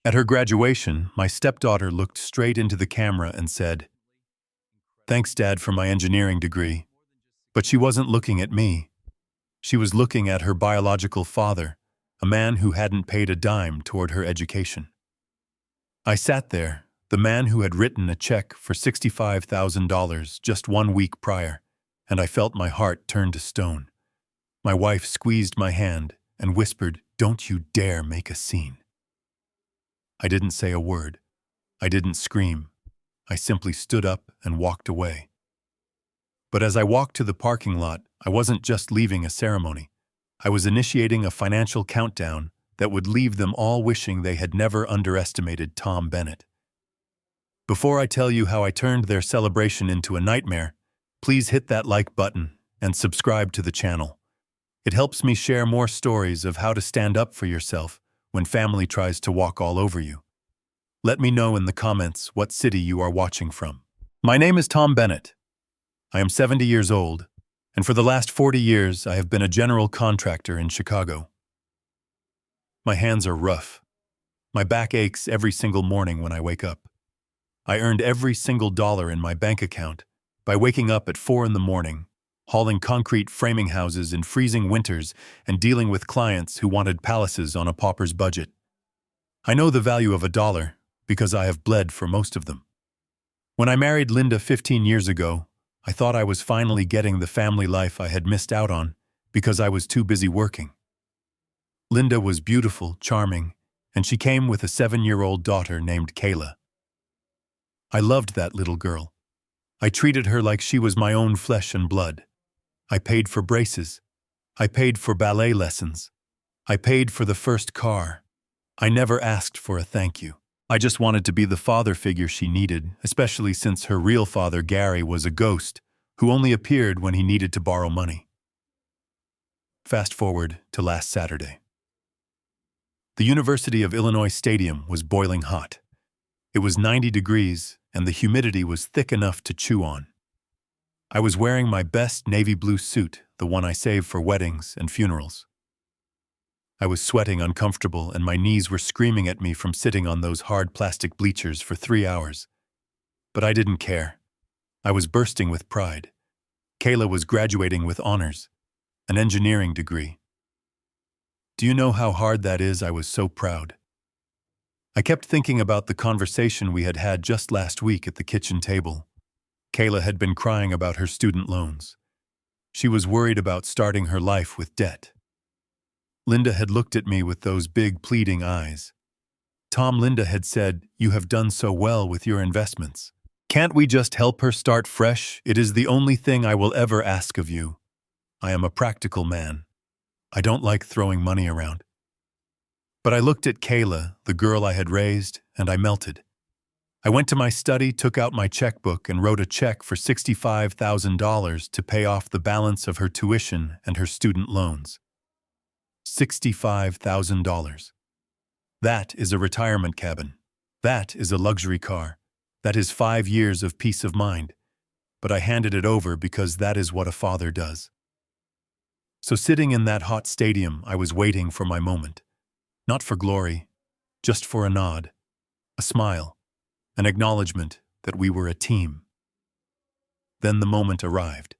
At her graduation, my stepdaughter looked straight into the camera and said, "Thanks, Dad, for my engineering degree." But she wasn't looking at me. She was looking at her biological father, a man who hadn't paid a dime toward her education. I sat there, the man who had written a check for $65,000 just 1 week prior, and I felt my heart turn to stone. My wife squeezed my hand and whispered, "Don't you dare make a scene." I didn't say a word. I didn't scream. I simply stood up and walked away. But as I walked to the parking lot, I wasn't just leaving a ceremony. I was initiating a financial countdown that would leave them all wishing they had never underestimated Tom Bennett. Before I tell you how I turned their celebration into a nightmare, please hit that like button and subscribe to the channel. It helps me share more stories of how to stand up for yourself when family tries to walk all over you. Let me know in the comments what city you are watching from. My name is Tom Bennett. I am 70 years old, and for the last 40 years I have been a general contractor in Chicago. My hands are rough. My back aches every single morning when I wake up. I earned every single dollar in my bank account by waking up at 4 in the morning, hauling concrete framing houses in freezing winters and dealing with clients who wanted palaces on a pauper's budget. I know the value of a dollar because I have bled for most of them. When I married Linda 15 years ago, I thought I was finally getting the family life I had missed out on because I was too busy working. Linda was beautiful, charming, and she came with a 7-year-old daughter named Kayla. I loved that little girl. I treated her like she was my own flesh and blood. I paid for braces. I paid for ballet lessons. I paid for the first car. I never asked for a thank you. I just wanted to be the father figure she needed, especially since her real father, Gary, was a ghost who only appeared when he needed to borrow money. Fast forward to last Saturday. The University of Illinois Stadium was boiling hot. It was 90 degrees, and the humidity was thick enough to chew on. I was wearing my best navy blue suit, the one I save for weddings and funerals. I was sweating uncomfortable, and my knees were screaming at me from sitting on those hard plastic bleachers for 3 hours. But I didn't care. I was bursting with pride. Kayla was graduating with honors, an engineering degree. Do you know how hard that is? I was so proud. I kept thinking about the conversation we had had just last week at the kitchen table. Kayla had been crying about her student loans. She was worried about starting her life with debt. Linda had looked at me with those big, pleading eyes. Tom, Linda had said, "You have done so well with your investments. Can't we just help her start fresh? It is the only thing I will ever ask of you. I am a practical man. I don't like throwing money around." But I looked at Kayla, the girl I had raised, and I melted. I went to my study, took out my checkbook, and wrote a check for $65,000 to pay off the balance of her tuition and her student loans. $65,000. That is a retirement cabin. That is a luxury car. That is 5 years of peace of mind. But I handed it over because that is what a father does. So sitting in that hot stadium, I was waiting for my moment. Not for glory, just for a nod, a smile, an acknowledgement that we were a team. Then the moment arrived.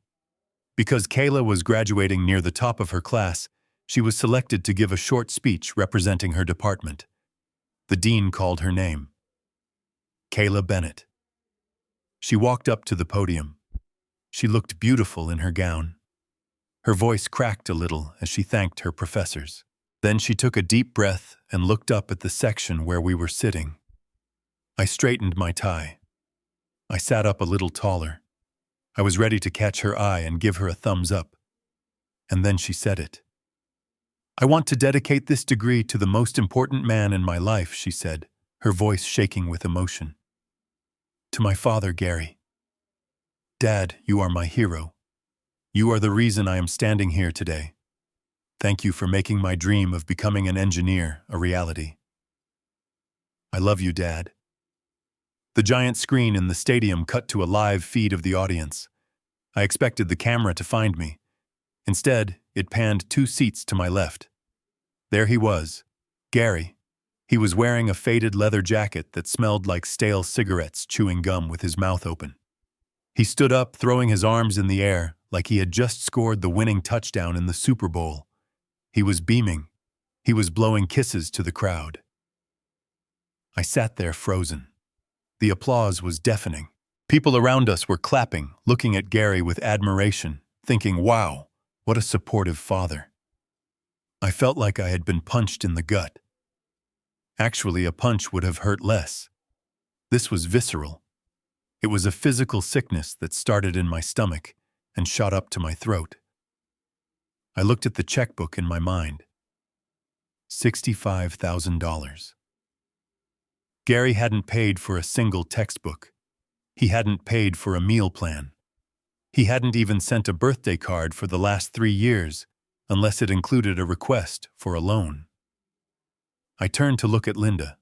Because Kayla was graduating near the top of her class, she was selected to give a short speech representing her department. The dean called her name. Kayla Bennett. She walked up to the podium. She looked beautiful in her gown. Her voice cracked a little as she thanked her professors. Then she took a deep breath and looked up at the section where we were sitting. I straightened my tie. I sat up a little taller. I was ready to catch her eye and give her a thumbs up. And then she said it. "I want to dedicate this degree to the most important man in my life," she said, her voice shaking with emotion. "To my father, Gary. Dad, you are my hero. You are the reason I am standing here today. Thank you for making my dream of becoming an engineer a reality. I love you, Dad." The giant screen in the stadium cut to a live feed of the audience. I expected the camera to find me. Instead, it panned 2 seats to my left. There he was, Gary. He was wearing a faded leather jacket that smelled like stale cigarettes, chewing gum with his mouth open. He stood up, throwing his arms in the air like he had just scored the winning touchdown in the Super Bowl. He was beaming. He was blowing kisses to the crowd. I sat there frozen. The applause was deafening. People around us were clapping, looking at Gary with admiration, thinking, wow, what a supportive father. I felt like I had been punched in the gut. Actually, a punch would have hurt less. This was visceral. It was a physical sickness that started in my stomach and shot up to my throat. I looked at the checkbook in my mind. $65,000. Gary hadn't paid for a single textbook. He hadn't paid for a meal plan. He hadn't even sent a birthday card for the last 3 years, unless it included a request for a loan. I turned to look at Linda.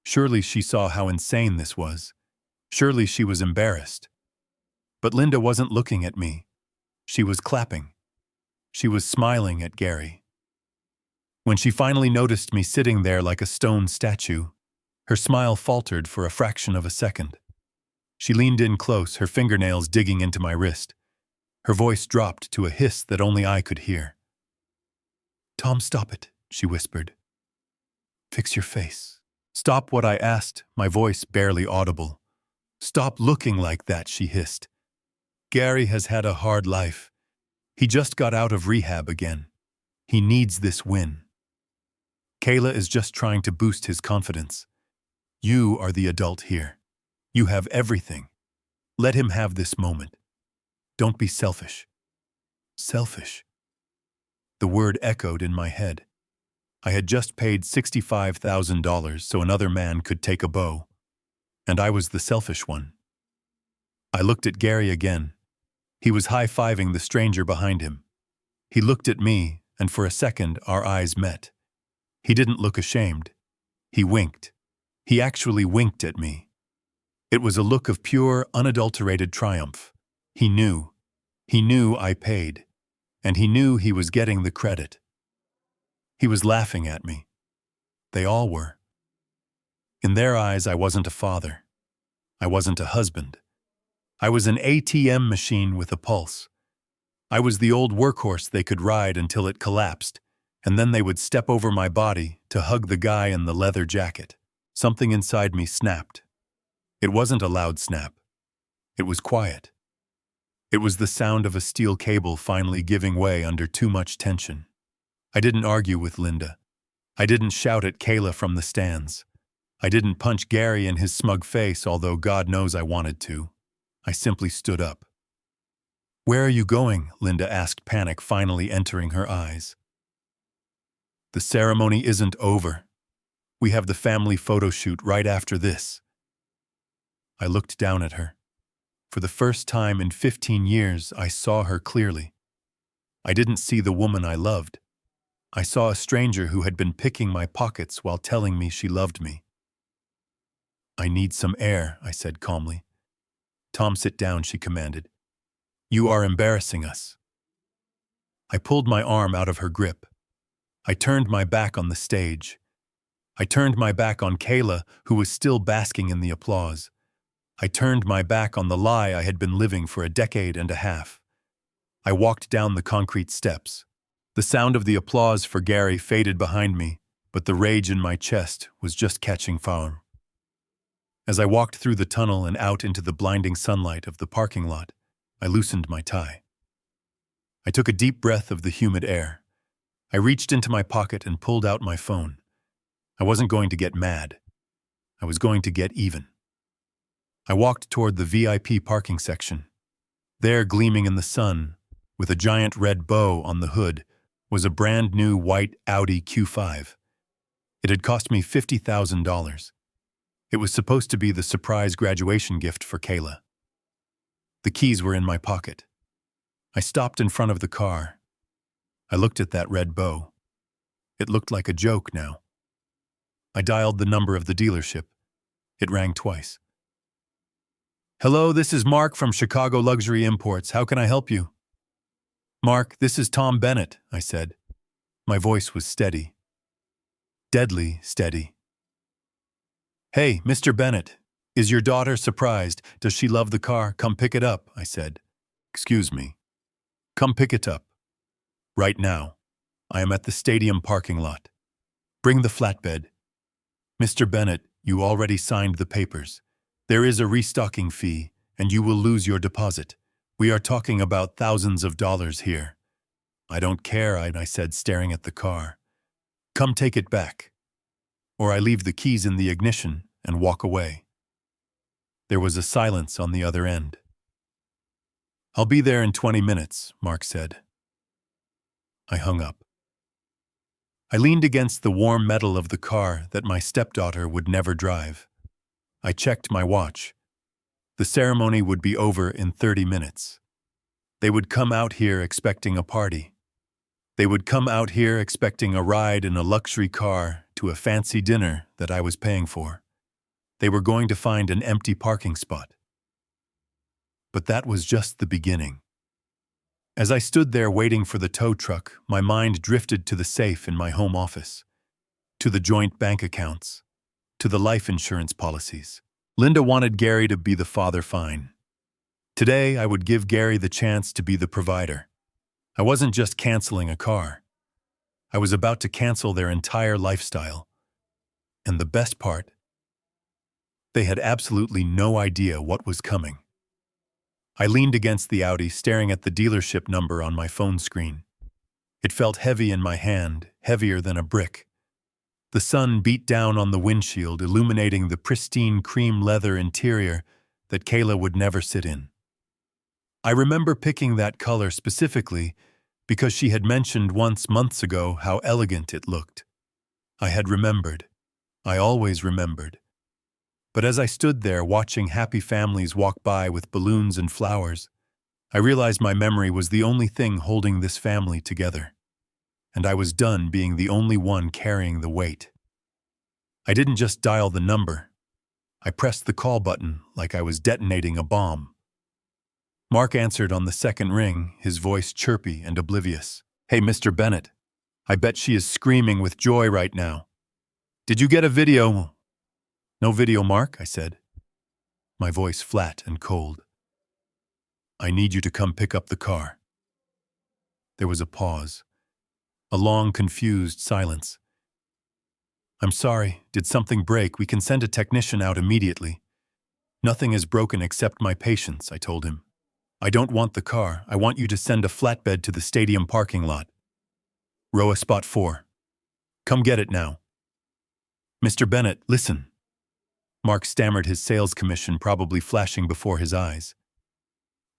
Surely she saw how insane this was. Surely she was embarrassed. But Linda wasn't looking at me. She was clapping. She was smiling at Gary. When she finally noticed me sitting there like a stone statue, her smile faltered for a fraction of a second. She leaned in close, her fingernails digging into my wrist. Her voice dropped to a hiss that only I could hear. "Tom, stop it," she whispered. "Fix your face." "Stop what?" I asked, my voice barely audible. "Stop looking like that," she hissed. "Gary has had a hard life. He just got out of rehab again. He needs this win. Kayla is just trying to boost his confidence. You are the adult here. You have everything. Let him have this moment. Don't be selfish." Selfish. The word echoed in my head. I had just paid $65,000 so another man could take a bow. And I was the selfish one. I looked at Gary again. He was high-fiving the stranger behind him. He looked at me, and for a second our eyes met. He didn't look ashamed. He winked. He actually winked at me. It was a look of pure, unadulterated triumph. He knew. He knew I paid. And he knew he was getting the credit. He was laughing at me. They all were. In their eyes, I wasn't a father. I wasn't a husband. I was an ATM machine with a pulse. I was the old workhorse they could ride until it collapsed, and then they would step over my body to hug the guy in the leather jacket. Something inside me snapped. It wasn't a loud snap. It was quiet. It was the sound of a steel cable finally giving way under too much tension. I didn't argue with Linda. I didn't shout at Kayla from the stands. I didn't punch Gary in his smug face, although God knows I wanted to. I simply stood up. "Where are you going?" Linda asked, panic finally entering her eyes. "The ceremony isn't over. We have the family photo shoot right after this." I looked down at her. For the first time in 15 years, I saw her clearly. I didn't see the woman I loved. I saw a stranger who had been picking my pockets while telling me she loved me. "I need some air," I said calmly. "Tom, sit down," she commanded. "You are embarrassing us." I pulled my arm out of her grip. I turned my back on the stage. I turned my back on Kayla, who was still basking in the applause. I turned my back on the lie I had been living for a decade and a half. I walked down the concrete steps. The sound of the applause for Gary faded behind me, but the rage in my chest was just catching fire. As I walked through the tunnel and out into the blinding sunlight of the parking lot, I loosened my tie. I took a deep breath of the humid air. I reached into my pocket and pulled out my phone. I wasn't going to get mad. I was going to get even. I walked toward the VIP parking section. There, gleaming in the sun, with a giant red bow on the hood, was a brand new white Audi Q5. It had cost me $50,000. It was supposed to be the surprise graduation gift for Kayla. The keys were in my pocket. I stopped in front of the car. I looked at that red bow. It looked like a joke now. I dialed the number of the dealership. It rang twice. "Hello, this is Mark from Chicago Luxury Imports. How can I help you?" "Mark, this is Tom Bennett," I said. My voice was steady. Deadly steady. Hey, Mr. Bennett, is your daughter surprised? Does she love the car? Come pick it up, I said. Excuse me. Come pick it up. Right now. I am at the stadium parking lot. Bring the flatbed. Mr. Bennett, you already signed the papers. There is a restocking fee, and you will lose your deposit. We are talking about thousands of dollars here. I don't care, I said, staring at the car. Come take it back. Or I leave the keys in the ignition and walk away. There was a silence on the other end. I'll be there in 20 minutes, Mark said. I hung up. I leaned against the warm metal of the car that my stepdaughter would never drive. I checked my watch. The ceremony would be over in 30 minutes. They would come out here expecting a party. They would come out here expecting a ride in a luxury car to a fancy dinner that I was paying for. They were going to find an empty parking spot. But that was just the beginning. As I stood there waiting for the tow truck, my mind drifted to the safe in my home office, to the joint bank accounts, to the life insurance policies. Linda wanted Gary to be the father fine. Today, I would give Gary the chance to be the provider. I wasn't just canceling a car. I was about to cancel their entire lifestyle. And the best part, they had absolutely no idea what was coming. I leaned against the Audi, staring at the dealership number on my phone screen. It felt heavy in my hand, heavier than a brick. The sun beat down on the windshield, illuminating the pristine cream leather interior that Kayla would never sit in. I remember picking that color specifically because she had mentioned once months ago how elegant it looked. I had remembered. I always remembered. But as I stood there watching happy families walk by with balloons and flowers, I realized my memory was the only thing holding this family together. And I was done being the only one carrying the weight. I didn't just dial the number. I pressed the call button like I was detonating a bomb. Mark answered on the second ring, his voice chirpy and oblivious. Hey, Mr. Bennett. I bet she is screaming with joy right now. Did you get a video? No video, Mark, I said, my voice flat and cold. I need you to come pick up the car. There was a pause, a long, confused silence. I'm sorry, did something break? We can send a technician out immediately. Nothing is broken except my patience, I told him. I don't want the car. I want you to send a flatbed to the stadium parking lot. Roa spot 4. Come get it now. Mr. Bennett, listen. Mark stammered, his sales commission probably flashing before his eyes.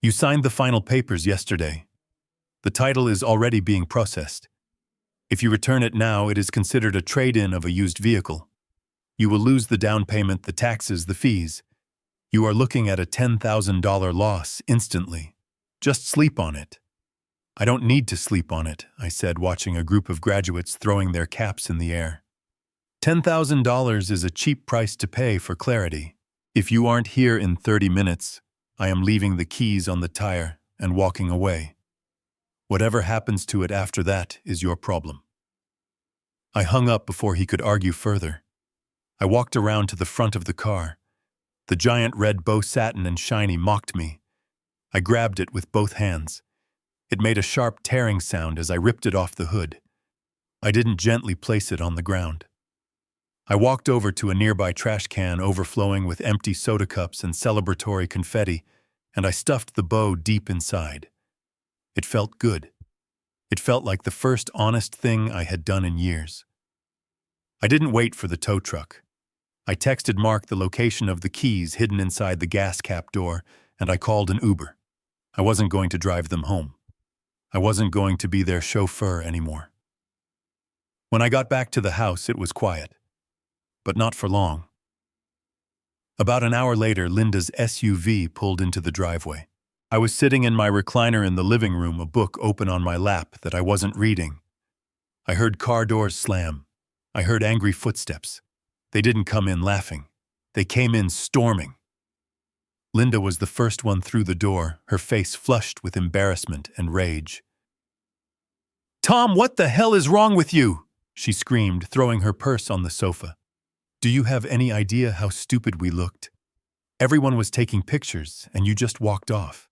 You signed the final papers yesterday. The title is already being processed. If you return it now, it is considered a trade-in of a used vehicle. You will lose the down payment, the taxes, the fees. You are looking at a $10,000 loss instantly. Just sleep on it. I don't need to sleep on it, I said, watching a group of graduates throwing their caps in the air. $10,000 is a cheap price to pay for clarity. If you aren't here in 30 minutes, I am leaving the keys on the tire and walking away. Whatever happens to it after that is your problem. I hung up before he could argue further. I walked around to the front of the car. The giant red bow satin and shiny mocked me. I grabbed it with both hands. It made a sharp tearing sound as I ripped it off the hood. I didn't gently place it on the ground. I walked over to a nearby trash can overflowing with empty soda cups and celebratory confetti, and I stuffed the bow deep inside. It felt good. It felt like the first honest thing I had done in years. I didn't wait for the tow truck. I texted Mark the location of the keys hidden inside the gas cap door, and I called an Uber. I wasn't going to drive them home. I wasn't going to be their chauffeur anymore. When I got back to the house, it was quiet. But not for long. About an hour later, Linda's SUV pulled into the driveway. I was sitting in my recliner in the living room, a book open on my lap that I wasn't reading. I heard car doors slam. I heard angry footsteps. They didn't come in laughing. They came in storming. Linda was the first one through the door, her face flushed with embarrassment and rage. Tom, what the hell is wrong with you? She screamed, throwing her purse on the sofa. Do you have any idea how stupid we looked? Everyone was taking pictures, and you just walked off.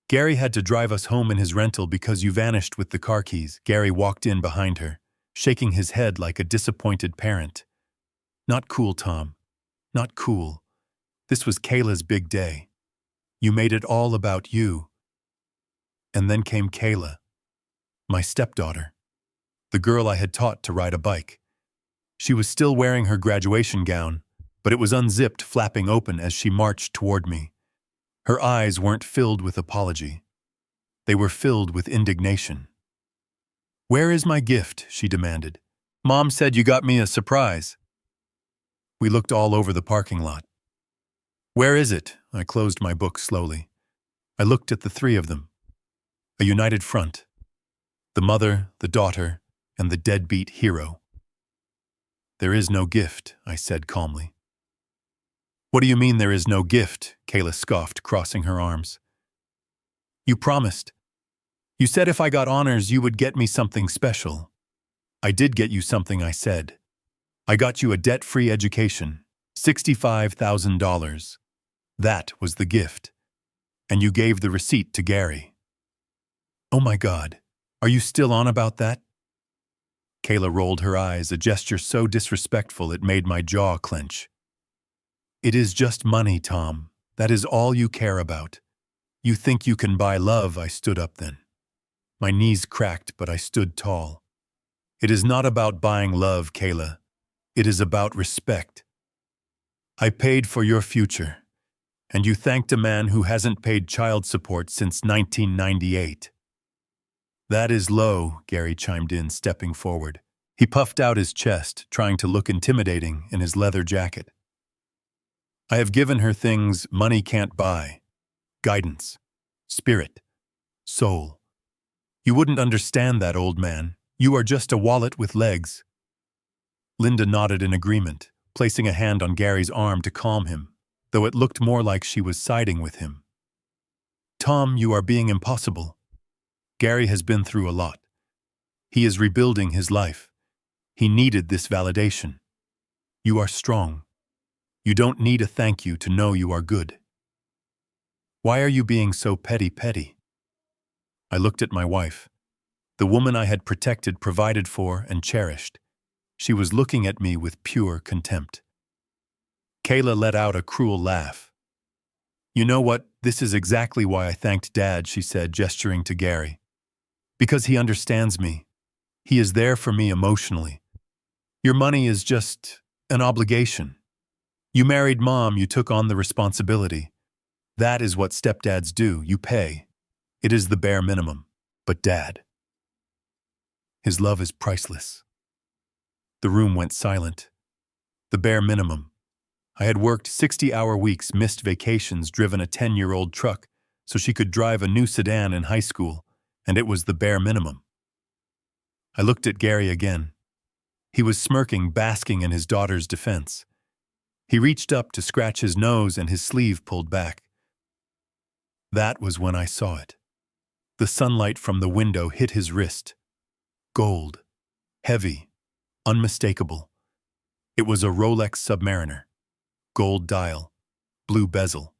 Gary had to drive us home in his rental because you vanished with the car keys. Gary walked in behind her, shaking his head like a disappointed parent. Not cool, Tom. Not cool. This was Kayla's big day. You made it all about you. And then came Kayla, my stepdaughter, the girl I had taught to ride a bike. She was still wearing her graduation gown, but it was unzipped, flapping open as she marched toward me. Her eyes weren't filled with apology. They were filled with indignation. "Where is my gift?" she demanded. "Mom said you got me a surprise." We looked all over the parking lot. "Where is it?" I closed my book slowly. I looked at the three of them. A united front. The mother, the daughter, and the deadbeat hero. "There is no gift," I said calmly. "What do you mean there is no gift?" Kayla scoffed, crossing her arms. "You promised. You said if I got honors, you would get me something special. I did get you something," I said. "I got you a debt-free education, $65,000. That was the gift. And you gave the receipt to Gary." "Oh my God, are you still on about that?" Kayla rolled her eyes, a gesture so disrespectful it made my jaw clench. "It is just money, Tom. That is all you care about. You think you can buy love." I stood up then. My knees cracked, but I stood tall. "It is not about buying love, Kayla. It is about respect. I paid for your future, and you thanked a man who hasn't paid child support since 1998. "That is low," Gary chimed in, stepping forward. He puffed out his chest, trying to look intimidating in his leather jacket. "I have given her things money can't buy. Guidance, spirit, soul. You wouldn't understand that, old man. You are just a wallet with legs." Linda nodded in agreement, placing a hand on Gary's arm to calm him, though it looked more like she was siding with him. "Tom, you are being impossible. Gary has been through a lot. He is rebuilding his life. He needed this validation. You are strong. You don't need a thank you to know you are good. Why are you being so petty?" I looked at my wife, the woman I had protected, provided for, and cherished. She was looking at me with pure contempt. Kayla let out a cruel laugh. "You know what? This is exactly why I thanked Dad," she said, gesturing to Gary. "Because he understands me. He is there for me emotionally. Your money is just an obligation. You married Mom, you took on the responsibility. That is what stepdads do, you pay. It is the bare minimum. But Dad, his love is priceless." The room went silent. The bare minimum. I had worked 60-hour weeks, missed vacations, driven a 10-year-old truck so she could drive a new sedan in high school, and it was the bare minimum. I looked at Gary again. He was smirking, basking in his daughter's defense. He reached up to scratch his nose and his sleeve pulled back. That was when I saw it. The sunlight from the window hit his wrist. Gold. Heavy. Unmistakable. It was a Rolex Submariner. Gold dial. Blue bezel.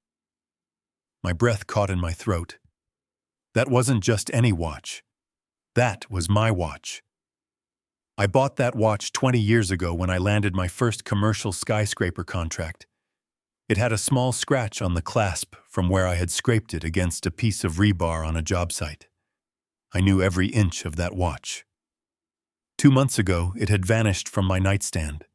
My breath caught in my throat. That wasn't just any watch. That was my watch. I bought that watch 20 years ago when I landed my first commercial skyscraper contract. It had a small scratch on the clasp from where I had scraped it against a piece of rebar on a job site. I knew every inch of that watch. 2 months ago, it had vanished from my nightstand.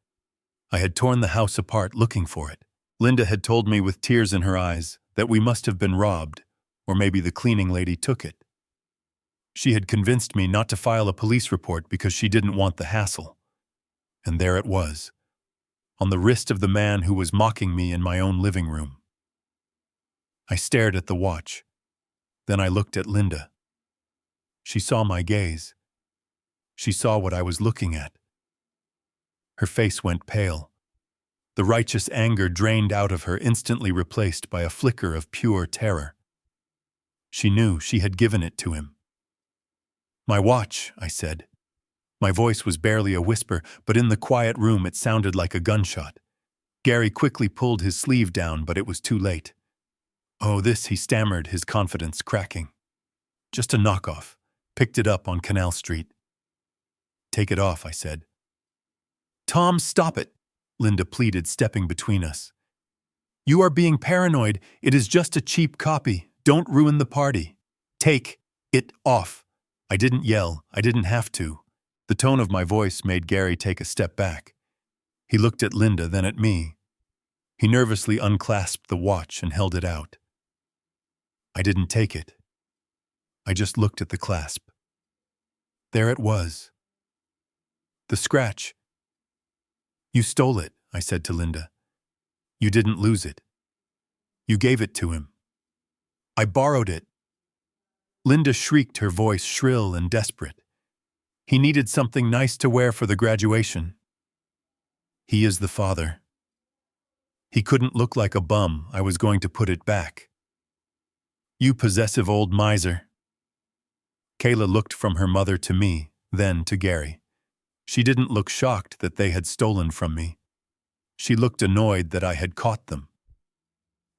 I had torn the house apart looking for it. Linda had told me with tears in her eyes that we must have been robbed, or maybe the cleaning lady took it. She had convinced me not to file a police report because she didn't want the hassle. And there it was, on the wrist of the man who was mocking me in my own living room. I stared at the watch. Then I looked at Linda. She saw my gaze. She saw what I was looking at. Her face went pale. The righteous anger drained out of her, instantly replaced by a flicker of pure terror. She knew she had given it to him. "My watch," I said. My voice was barely a whisper, but in the quiet room it sounded like a gunshot. Gary quickly pulled his sleeve down, but it was too late. "Oh, this," he stammered, his confidence cracking. "Just a knockoff. Picked it up on Canal Street." "Take it off," I said. "Tom, stop it," Linda pleaded, stepping between us. "You are being paranoid. It is just a cheap copy. Don't ruin the party. Take it off." I didn't yell. I didn't have to. The tone of my voice made Gary take a step back. He looked at Linda, then at me. He nervously unclasped the watch and held it out. I didn't take it. I just looked at the clasp. There it was. The scratch. "You stole it," I said to Linda. "You didn't lose it. You gave it to him." "I borrowed it." Linda shrieked, her voice shrill and desperate. "He needed something nice to wear for the graduation. He is the father. He couldn't look like a bum. I was going to put it back." "You possessive old miser." Kayla looked from her mother to me, then to Gary. She didn't look shocked that they had stolen from me. She looked annoyed that I had caught them.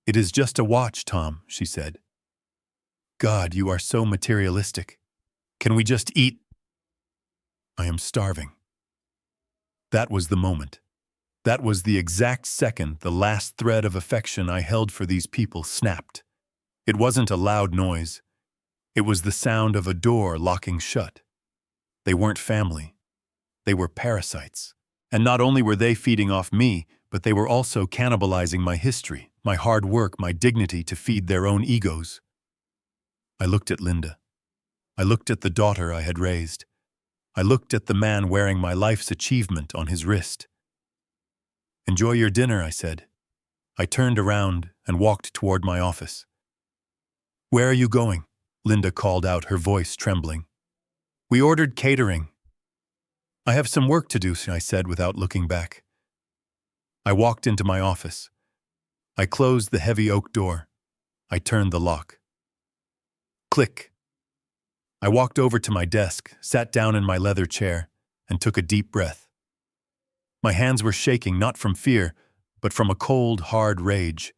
"It is just a watch, Tom," she said. "God, you are so materialistic. Can we just eat?" "I am starving." That was the moment. That was the exact second the last thread of affection I held for these people snapped. It wasn't a loud noise. It was the sound of a door locking shut. They weren't family. They were parasites. And not only were they feeding off me, but they were also cannibalizing my history, my hard work, my dignity to feed their own egos. I looked at Linda. I looked at the daughter I had raised. I looked at the man wearing my life's achievement on his wrist. "Enjoy your dinner," I said. I turned around and walked toward my office. "Where are you going?" Linda called out, her voice trembling. "We ordered catering." "I have some work to do," I said without looking back. I walked into my office. I closed the heavy oak door. I turned the lock. Click. I walked over to my desk, sat down in my leather chair, and took a deep breath. My hands were shaking, not from fear, but from a cold, hard rage.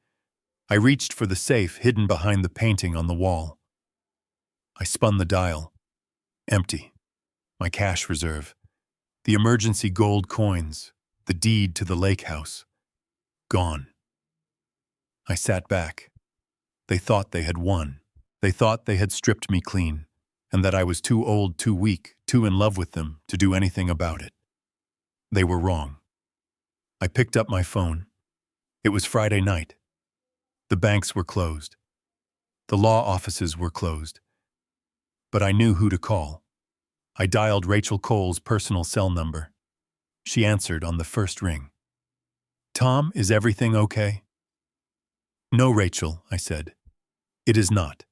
I reached for the safe hidden behind the painting on the wall. I spun the dial. Empty. My cash reserve. The emergency gold coins. The deed to the lake house. Gone. I sat back. They thought they had won. They thought they had stripped me clean, and that I was too old, too weak, too in love with them to do anything about it. They were wrong. I picked up my phone. It was Friday night. The banks were closed. The law offices were closed. But I knew who to call. I dialed Rachel Cole's personal cell number. She answered on the first ring. "Tom, is everything okay?" "No, Rachel," I said. "It is not.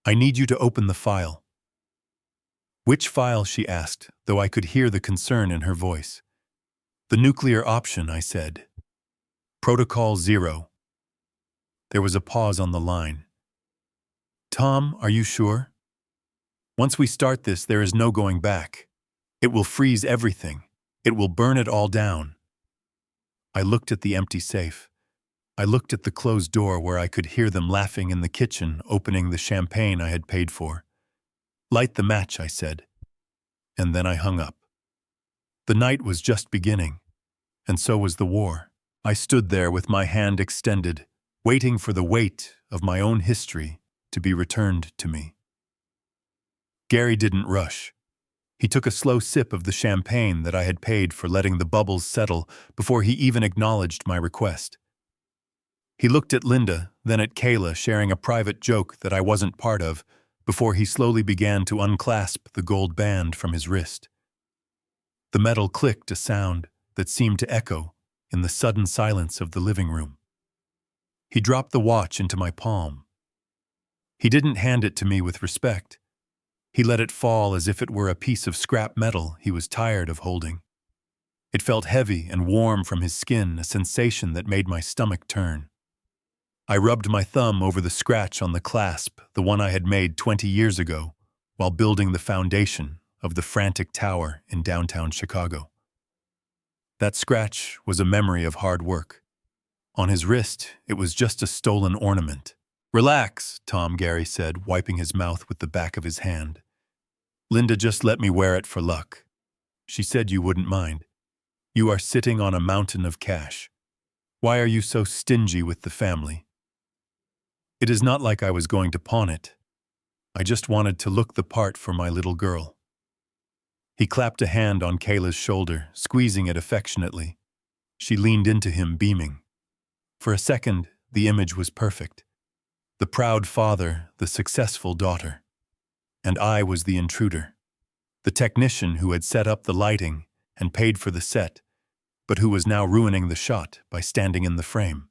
I need you to open the file." "Which file?" she asked, though I could hear the concern in her voice. "The nuclear option," I said. "Protocol 0. There was a pause on the line. "Tom, are you sure? Once we start this, there is no going back. It will freeze everything. It will burn it all down." I looked at the empty safe. I looked at the closed door where I could hear them laughing in the kitchen, opening the champagne I had paid for. "Light the match," I said. And then I hung up. The night was just beginning, and so was the war. I stood there with my hand extended, waiting for the weight of my own history to be returned to me. Gary didn't rush. He took a slow sip of the champagne that I had paid for letting the bubbles settle before he even acknowledged my request. He looked at Linda, then at Kayla, sharing a private joke that I wasn't part of, before he slowly began to unclasp the gold band from his wrist. The metal clicked, a sound that seemed to echo in the sudden silence of the living room. He dropped the watch into my palm. He didn't hand it to me with respect. He let it fall as if it were a piece of scrap metal he was tired of holding. It felt heavy and warm from his skin, a sensation that made my stomach turn. I rubbed my thumb over the scratch on the clasp, the one I had made 20 years ago, while building the foundation of the frantic tower in downtown Chicago. That scratch was a memory of hard work. On his wrist, it was just a stolen ornament. "Relax," Tom Gary said, wiping his mouth with the back of his hand. "Linda just let me wear it for luck. She said you wouldn't mind. You are sitting on a mountain of cash. Why are you so stingy with the family?" "It is not like I was going to pawn it. I just wanted to look the part for my little girl." He clapped a hand on Kayla's shoulder, squeezing it affectionately. She leaned into him, beaming. For a second, the image was perfect. The proud father, the successful daughter. And I was the intruder. The technician who had set up the lighting and paid for the set, but who was now ruining the shot by standing in the frame.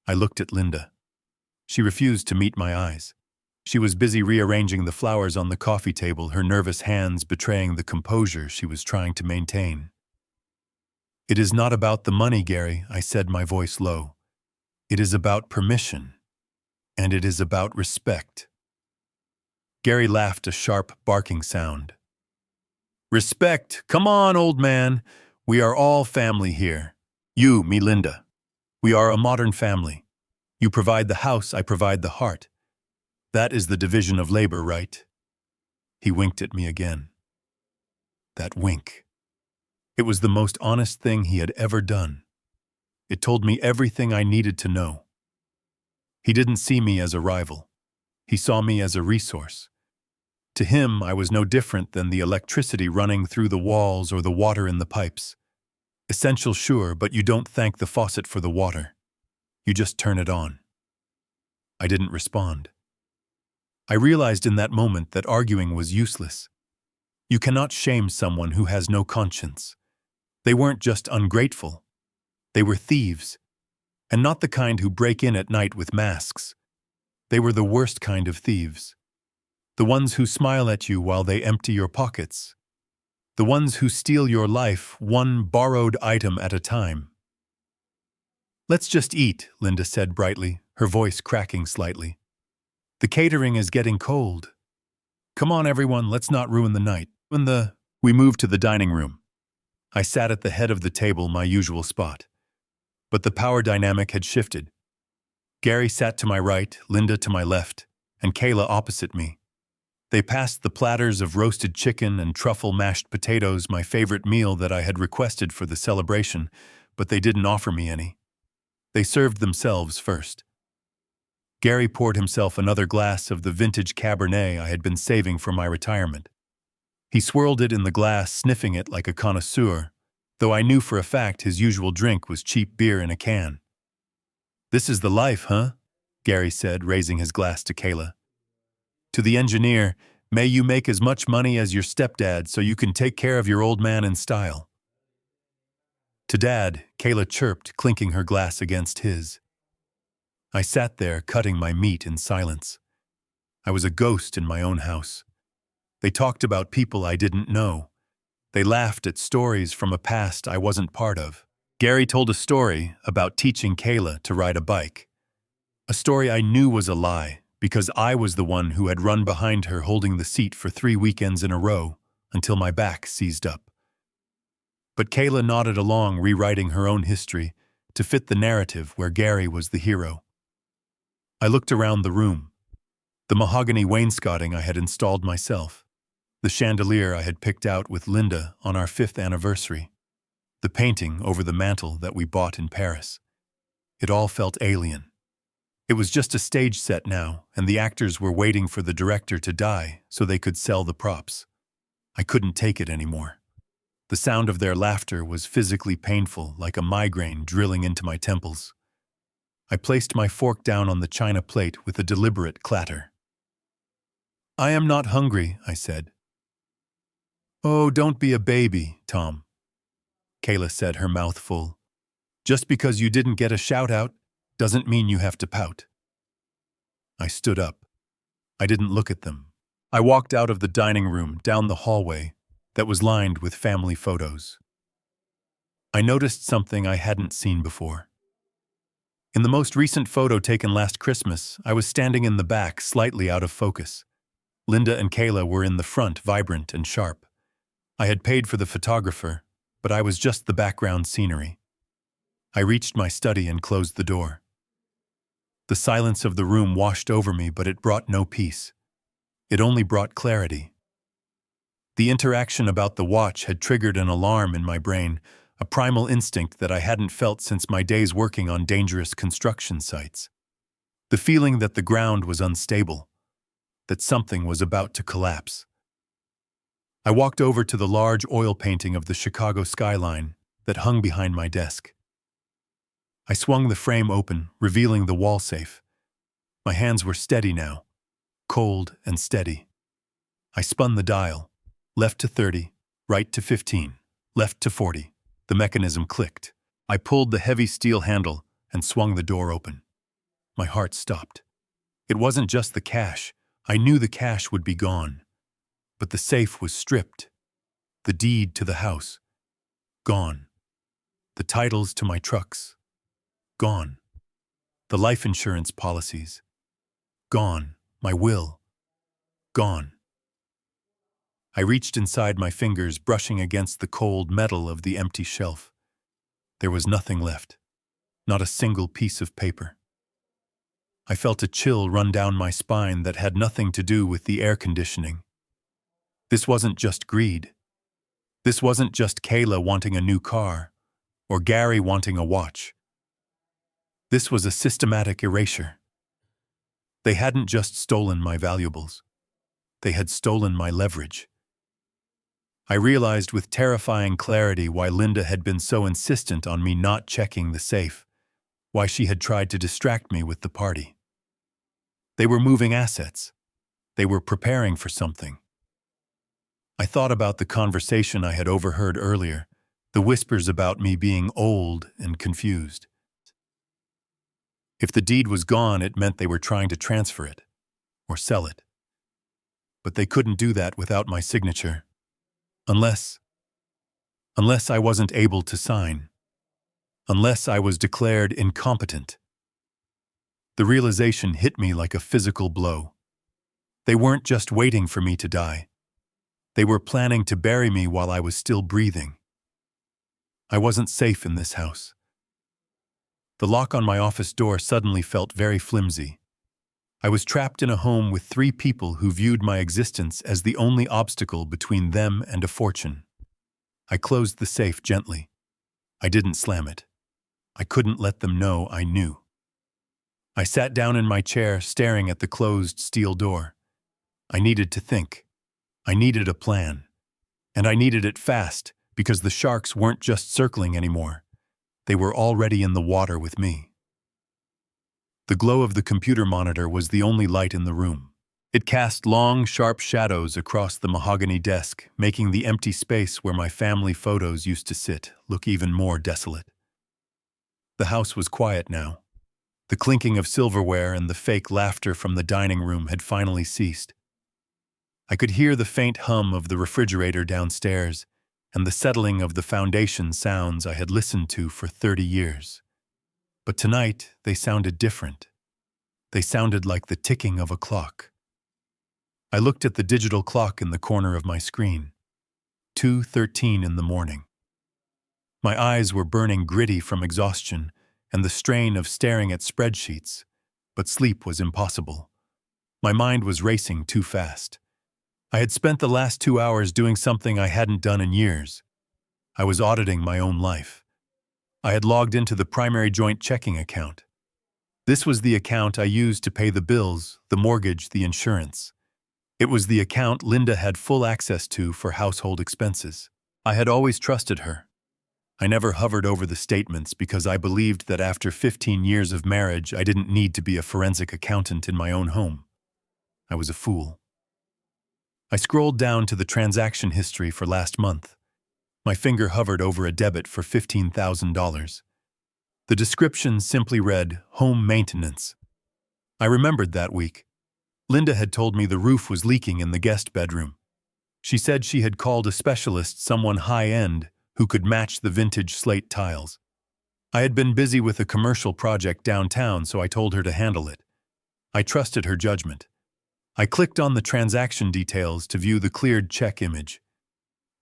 I looked at Linda. She refused to meet my eyes. She was busy rearranging the flowers on the coffee table, her nervous hands betraying the composure she was trying to maintain. "It is not about the money, Gary," I said, my voice low. "It is about permission. And it is about respect." Gary laughed a sharp, barking sound. "Respect? Come on, old man. We are all family here. You, me, Linda. We are a modern family. You provide the house, I provide the heart. That is the division of labor, right?" He winked at me again. That wink. It was the most honest thing he had ever done. It told me everything I needed to know. He didn't see me as a rival. He saw me as a resource. To him, I was no different than the electricity running through the walls or the water in the pipes. Essential, sure, but you don't thank the faucet for the water. You just turn it on. I didn't respond. I realized in that moment that arguing was useless. You cannot shame someone who has no conscience. They weren't just ungrateful. They were thieves. And not the kind who break in at night with masks. They were the worst kind of thieves. The ones who smile at you while they empty your pockets. The ones who steal your life, one borrowed item at a time. "Let's just eat," Linda said brightly, her voice cracking slightly. "The catering is getting cold. Come on, everyone, let's not ruin the night." We moved to the dining room. I sat at the head of the table, my usual spot. But the power dynamic had shifted. Gary sat to my right, Linda to my left, and Kayla opposite me. They passed the platters of roasted chicken and truffle mashed potatoes, my favorite meal that I had requested for the celebration, but they didn't offer me any. They served themselves first. Gary poured himself another glass of the vintage Cabernet I had been saving for my retirement. He swirled it in the glass, sniffing it like a connoisseur, though I knew for a fact his usual drink was cheap beer in a can. "This is the life, huh?" Gary said, raising his glass to Kayla. "To the engineer, may you make as much money as your stepdad so you can take care of your old man in style." To Dad, Kayla chirped, clinking her glass against his. I sat there, cutting my meat in silence. I was a ghost in my own house. They talked about people I didn't know. They laughed at stories from a past I wasn't part of. Gary told a story about teaching Kayla to ride a bike. A story I knew was a lie, because I was the one who had run behind her holding the seat for 3 weekends in a row until my back seized up. But Kayla nodded along, rewriting her own history to fit the narrative where Gary was the hero. I looked around the room. The mahogany wainscoting I had installed myself. The chandelier I had picked out with Linda on our 5th anniversary. The painting over the mantel that we bought in Paris. It all felt alien. It was just a stage set now, and the actors were waiting for the director to die so they could sell the props. I couldn't take it anymore. The sound of their laughter was physically painful, like a migraine drilling into my temples. I placed my fork down on the china plate with a deliberate clatter. "I am not hungry," I said. "Oh, don't be a baby, Tom," Kayla said, her mouth full. "Just because you didn't get a shout-out doesn't mean you have to pout." I stood up. I didn't look at them. I walked out of the dining room, down the hallway that was lined with family photos. I noticed something I hadn't seen before. In the most recent photo taken last Christmas, I was standing in the back, slightly out of focus. Linda and Kayla were in the front, vibrant and sharp. I had paid for the photographer, but I was just the background scenery. I reached my study and closed the door. The silence of the room washed over me, but it brought no peace. It only brought clarity. The interaction about the watch had triggered an alarm in my brain, a primal instinct that I hadn't felt since my days working on dangerous construction sites. The feeling that the ground was unstable, that something was about to collapse. I walked over to the large oil painting of the Chicago skyline that hung behind my desk. I swung the frame open, revealing the wall safe. My hands were steady now, cold and steady. I spun the dial, left to 30, right to 15, left to 40. The mechanism clicked. I pulled the heavy steel handle and swung the door open. My heart stopped. It wasn't just the cash. I knew the cash would be gone. But the safe was stripped. The deed to the house, gone. The titles to my trucks, gone. The life insurance policies, gone. My will, gone. I reached inside, my fingers brushing against the cold metal of the empty shelf. There was nothing left, not a single piece of paper. I felt a chill run down my spine that had nothing to do with the air conditioning. This wasn't just greed. This wasn't just Kayla wanting a new car, or Gary wanting a watch. This was a systematic erasure. They hadn't just stolen my valuables. They had stolen my leverage. I realized with terrifying clarity why Linda had been so insistent on me not checking the safe, why she had tried to distract me with the party. They were moving assets. They were preparing for something. I thought about the conversation I had overheard earlier, the whispers about me being old and confused. If the deed was gone, it meant they were trying to transfer it, or sell it. But they couldn't do that without my signature. Unless I wasn't able to sign. Unless I was declared incompetent. The realization hit me like a physical blow. They weren't just waiting for me to die. They were planning to bury me while I was still breathing. I wasn't safe in this house. The lock on my office door suddenly felt very flimsy. I was trapped in a home with 3 people who viewed my existence as the only obstacle between them and a fortune. I closed the safe gently. I didn't slam it. I couldn't let them know I knew. I sat down in my chair, staring at the closed steel door. I needed to think. I needed a plan. And I needed it fast, because the sharks weren't just circling anymore. They were already in the water with me. The glow of the computer monitor was the only light in the room. It cast long, sharp shadows across the mahogany desk, making the empty space where my family photos used to sit look even more desolate. The house was quiet now. The clinking of silverware and the fake laughter from the dining room had finally ceased. I could hear the faint hum of the refrigerator downstairs and the settling of the foundation sounds I had listened to for 30 years. But tonight, they sounded different. They sounded like the ticking of a clock. I looked at the digital clock in the corner of my screen. 2:13 in the morning. My eyes were burning gritty from exhaustion and the strain of staring at spreadsheets, but sleep was impossible. My mind was racing too fast. I had spent the last 2 hours doing something I hadn't done in years. I was auditing my own life. I had logged into the primary joint checking account. This was the account I used to pay the bills, the mortgage, the insurance. It was the account Linda had full access to for household expenses. I had always trusted her. I never hovered over the statements because I believed that after 15 years of marriage, I didn't need to be a forensic accountant in my own home. I was a fool. I scrolled down to the transaction history for last month. My finger hovered over a debit for $15,000. The description simply read, "Home maintenance." I remembered that week. Linda had told me the roof was leaking in the guest bedroom. She said she had called a specialist, someone high-end, who could match the vintage slate tiles. I had been busy with a commercial project downtown, so I told her to handle it. I trusted her judgment. I clicked on the transaction details to view the cleared check image.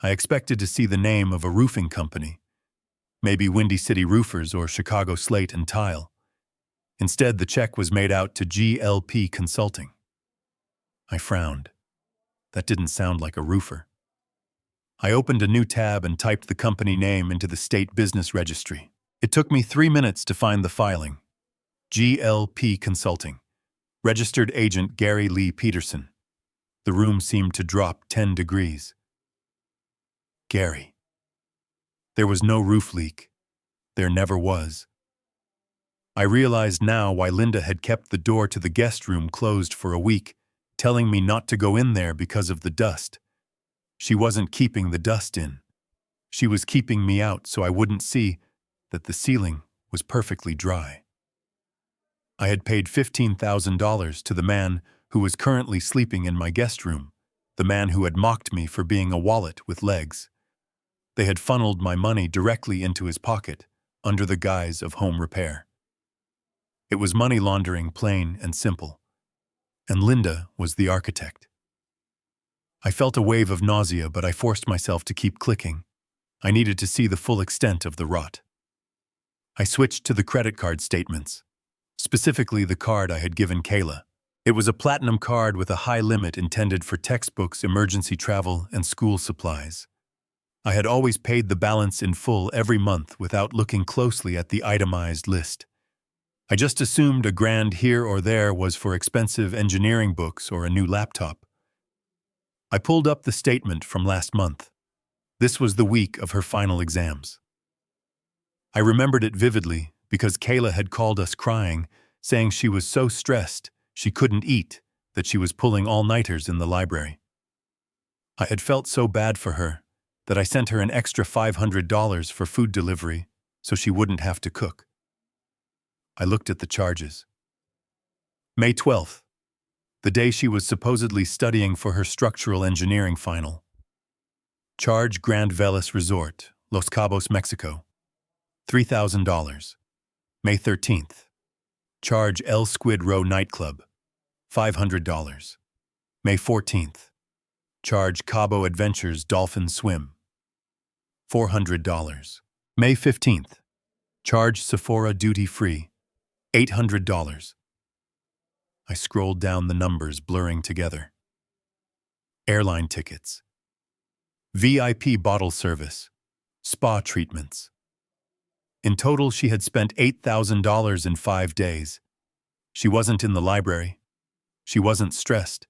I expected to see the name of a roofing company, maybe Windy City Roofers or Chicago Slate and Tile. Instead, the check was made out to GLP Consulting. I frowned. That didn't sound like a roofer. I opened a new tab and typed the company name into the state business registry. It took me 3 minutes to find the filing. GLP Consulting. Registered agent Gary Lee Peterson. The room seemed to drop 10 degrees. Gary. There was no roof leak. There never was. I realized now why Linda had kept the door to the guest room closed for a week, telling me not to go in there because of the dust. She wasn't keeping the dust in. She was keeping me out so I wouldn't see that the ceiling was perfectly dry. I had paid $15,000 to the man who was currently sleeping in my guest room, the man who had mocked me for being a wallet with legs. They had funneled my money directly into his pocket, under the guise of home repair. It was money laundering, plain and simple. And Linda was the architect. I felt a wave of nausea, but I forced myself to keep clicking. I needed to see the full extent of the rot. I switched to the credit card statements, specifically the card I had given Kayla. It was a platinum card with a high limit intended for textbooks, emergency travel, and school supplies. I had always paid the balance in full every month without looking closely at the itemized list. I just assumed a grand here or there was for expensive engineering books or a new laptop. I pulled up the statement from last month. This was the week of her final exams. I remembered it vividly because Kayla had called us crying, saying she was so stressed she couldn't eat, that she was pulling all-nighters in the library. I had felt so bad for her that I sent her an extra $500 for food delivery so she wouldn't have to cook. I looked at the charges. May 12th, the day she was supposedly studying for her structural engineering final. Charge Grand Velas Resort, Los Cabos, Mexico, $3,000. May 13th. Charge El Squid Row Nightclub, $500. May 14th. Charge Cabo Adventures Dolphin Swim, $400. May 15th. Charge Sephora Duty Free, $800. I scrolled down the numbers, blurring together. Airline tickets, VIP bottle service, spa treatments. In total, she had spent $8,000 in 5 days. She wasn't in the library. She wasn't stressed.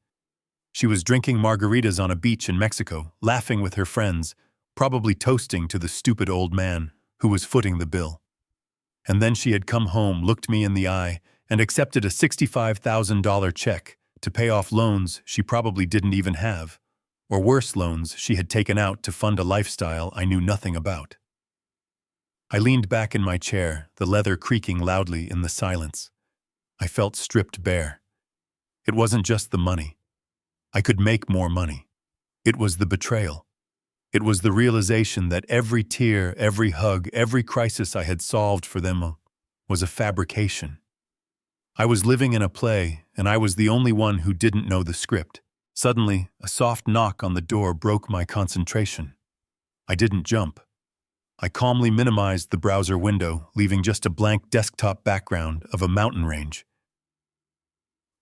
She was drinking margaritas on a beach in Mexico, laughing with her friends, probably toasting to the stupid old man who was footing the bill. And then she had come home, looked me in the eye, and accepted a $65,000 check to pay off loans she probably didn't even have, or worse, loans she had taken out to fund a lifestyle I knew nothing about. I leaned back in my chair, the leather creaking loudly in the silence. I felt stripped bare. It wasn't just the money. I could make more money. It was the betrayal. It was the realization that every tear, every hug, every crisis I had solved for them was a fabrication. I was living in a play, and I was the only one who didn't know the script. Suddenly, a soft knock on the door broke my concentration. I didn't jump. I calmly minimized the browser window, leaving just a blank desktop background of a mountain range.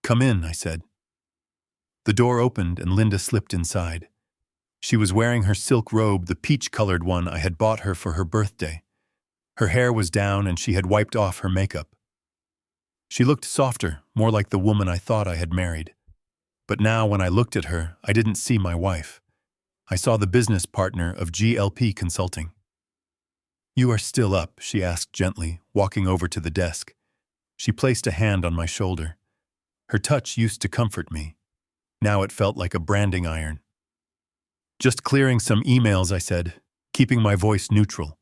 "Come in," I said. The door opened and Linda slipped inside. She was wearing her silk robe, the peach-colored one I had bought her for her birthday. Her hair was down and she had wiped off her makeup. She looked softer, more like the woman I thought I had married. But now when I looked at her, I didn't see my wife. I saw the business partner of GLP Consulting. "You are still up?" she asked gently, walking over to the desk. She placed a hand on my shoulder. Her touch used to comfort me. Now it felt like a branding iron. "Just clearing some emails," I said, keeping my voice neutral.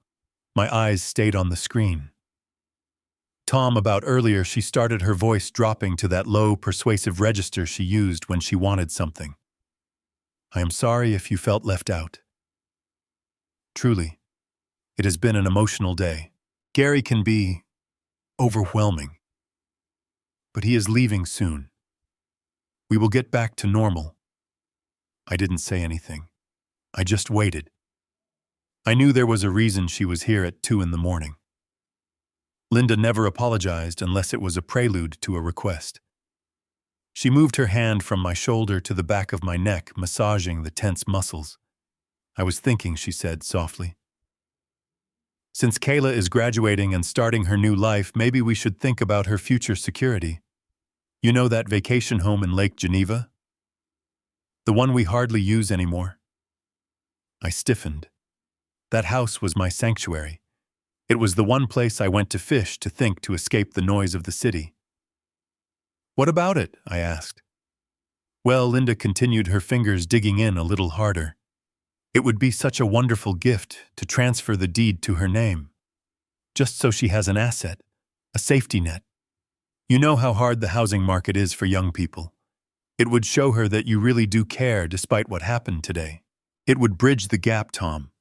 My eyes stayed on the screen. "Tom, about earlier," she started, her voice dropping to that low, persuasive register she used when she wanted something. "I am sorry if you felt left out. Truly, it has been an emotional day. Gary can be overwhelming. But he is leaving soon. We will get back to normal." I didn't say anything. I just waited. I knew there was a reason she was here at 2 in the morning. Linda never apologized unless it was a prelude to a request. She moved her hand from my shoulder to the back of my neck, massaging the tense muscles. "I was thinking," she said softly. "Since Kayla is graduating and starting her new life, maybe we should think about her future security. You know that vacation home in Lake Geneva? The one we hardly use anymore?" I stiffened. That house was my sanctuary. It was the one place I went to fish, to think, to escape the noise of the city. "What about it?" I asked. Well, Linda continued, her fingers digging in a little harder. "It would be such a wonderful gift to transfer the deed to her name. Just so she has an asset, a safety net. You know how hard the housing market is for young people. It would show her that you really do care despite what happened today. It would bridge the gap, Tom.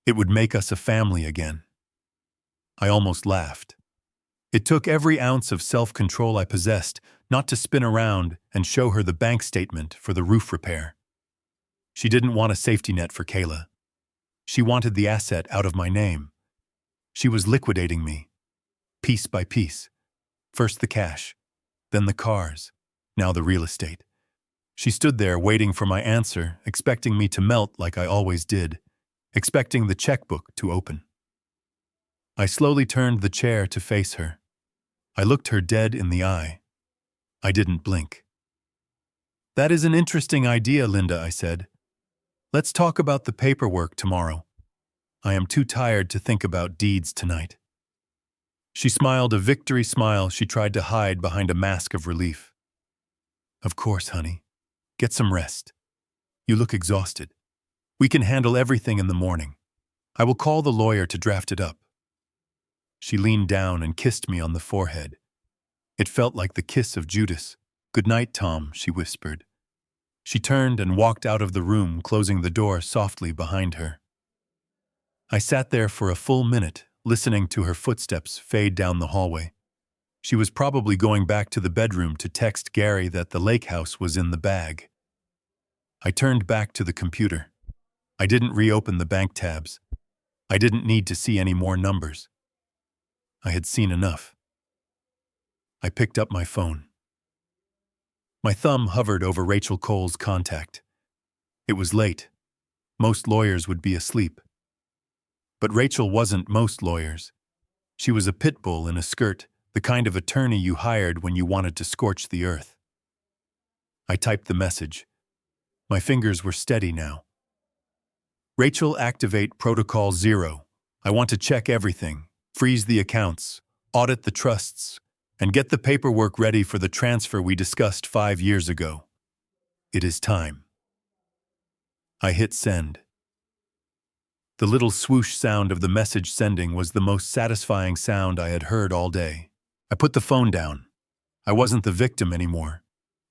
It would make us a family again." I almost laughed. It took every ounce of self-control I possessed not to spin around and show her the bank statement for the roof repair. She didn't want a safety net for Kayla. She wanted the asset out of my name. She was liquidating me, piece by piece. First the cash, then the cars, now the real estate. She stood there waiting for my answer, expecting me to melt like I always did, expecting the checkbook to open. I slowly turned the chair to face her. I looked her dead in the eye. I didn't blink. "That is an interesting idea, Linda," I said. "Let's talk about the paperwork tomorrow. I am too tired to think about deeds tonight." She smiled a victory smile she tried to hide behind a mask of relief. "Of course, honey. Get some rest. You look exhausted. We can handle everything in the morning. I will call the lawyer to draft it up." She leaned down and kissed me on the forehead. It felt like the kiss of Judas. "Good night, Tom," she whispered. She turned and walked out of the room, closing the door softly behind her. I sat there for a full minute, listening to her footsteps fade down the hallway. She was probably going back to the bedroom to text Gary that the lake house was in the bag. I turned back to the computer. I didn't reopen the bank tabs. I didn't need to see any more numbers. I had seen enough. I picked up my phone. My thumb hovered over Rachel Cole's contact. It was late. Most lawyers would be asleep. But Rachel wasn't most lawyers. She was a pit bull in a skirt, the kind of attorney you hired when you wanted to scorch the earth. I typed the message. My fingers were steady now. "Rachel, activate Protocol 0. I want to check everything, freeze the accounts, audit the trusts, and get the paperwork ready for the transfer we discussed 5 years ago. It is time." I hit send. The little swoosh sound of the message sending was the most satisfying sound I had heard all day. I put the phone down. I wasn't the victim anymore.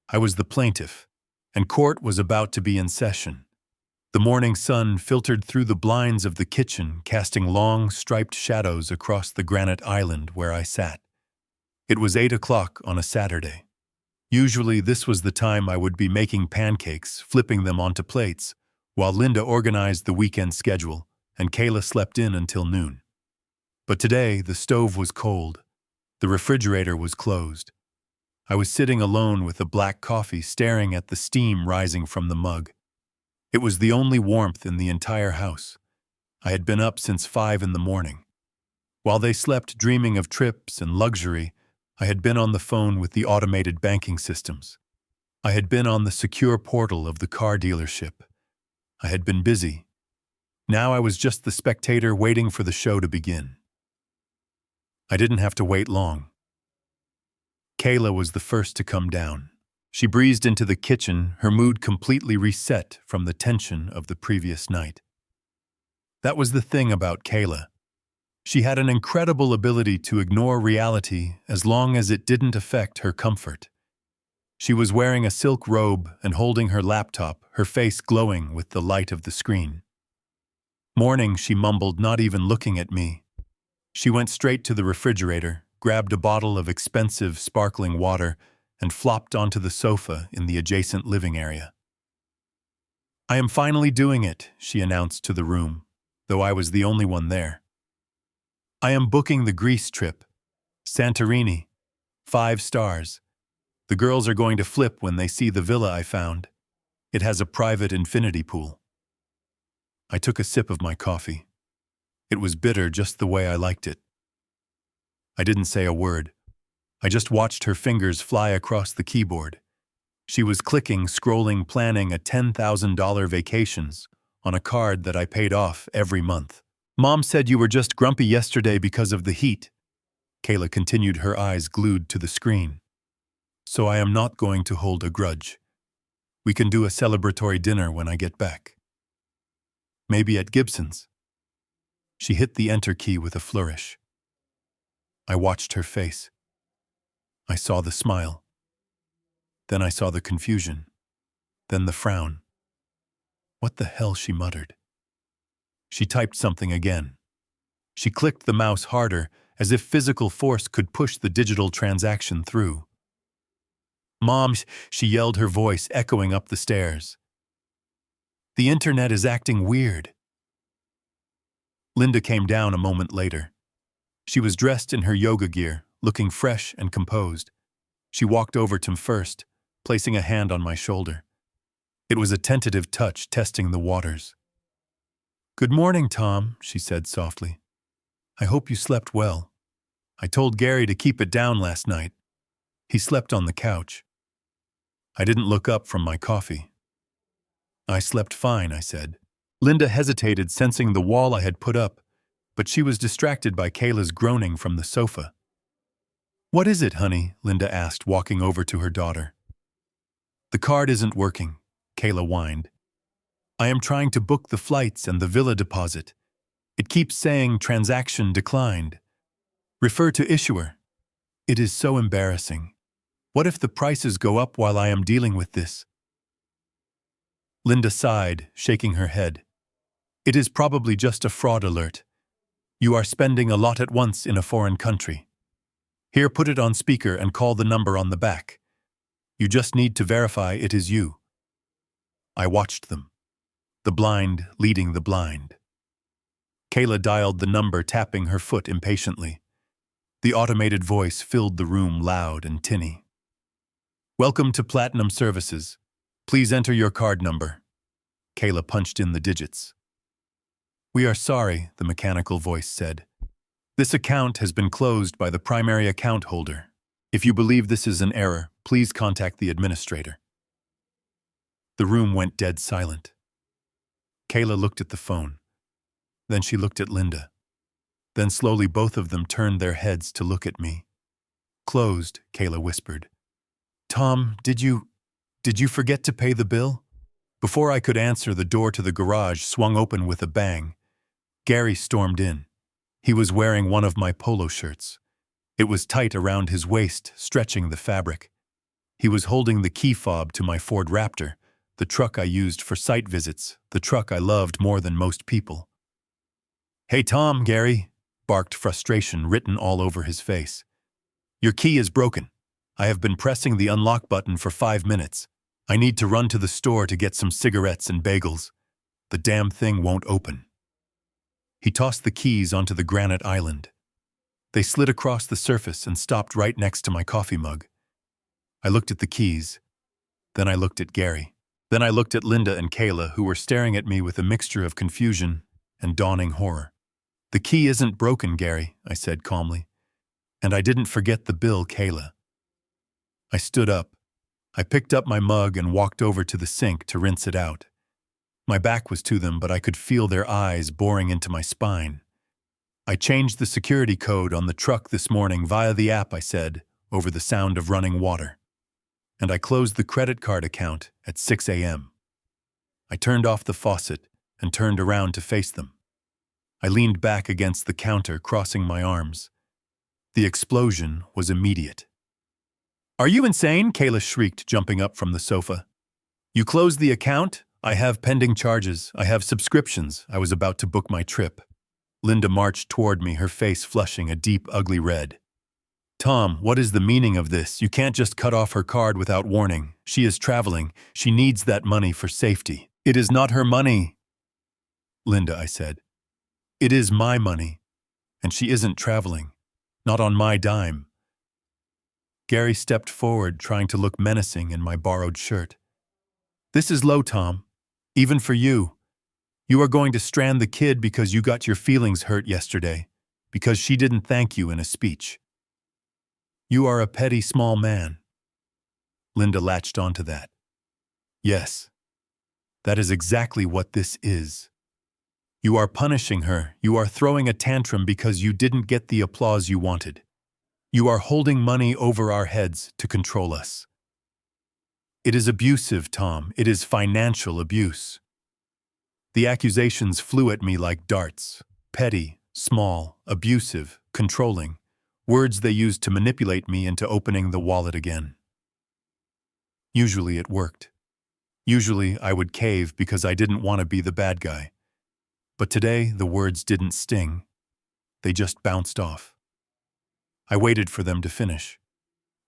I was the plaintiff, and court was about to be in session. The morning sun filtered through the blinds of the kitchen, casting long, striped shadows across the granite island where I sat. It was 8 o'clock on a Saturday. Usually this was the time I would be making pancakes, flipping them onto plates, while Linda organized the weekend schedule, and Kayla slept in until noon. But today, the stove was cold. The refrigerator was closed. I was sitting alone with a black coffee, staring at the steam rising from the mug. It was the only warmth in the entire house. I had been up since 5 in the morning. While they slept dreaming of trips and luxury, I had been on the phone with the automated banking systems. I had been on the secure portal of the car dealership. I had been busy. Now I was just the spectator waiting for the show to begin. I didn't have to wait long. Kayla was the first to come down. She breezed into the kitchen, her mood completely reset from the tension of the previous night. That was the thing about Kayla. She had an incredible ability to ignore reality as long as it didn't affect her comfort. She was wearing a silk robe and holding her laptop, her face glowing with the light of the screen. "Morning," she mumbled, not even looking at me. She went straight to the refrigerator, grabbed a bottle of expensive sparkling water, and flopped onto the sofa in the adjacent living area. "I am finally doing it," she announced to the room, though I was the only one there. "I am booking the Greece trip. Santorini. 5 stars. The girls are going to flip when they see the villa I found. It has a private infinity pool." I took a sip of my coffee. It was bitter just the way I liked it. I didn't say a word. I just watched her fingers fly across the keyboard. She was clicking, scrolling, planning a $10,000 vacations on a card that I paid off every month. "Mom said you were just grumpy yesterday because of the heat." Kayla continued, her eyes glued to the screen. "So I am not going to hold a grudge. We can do a celebratory dinner when I get back. Maybe at Gibson's." She hit the enter key with a flourish. I watched her face. I saw the smile. Then I saw the confusion. Then the frown. "What the hell?" she muttered. She typed something again. She clicked the mouse harder, as if physical force could push the digital transaction through. "Mom," she yelled, her voice echoing up the stairs. "The internet is acting weird." Linda came down a moment later. She was dressed in her yoga gear, looking fresh and composed. She walked over to me first, placing a hand on my shoulder. It was a tentative touch, testing the waters. "Good morning, Tom," she said softly. "I hope you slept well. I told Gary to keep it down last night. He slept on the couch." I didn't look up from my coffee. "I slept fine," I said. Linda hesitated, sensing the wall I had put up, but she was distracted by Kayla's groaning from the sofa. "What is it, honey?" Linda asked, walking over to her daughter. "The card isn't working," Kayla whined. "I am trying to book the flights and the villa deposit. It keeps saying transaction declined. Refer to issuer. It is so embarrassing. What if the prices go up while I am dealing with this?" Linda sighed, shaking her head. "It is probably just a fraud alert. You are spending a lot at once in a foreign country. Here, put it on speaker and call the number on the back. You just need to verify it is you." I watched them. The blind leading the blind. Kayla dialed the number, tapping her foot impatiently. The automated voice filled the room, loud and tinny. "Welcome to Platinum Services. Please enter your card number." Kayla punched in the digits. "We are sorry," the mechanical voice said. "This account has been closed by the primary account holder. If you believe this is an error, please contact the administrator." The room went dead silent. Kayla looked at the phone. Then she looked at Linda. Then slowly both of them turned their heads to look at me. "Closed," Kayla whispered. "Tom, did you forget to pay the bill?" Before I could answer, the door to the garage swung open with a bang. Gary stormed in. He was wearing one of my polo shirts. It was tight around his waist, stretching the fabric. He was holding the key fob to my Ford Raptor, the truck I used for site visits, the truck I loved more than most people. "Hey Tom," Gary barked, frustration written all over his face. "Your key is broken. I have been pressing the unlock button for 5 minutes. I need to run to the store to get some cigarettes and bagels. The damn thing won't open." He tossed the keys onto the granite island. They slid across the surface and stopped right next to my coffee mug. I looked at the keys. Then I looked at Gary. Then I looked at Linda and Kayla, who were staring at me with a mixture of confusion and dawning horror. "The key isn't broken, Gary," I said calmly. "And I didn't forget the bill, Kayla." I stood up. I picked up my mug and walked over to the sink to rinse it out. My back was to them, but I could feel their eyes boring into my spine. "I changed the security code on the truck this morning via the app," I said, over the sound of running water. "And I closed the credit card account at 6 a.m. I turned off the faucet and turned around to face them. I leaned back against the counter, crossing my arms. The explosion was immediate. "Are you insane?" Kayla shrieked, jumping up from the sofa. "You closed the account? I have pending charges. I have subscriptions. I was about to book my trip." Linda marched toward me, her face flushing a deep, ugly red. Tom, what is the meaning of this? You can't just cut off her card without warning. She is traveling. She needs that money for safety. It is not her money. Linda, I said. It is my money. And she isn't traveling. Not on my dime. Gary stepped forward, trying to look menacing in my borrowed shirt. This is low, Tom. Even for you. You are going to strand the kid because you got your feelings hurt yesterday. Because she didn't thank you in a speech. You are a petty small man. Linda latched onto that. Yes. That is exactly what this is. You are punishing her. You are throwing a tantrum because you didn't get the applause you wanted. You are holding money over our heads to control us. It is abusive, Tom. It is financial abuse. The accusations flew at me like darts. Petty, small, abusive, controlling. Words they used to manipulate me into opening the wallet again. Usually it worked. Usually I would cave because I didn't want to be the bad guy. But today the words didn't sting. They just bounced off. I waited for them to finish.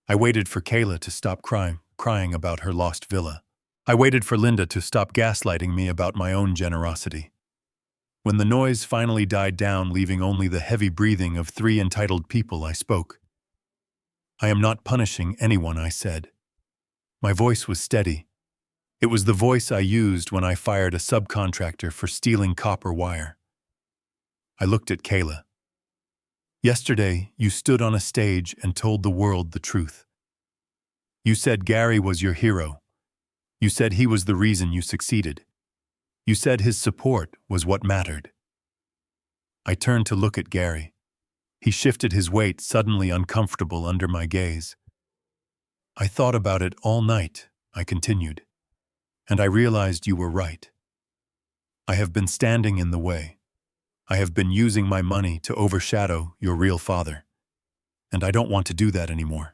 I waited for Kayla to stop crying about her lost villa. I waited for Linda to stop gaslighting me about my own generosity. When the noise finally died down, leaving only the heavy breathing of 3 entitled people, I spoke. I am not punishing anyone, I said. My voice was steady. It was the voice I used when I fired a subcontractor for stealing copper wire. I looked at Kayla. Yesterday, you stood on a stage and told the world the truth. You said Gary was your hero. You said he was the reason you succeeded. You said his support was what mattered. I turned to look at Gary. He shifted his weight, suddenly uncomfortable under my gaze. I thought about it all night, I continued. And I realized you were right. I have been standing in the way. I have been using my money to overshadow your real father. And I don't want to do that anymore.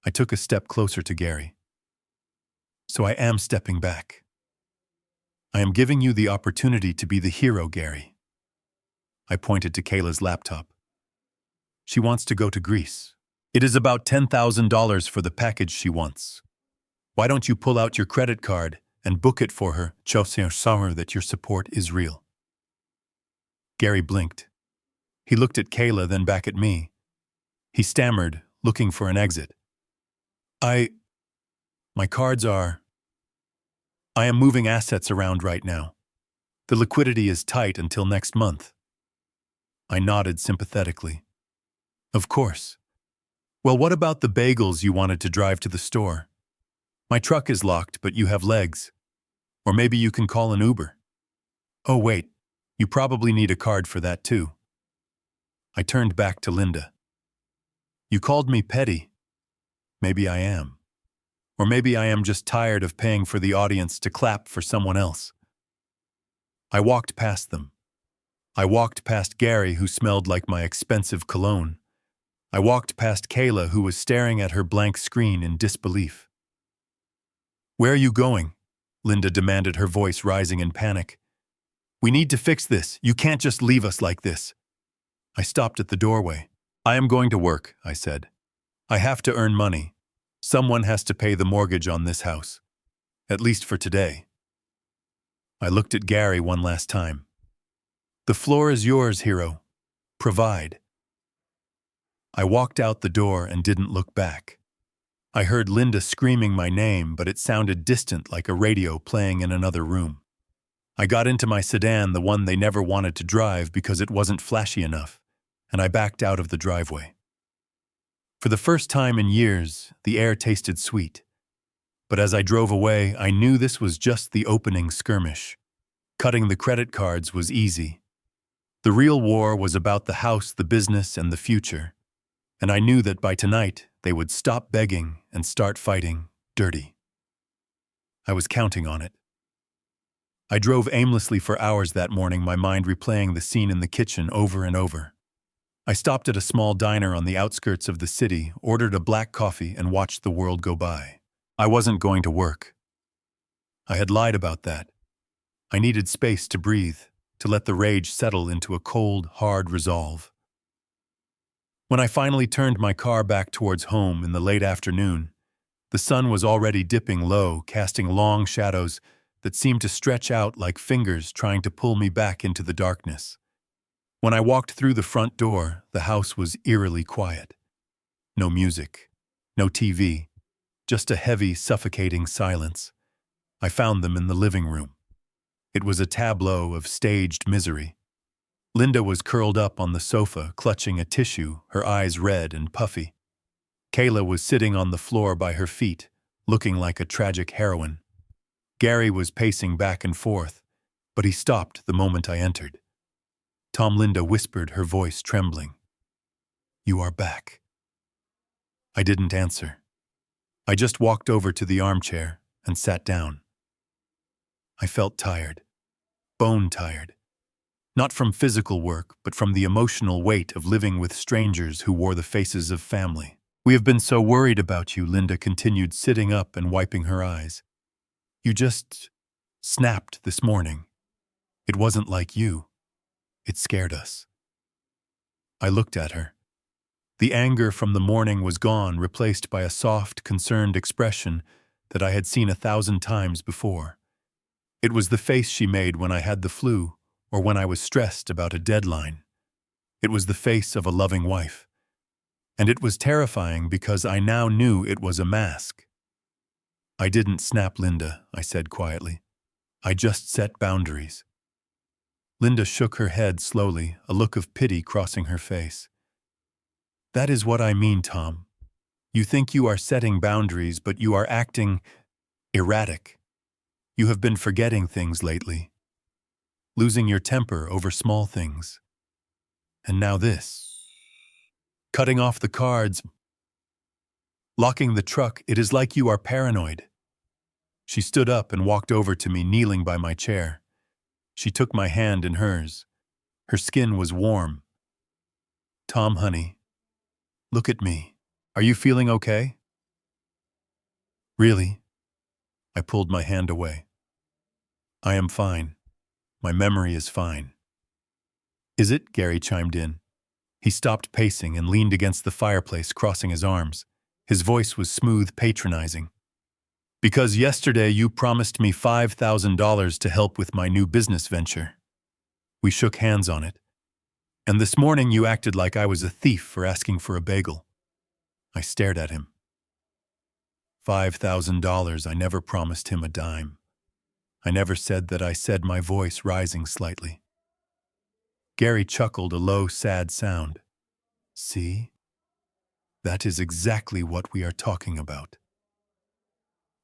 I took a step closer to Gary. So I am stepping back. I am giving you the opportunity to be the hero, Gary. I pointed to Kayla's laptop. She wants to go to Greece. It is about $10,000 for the package she wants. Why don't you pull out your credit card and book it for her, show her that your support is real? Gary blinked. He looked at Kayla, then back at me. He stammered, looking for an exit. My cards are... I am moving assets around right now. The liquidity is tight until next month. I nodded sympathetically. Of course. Well, what about the bagels you wanted to drive to the store? My truck is locked, but you have legs. Or maybe you can call an Uber. Oh, wait. You probably need a card for that too. I turned back to Linda. You called me petty. Maybe I am. Or maybe I am just tired of paying for the audience to clap for someone else. I walked past them. I walked past Gary, who smelled like my expensive cologne. I walked past Kayla, who was staring at her blank screen in disbelief. Where are you going? Linda demanded, her voice rising in panic. We need to fix this. You can't just leave us like this. I stopped at the doorway. I am going to work, I said. I have to earn money. Someone has to pay the mortgage on this house. At least for today. I looked at Gary one last time. The floor is yours, hero. Provide. I walked out the door and didn't look back. I heard Linda screaming my name, but it sounded distant, like a radio playing in another room. I got into my sedan, the one they never wanted to drive because it wasn't flashy enough, and I backed out of the driveway. For the first time in years, the air tasted sweet. But as I drove away, I knew this was just the opening skirmish. Cutting the credit cards was easy. The real war was about the house, the business, and the future. And I knew that by tonight, they would stop begging and start fighting dirty. I was counting on it. I drove aimlessly for hours that morning, my mind replaying the scene in the kitchen over and over. I stopped at a small diner on the outskirts of the city, ordered a black coffee, and watched the world go by. I wasn't going to work. I had lied about that. I needed space to breathe, to let the rage settle into a cold, hard resolve. When I finally turned my car back towards home in the late afternoon, the sun was already dipping low, casting long shadows that seemed to stretch out like fingers trying to pull me back into the darkness. When I walked through the front door, the house was eerily quiet. No music, no TV, just a heavy, suffocating silence. I found them in the living room. It was a tableau of staged misery. Linda was curled up on the sofa, clutching a tissue, her eyes red and puffy. Kayla was sitting on the floor by her feet, looking like a tragic heroine. Gary was pacing back and forth, but he stopped the moment I entered. Linda whispered, her voice trembling. "You are back." I didn't answer. I just walked over to the armchair and sat down. I felt tired, bone tired. Not from physical work, but from the emotional weight of living with strangers who wore the faces of family. "We have been so worried about you," Linda continued, sitting up and wiping her eyes. "You just snapped this morning. It wasn't like you. It scared us." I looked at her. The anger from the morning was gone, replaced by a soft, concerned expression that I had seen 1,000 times before. It was the face she made when I had the flu, or when I was stressed about a deadline. It was the face of a loving wife. And it was terrifying because I now knew it was a mask. "I didn't snap, Linda," I said quietly. "I just set boundaries." Linda shook her head slowly, a look of pity crossing her face. "That is what I mean, Tom. You think you are setting boundaries, but you are acting erratic. You have been forgetting things lately, losing your temper over small things. And now this. Cutting off the cards, locking the truck, it is like you are paranoid." She stood up and walked over to me, kneeling by my chair. She took my hand in hers. Her skin was warm. "Tom, honey, look at me. Are you feeling okay?" "Really?" I pulled my hand away. "I am fine. My memory is fine." "Is it?" Gary chimed in. He stopped pacing and leaned against the fireplace, crossing his arms. His voice was smooth, patronizing. "Because yesterday you promised me $5,000 to help with my new business venture. We shook hands on it. And this morning you acted like I was a thief for asking for a bagel." I stared at him. $5,000, I never promised him a dime. I never said that. I said, my voice rising slightly. Gary chuckled, a low, sad sound. "See? That is exactly what we are talking about."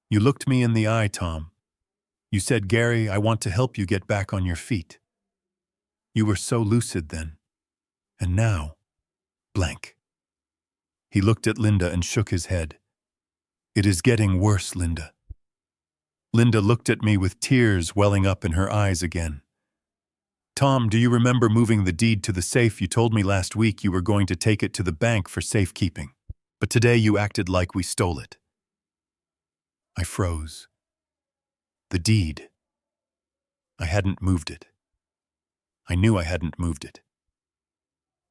"You looked me in the eye, Tom. You said, 'Gary, I want to help you get back on your feet.' You were so lucid then. And now, blank." He looked at Linda and shook his head. "It is getting worse, Linda." Linda looked at me with tears welling up in her eyes again. "Tom, do you remember moving the deed to the safe? You told me last week you were going to take it to the bank for safekeeping. But today you acted like we stole it." I froze. The deed. I hadn't moved it. I knew I hadn't moved it.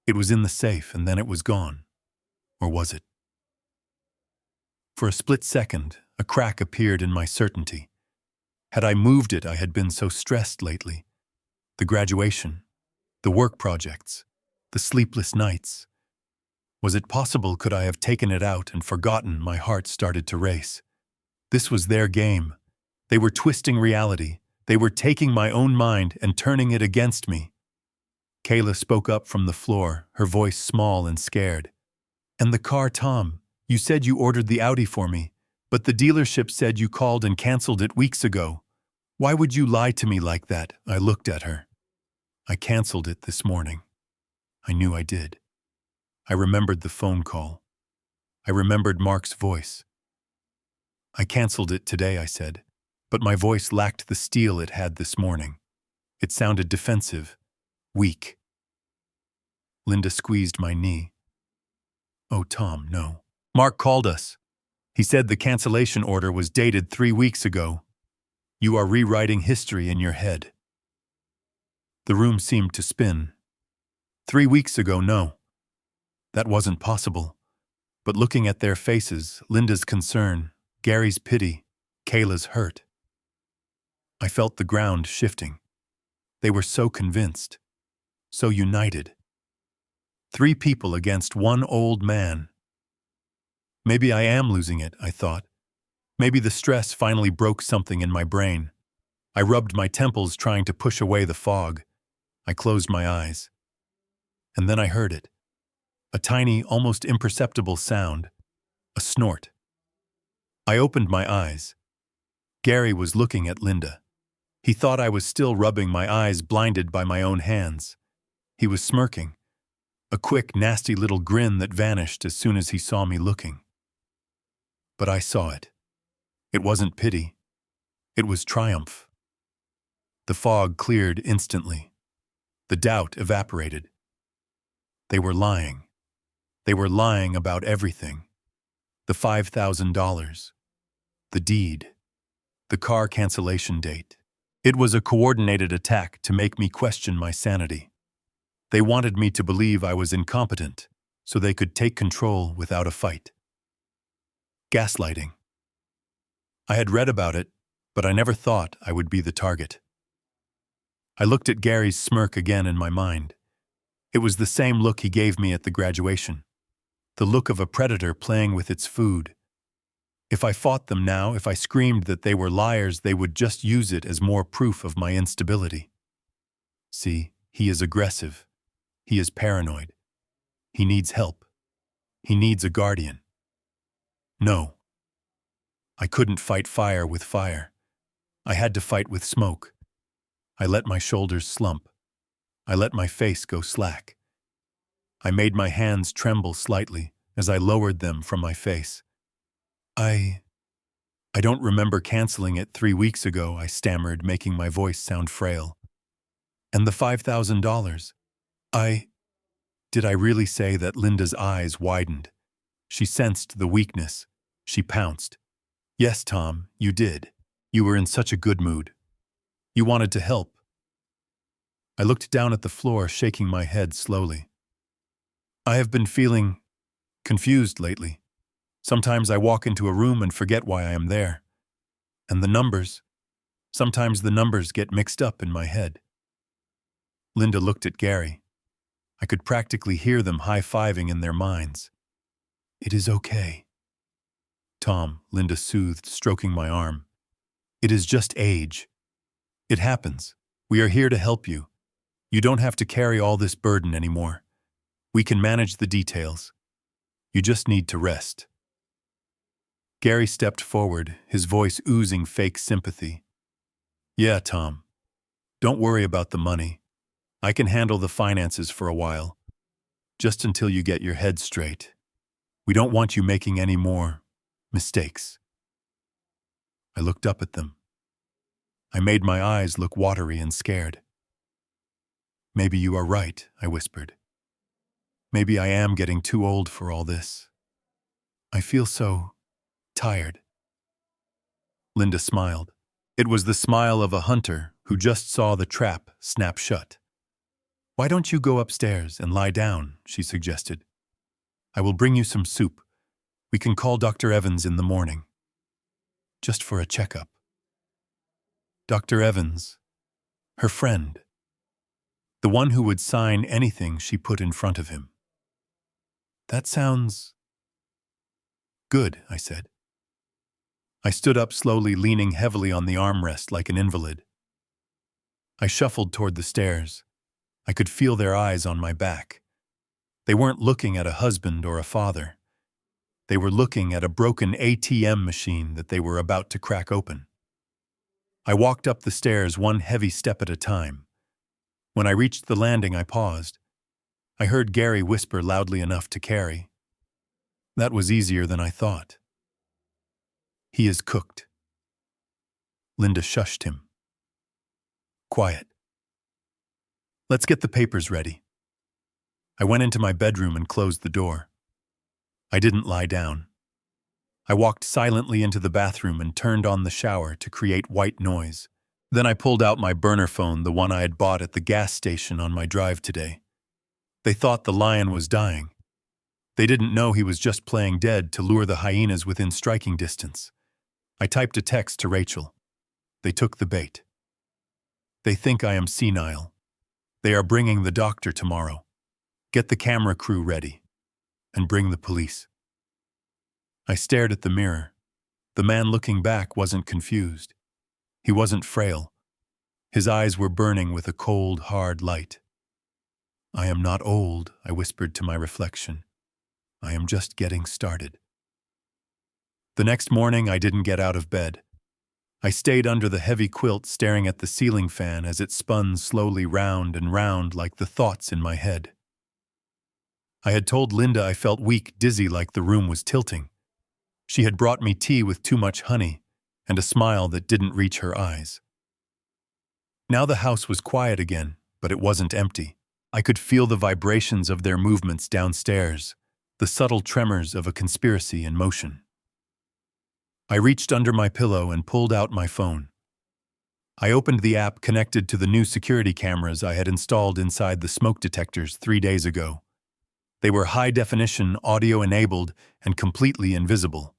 It was in the safe and then it was gone. Or was it? For a split second, a crack appeared in my certainty. Had I moved it, I had been so stressed lately. The graduation, the work projects, the sleepless nights. Was it possible? Could I have taken it out and forgotten? My heart started to race. This was their game. They were twisting reality. They were taking my own mind and turning it against me. Kayla spoke up from the floor, her voice small and scared. "And the car, Tom. You said you ordered the Audi for me, but the dealership said you called and canceled it weeks ago. Why would you lie to me like that?" I looked at her. "I canceled it this morning." I knew I did. I remembered the phone call. I remembered Mark's voice. "I canceled it today," I said, but my voice lacked the steel it had this morning. It sounded defensive, weak. Linda squeezed my knee. "Oh, Tom, no. Mark called us. He said the cancellation order was dated 3 weeks ago. You are rewriting history in your head." The room seemed to spin. 3 weeks ago, no. That wasn't possible. But looking at their faces, Linda's concern, Gary's pity, Kayla's hurt, I felt the ground shifting. They were so convinced, so united. 3 people against one old man. Maybe I am losing it, I thought. Maybe the stress finally broke something in my brain. I rubbed my temples trying to push away the fog. I closed my eyes. And then I heard it. A tiny, almost imperceptible sound. A snort. I opened my eyes. Gary was looking at Linda. He thought I was still rubbing my eyes, blinded by my own hands. He was smirking. A quick, nasty little grin that vanished as soon as he saw me looking. But I saw it. It wasn't pity. It was triumph. The fog cleared instantly. The doubt evaporated. They were lying. They were lying about everything. The $5,000. The deed. The car cancellation date. It was a coordinated attack to make me question my sanity. They wanted me to believe I was incompetent, so they could take control without a fight. Gaslighting. I had read about it, but I never thought I would be the target. I looked at Gary's smirk again in my mind. It was the same look he gave me at the graduation. The look of a predator playing with its food. If I fought them now, if I screamed that they were liars, they would just use it as more proof of my instability. See, he is aggressive. He is paranoid. He needs help. He needs a guardian. No. I couldn't fight fire with fire. I had to fight with smoke. I let my shoulders slump. I let my face go slack. I made my hands tremble slightly as I lowered them from my face. I don't remember canceling it 3 weeks ago, I stammered, making my voice sound frail. And the $5,000. Did I really say that? Linda's eyes widened. She sensed the weakness. She pounced. Yes, Tom, you did. You were in such a good mood. You wanted to help. I looked down at the floor, shaking my head slowly. I have been feeling confused lately. Sometimes I walk into a room and forget why I am there. And sometimes the numbers get mixed up in my head. Linda looked at Gary. I could practically hear them high-fiving in their minds. It is okay. Tom, Linda soothed, stroking my arm. It is just age. It happens. We are here to help you. You don't have to carry all this burden anymore. We can manage the details. You just need to rest. Gary stepped forward, his voice oozing fake sympathy. Yeah, Tom. Don't worry about the money. I can handle the finances for a while. Just until you get your head straight. We don't want you making any more mistakes. I looked up at them. I made my eyes look watery and scared. Maybe you are right, I whispered. Maybe I am getting too old for all this. I feel so tired. Linda smiled. It was the smile of a hunter who just saw the trap snap shut. Why don't you go upstairs and lie down, she suggested. I will bring you some soup. We can call Dr. Evans in the morning. Just for a checkup. Dr. Evans, her friend. The one who would sign anything she put in front of him. That sounds good, I said. I stood up slowly, leaning heavily on the armrest like an invalid. I shuffled toward the stairs. I could feel their eyes on my back. They weren't looking at a husband or a father. They were looking at a broken ATM machine that they were about to crack open. I walked up the stairs, one heavy step at a time. When I reached the landing, I paused. I heard Gary whisper loudly enough to Carrie. That was easier than I thought. He is cooked. Linda shushed him. Quiet. Let's get the papers ready. I went into my bedroom and closed the door. I didn't lie down. I walked silently into the bathroom and turned on the shower to create white noise. Then I pulled out my burner phone, the one I had bought at the gas station on my drive today. They thought the lion was dying. They didn't know he was just playing dead to lure the hyenas within striking distance. I typed a text to Rachel. They took the bait. They think I am senile. They are bringing the doctor tomorrow. Get the camera crew ready. And bring the police. I stared at the mirror. The man looking back wasn't confused. He wasn't frail. His eyes were burning with a cold, hard light. I am not old, I whispered to my reflection. I am just getting started. The next morning, I didn't get out of bed. I stayed under the heavy quilt staring at the ceiling fan as it spun slowly round and round like the thoughts in my head. I had told Linda I felt weak, dizzy, like the room was tilting. She had brought me tea with too much honey and a smile that didn't reach her eyes. Now the house was quiet again, but it wasn't empty. I could feel the vibrations of their movements downstairs, the subtle tremors of a conspiracy in motion. I reached under my pillow and pulled out my phone. I opened the app connected to the new security cameras I had installed inside the smoke detectors 3 days ago. They were high-definition, audio-enabled, and completely invisible.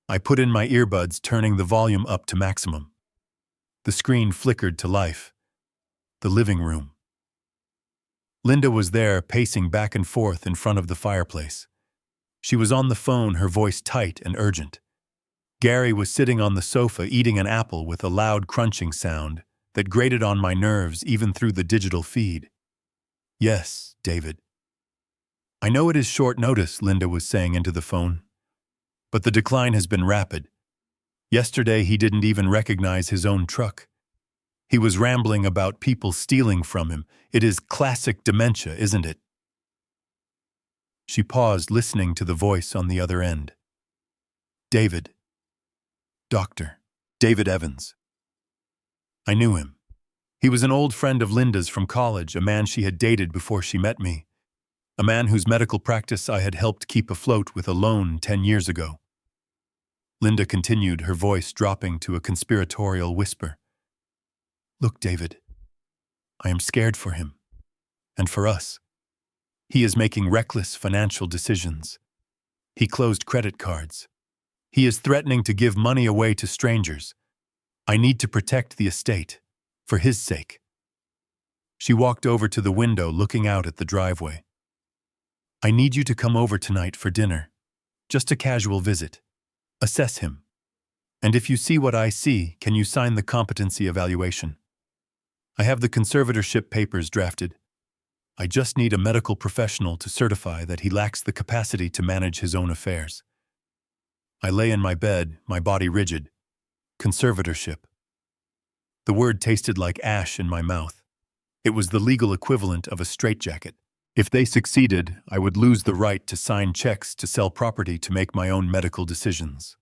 I put in my earbuds, turning the volume up to maximum. The screen flickered to life. The living room. Linda was there, pacing back and forth in front of the fireplace. She was on the phone, her voice tight and urgent. Gary was sitting on the sofa eating an apple with a loud crunching sound that grated on my nerves even through the digital feed. Yes, David. I know it is short notice, Linda was saying into the phone. But the decline has been rapid. Yesterday he didn't even recognize his own truck. He was rambling about people stealing from him. It is classic dementia, isn't it? She paused, listening to the voice on the other end. David. Doctor. David Evans. I knew him. He was an old friend of Linda's from college, a man she had dated before she met me. A man whose medical practice I had helped keep afloat with a loan 10 years ago. Linda continued, her voice dropping to a conspiratorial whisper. Look, David, I am scared for him, and for us. He is making reckless financial decisions. He closed credit cards. He is threatening to give money away to strangers. I need to protect the estate, for his sake. She walked over to the window, looking out at the driveway. I need you to come over tonight for dinner. Just a casual visit. Assess him. And if you see what I see, can you sign the competency evaluation? I have the conservatorship papers drafted. I just need a medical professional to certify that he lacks the capacity to manage his own affairs. I lay in my bed, my body rigid. Conservatorship. The word tasted like ash in my mouth. It was the legal equivalent of a straitjacket. If they succeeded, I would lose the right to sign checks to sell property to make my own medical decisions.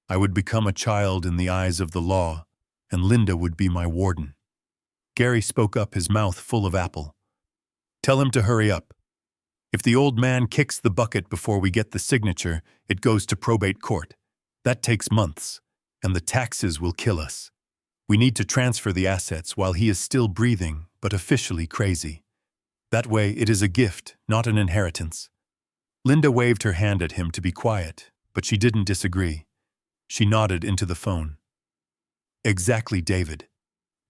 I would become a child in the eyes of the law, and Linda would be my warden. Gary spoke up, his mouth full of apple. Tell him to hurry up. If the old man kicks the bucket before we get the signature, it goes to probate court. That takes months, and the taxes will kill us. We need to transfer the assets while he is still breathing, but officially crazy. That way, it is a gift, not an inheritance. Linda waved her hand at him to be quiet, but she didn't disagree. She nodded into the phone. Exactly, David.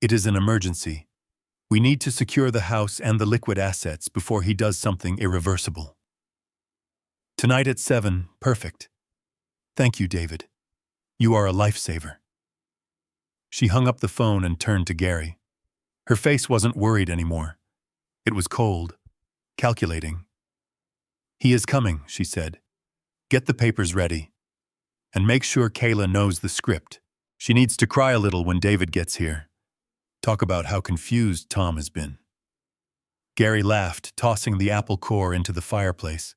It is an emergency. We need to secure the house and the liquid assets before he does something irreversible. Tonight at 7, perfect. Thank you, David. You are a lifesaver. She hung up the phone and turned to Gary. Her face wasn't worried anymore. It was cold, calculating. He is coming, she said. Get the papers ready. And make sure Kayla knows the script. She needs to cry a little when David gets here. Talk about how confused Tom has been. Gary laughed, tossing the apple core into the fireplace.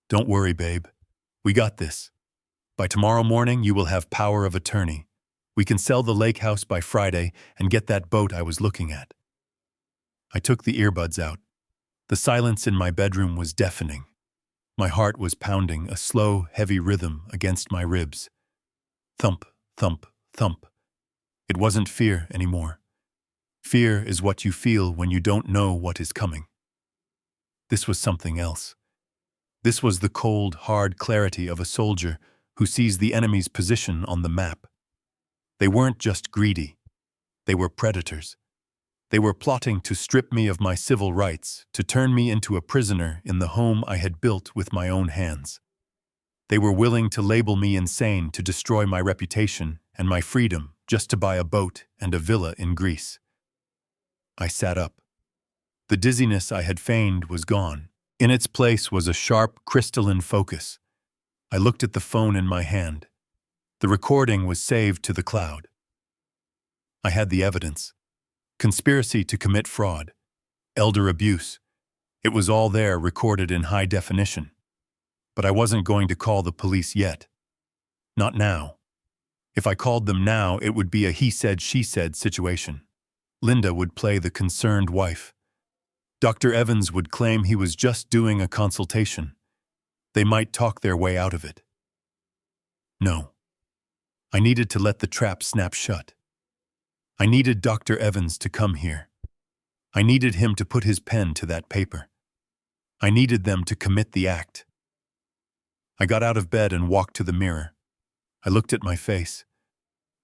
Don't worry, babe. We got this. By tomorrow morning, you will have power of attorney. We can sell the lake house by Friday and get that boat I was looking at. I took the earbuds out. The silence in my bedroom was deafening. My heart was pounding, a slow, heavy rhythm against my ribs. Thump, thump, thump. It wasn't fear anymore. Fear is what you feel when you don't know what is coming. This was something else. This was the cold, hard clarity of a soldier who sees the enemy's position on the map. They weren't just greedy. They were predators. They were plotting to strip me of my civil rights, to turn me into a prisoner in the home I had built with my own hands. They were willing to label me insane to destroy my reputation and my freedom just to buy a boat and a villa in Greece. I sat up. The dizziness I had feigned was gone. In its place was a sharp, crystalline focus. I looked at the phone in my hand. The recording was saved to the cloud. I had the evidence. Conspiracy to commit fraud. Elder abuse. It was all there, recorded in high definition. But I wasn't going to call the police yet. Not now. If I called them now, it would be a he said, she said situation. Linda would play the concerned wife. Dr. Evans would claim he was just doing a consultation. They might talk their way out of it. No. I needed to let the trap snap shut. I needed Dr. Evans to come here. I needed him to put his pen to that paper. I needed them to commit the act. I got out of bed and walked to the mirror. I looked at my face.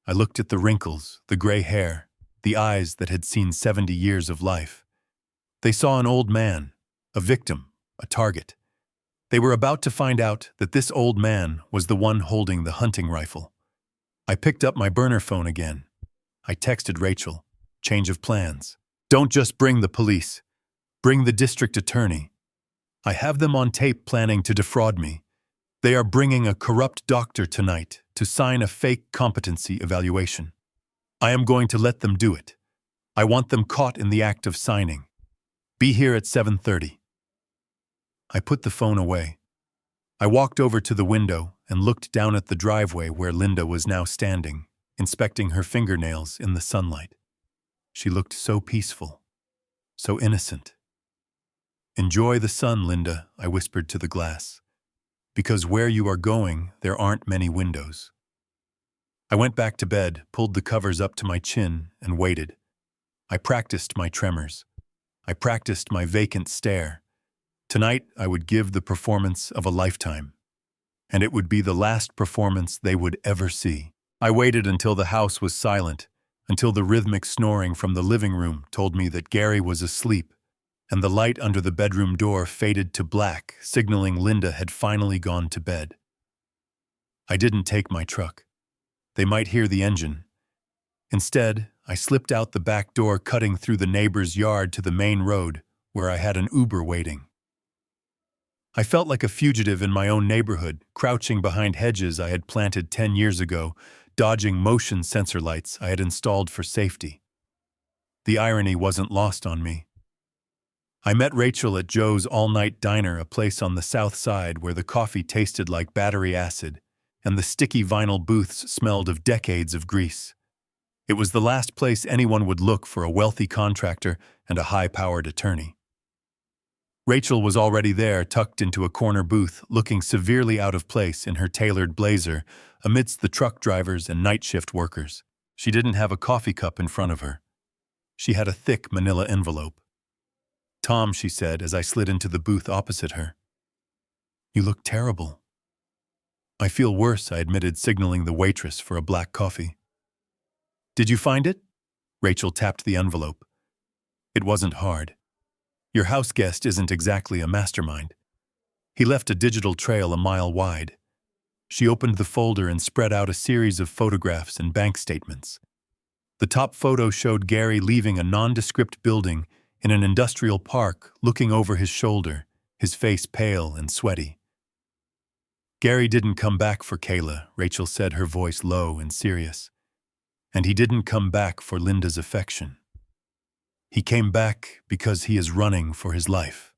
I looked at the wrinkles, the gray hair, the eyes that had seen 70 years of life. They saw an old man, a victim, a target. They were about to find out that this old man was the one holding the hunting rifle. I picked up my burner phone again. I texted Rachel. Change of plans. Don't just bring the police. Bring the district attorney. I have them on tape planning to defraud me. They are bringing a corrupt doctor tonight to sign a fake competency evaluation. I am going to let them do it. I want them caught in the act of signing. Be here at 7:30. I put the phone away. I walked over to the window and looked down at the driveway where Linda was now standing, inspecting her fingernails in the sunlight. She looked so peaceful, so innocent. Enjoy the sun, Linda, I whispered to the glass. Because where you are going, there aren't many windows. I went back to bed, pulled the covers up to my chin, and waited. I practiced my tremors. I practiced my vacant stare. Tonight, I would give the performance of a lifetime. And it would be the last performance they would ever see. I waited until the house was silent, until the rhythmic snoring from the living room told me that Gary was asleep, and the light under the bedroom door faded to black, signaling Linda had finally gone to bed. I didn't take my truck. They might hear the engine. Instead, I slipped out the back door, cutting through the neighbor's yard to the main road, where I had an Uber waiting. I felt like a fugitive in my own neighborhood, crouching behind hedges I had planted 10 years ago, dodging motion sensor lights I had installed for safety. The irony wasn't lost on me. I met Rachel at Joe's all-night diner, a place on the south side where the coffee tasted like battery acid and the sticky vinyl booths smelled of decades of grease. It was the last place anyone would look for a wealthy contractor and a high-powered attorney. Rachel was already there, tucked into a corner booth, looking severely out of place in her tailored blazer amidst the truck drivers and night shift workers. She didn't have a coffee cup in front of her. She had a thick manila envelope. "Tom," she said as I slid into the booth opposite her. "You look terrible." "I feel worse," I admitted, signaling the waitress for a black coffee. "Did you find it?" Rachel tapped the envelope. It wasn't hard. Your house guest isn't exactly a mastermind. He left a digital trail a mile wide. She opened the folder and spread out a series of photographs and bank statements. The top photo showed Gary leaving a nondescript building in an industrial park, looking over his shoulder, his face pale and sweaty. "Gary didn't come back for Kayla," Rachel said, her voice low and serious. "And he didn't come back for Linda's affection. He came back because he is running for his life."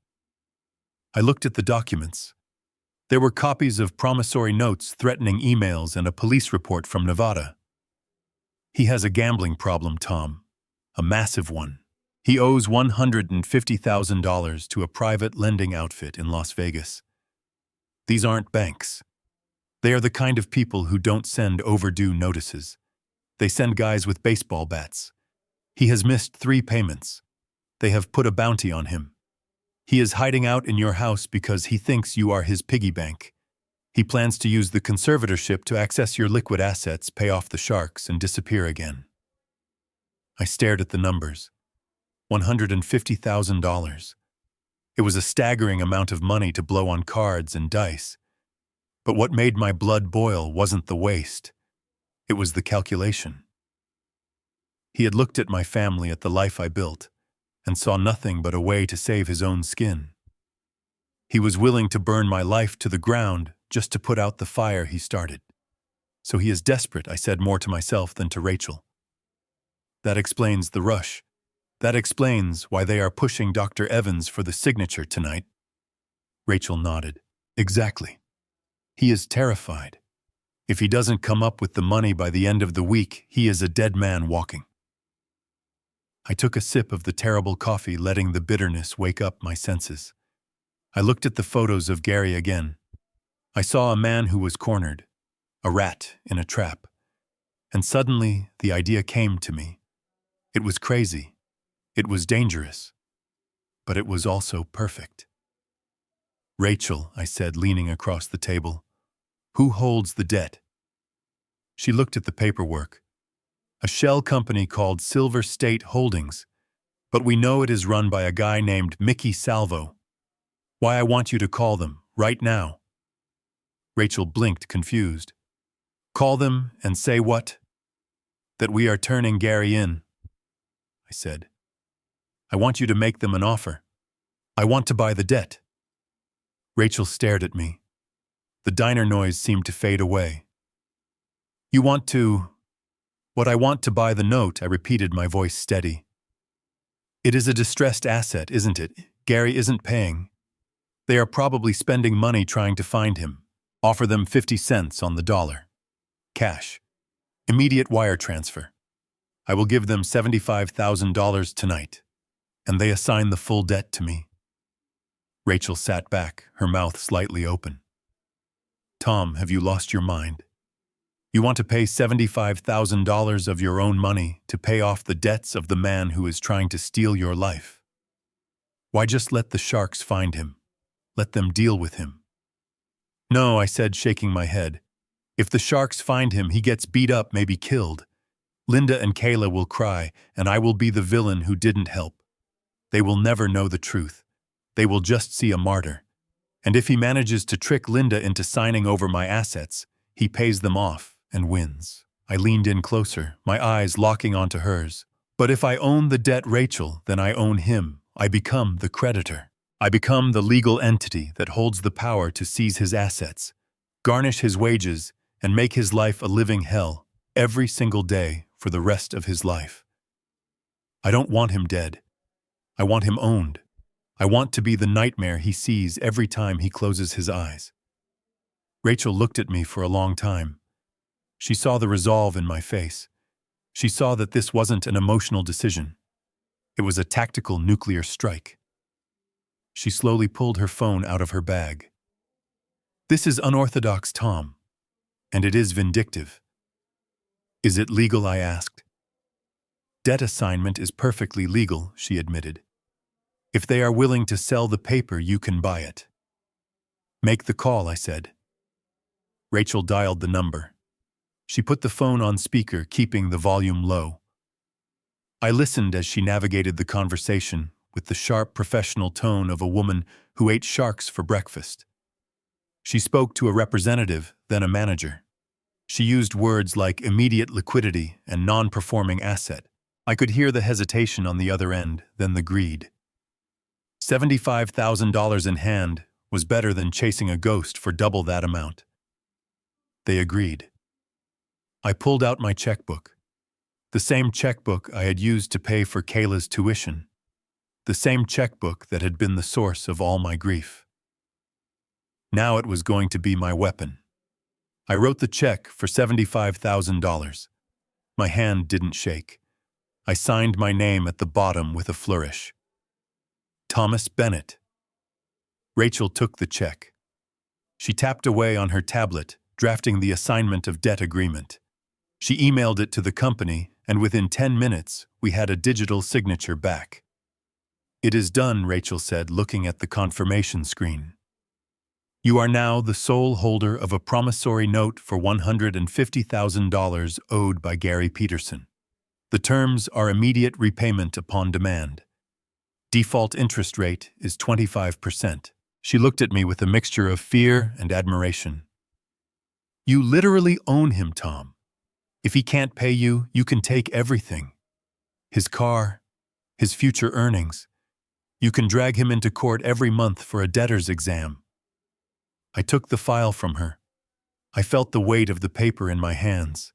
I looked at the documents. There were copies of promissory notes, threatening emails, and a police report from Nevada. "He has a gambling problem, Tom. A massive one. He owes $150,000 to a private lending outfit in Las Vegas. These aren't banks. They are the kind of people who don't send overdue notices. They send guys with baseball bats. He has missed 3 payments. They have put a bounty on him. He is hiding out in your house because he thinks you are his piggy bank. He plans to use the conservatorship to access your liquid assets, pay off the sharks, and disappear again. I stared at the numbers. $150,000. It was a staggering amount of money to blow on cards and dice. But what made my blood boil wasn't the waste. It was the calculation. He had looked at my family, at the life I built, and saw nothing but a way to save his own skin. He was willing to burn my life to the ground just to put out the fire he started. So he is desperate, I said more to myself than to Rachel. That explains the rush. That explains why they are pushing Dr. Evans for the signature tonight. Rachel nodded. Exactly. He is terrified. If he doesn't come up with the money by the end of the week, he is a dead man walking. I took a sip of the terrible coffee, letting the bitterness wake up my senses. I looked at the photos of Gary again. I saw a man who was cornered, a rat in a trap. And suddenly, the idea came to me. It was crazy. It was dangerous. But it was also perfect. Rachel, I said, leaning across the table, who holds the debt? She looked at the paperwork. A shell company called Silver State Holdings, but we know it is run by a guy named Mickey Salvo. Why I want you to call them, right now. Rachel blinked, confused. Call them and say what? That we are turning Gary in, I said. I want you to make them an offer. I want to buy the debt. Rachel stared at me. The diner noise seemed to fade away. You want to... What I want to buy the note, I repeated, my voice steady. It is a distressed asset, isn't it? Gary isn't paying. They are probably spending money trying to find him. Offer them 50 cents on the dollar. Cash. Immediate wire transfer. I will give them $75,000 tonight. And they assign the full debt to me. Rachel sat back, her mouth slightly open. Tom, have you lost your mind? You want to pay $75,000 of your own money to pay off the debts of the man who is trying to steal your life? Why just let the sharks find him? Let them deal with him. No, I said, shaking my head. If the sharks find him, he gets beat up, maybe killed. Linda and Kayla will cry, and I will be the villain who didn't help. They will never know the truth. They will just see a martyr. And if he manages to trick Linda into signing over my assets, he pays them off and wins. I leaned in closer, my eyes locking onto hers. But if I own the debt, Rachel, then I own him. I become the creditor. I become the legal entity that holds the power to seize his assets, garnish his wages, and make his life a living hell every single day for the rest of his life. I don't want him dead. I want him owned. I want to be the nightmare he sees every time he closes his eyes. Rachel looked at me for a long time. She saw the resolve in my face. She saw that this wasn't an emotional decision. It was a tactical nuclear strike. She slowly pulled her phone out of her bag. This is unorthodox, Tom. And it is vindictive. Is it legal? I asked. Debt assignment is perfectly legal, she admitted. If they are willing to sell the paper, you can buy it. Make the call, I said. Rachel dialed the number. She put the phone on speaker, keeping the volume low. I listened as she navigated the conversation with the sharp professional tone of a woman who ate sharks for breakfast. She spoke to a representative, then a manager. She used words like immediate liquidity and non-performing asset. I could hear the hesitation on the other end, then the greed. $75,000 in hand was better than chasing a ghost for double that amount. They agreed. I pulled out my checkbook. The same checkbook I had used to pay for Kayla's tuition. The same checkbook that had been the source of all my grief. Now it was going to be my weapon. I wrote the check for $75,000. My hand didn't shake. I signed my name at the bottom with a flourish. Thomas Bennett. Rachel took the check. She tapped away on her tablet, drafting the assignment of debt agreement. She emailed it to the company, and within 10 minutes, we had a digital signature back. "It is done," Rachel said, looking at the confirmation screen. "You are now the sole holder of a promissory note for $150,000 owed by Gary Peterson. The terms are immediate repayment upon demand. Default interest rate is 25%. She looked at me with a mixture of fear and admiration. "You literally own him, Tom. If he can't pay you, you can take everything. His car, his future earnings. You can drag him into court every month for a debtor's exam." I took the file from her. I felt the weight of the paper in my hands.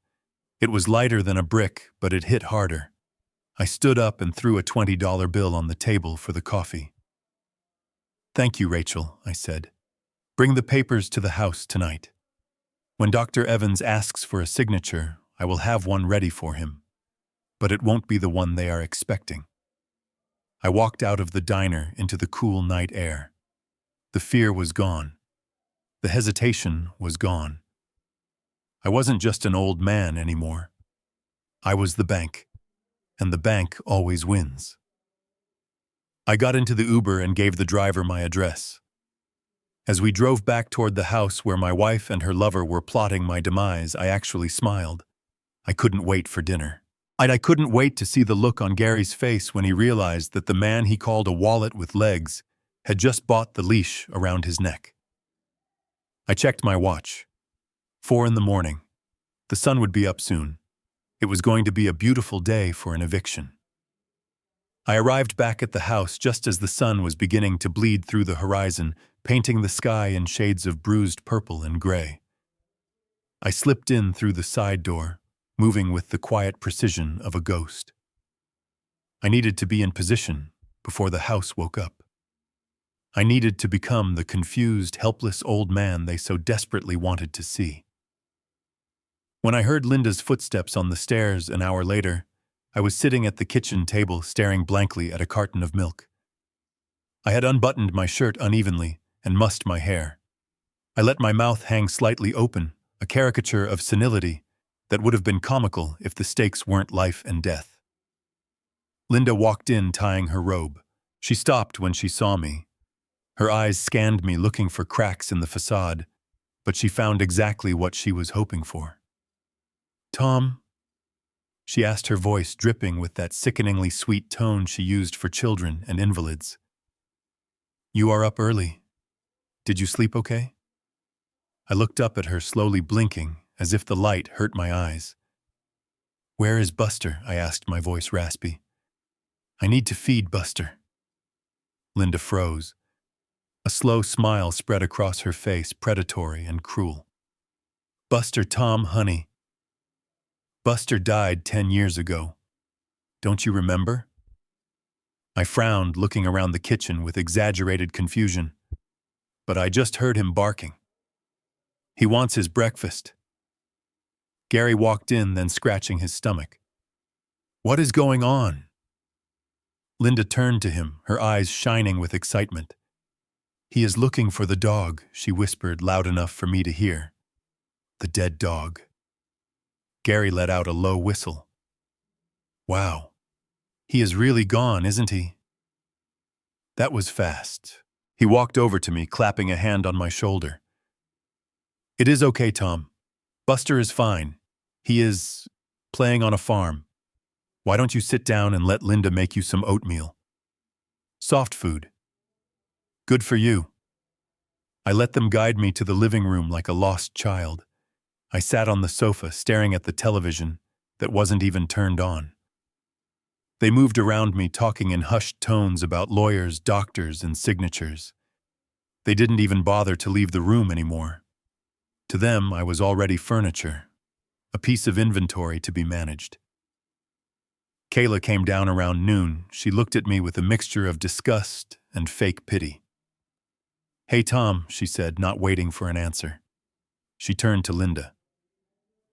It was lighter than a brick, but it hit harder. I stood up and threw a $20 bill on the table for the coffee. "Thank you, Rachel," I said. "Bring the papers to the house tonight. When Dr. Evans asks for a signature, I will have one ready for him. But it won't be the one they are expecting." I walked out of the diner into the cool night air. The fear was gone. The hesitation was gone. I wasn't just an old man anymore. I was the bank, and the bank always wins. I got into the Uber and gave the driver my address. As we drove back toward the house where my wife and her lover were plotting my demise, I actually smiled. I couldn't wait for dinner. I couldn't wait to see the look on Gary's face when he realized that the man he called a wallet with legs had just bought the leash around his neck. I checked my watch. 4 a.m. The sun would be up soon. It was going to be a beautiful day for an eviction. I arrived back at the house just as the sun was beginning to bleed through the horizon, painting the sky in shades of bruised purple and gray. I slipped in through the side door, moving with the quiet precision of a ghost. I needed to be in position before the house woke up. I needed to become the confused, helpless old man they so desperately wanted to see. When I heard Linda's footsteps on the stairs an hour later, I was sitting at the kitchen table staring blankly at a carton of milk. I had unbuttoned my shirt unevenly and mussed my hair. I let my mouth hang slightly open, a caricature of senility that would have been comical if the stakes weren't life and death. Linda walked in tying her robe. She stopped when she saw me. Her eyes scanned me looking for cracks in the facade, but she found exactly what she was hoping for. "Tom?" she asked, her voice dripping with that sickeningly sweet tone she used for children and invalids. "You are up early. Did you sleep okay?" I looked up at her, slowly blinking, as if the light hurt my eyes. "Where is Buster?" I asked, my voice raspy. "I need to feed Buster." Linda froze. A slow smile spread across her face, predatory and cruel. "Buster, Tom, honey. Buster died 10 years ago. Don't you remember?" I frowned, looking around the kitchen with exaggerated confusion. But I just heard him barking. "He wants his breakfast." Gary walked in, then scratching his stomach. "What is going on?" Linda turned to him, her eyes shining with excitement. "He is looking for the dog," she whispered loud enough for me to hear. "The dead dog." Gary let out a low whistle. "Wow. He is really gone, isn't he?" That was fast. He walked over to me, clapping a hand on my shoulder. "It is okay, Tom. Buster is fine. He is playing on a farm. Why don't you sit down and let Linda make you some oatmeal? Soft food. Good for you." I let them guide me to the living room like a lost child. I sat on the sofa, staring at the television that wasn't even turned on. They moved around me, talking in hushed tones about lawyers, doctors, and signatures. They didn't even bother to leave the room anymore. To them, I was already furniture, a piece of inventory to be managed. Kayla came down around noon. She looked at me with a mixture of disgust and fake pity. "Hey, Tom," she said, not waiting for an answer. She turned to Linda.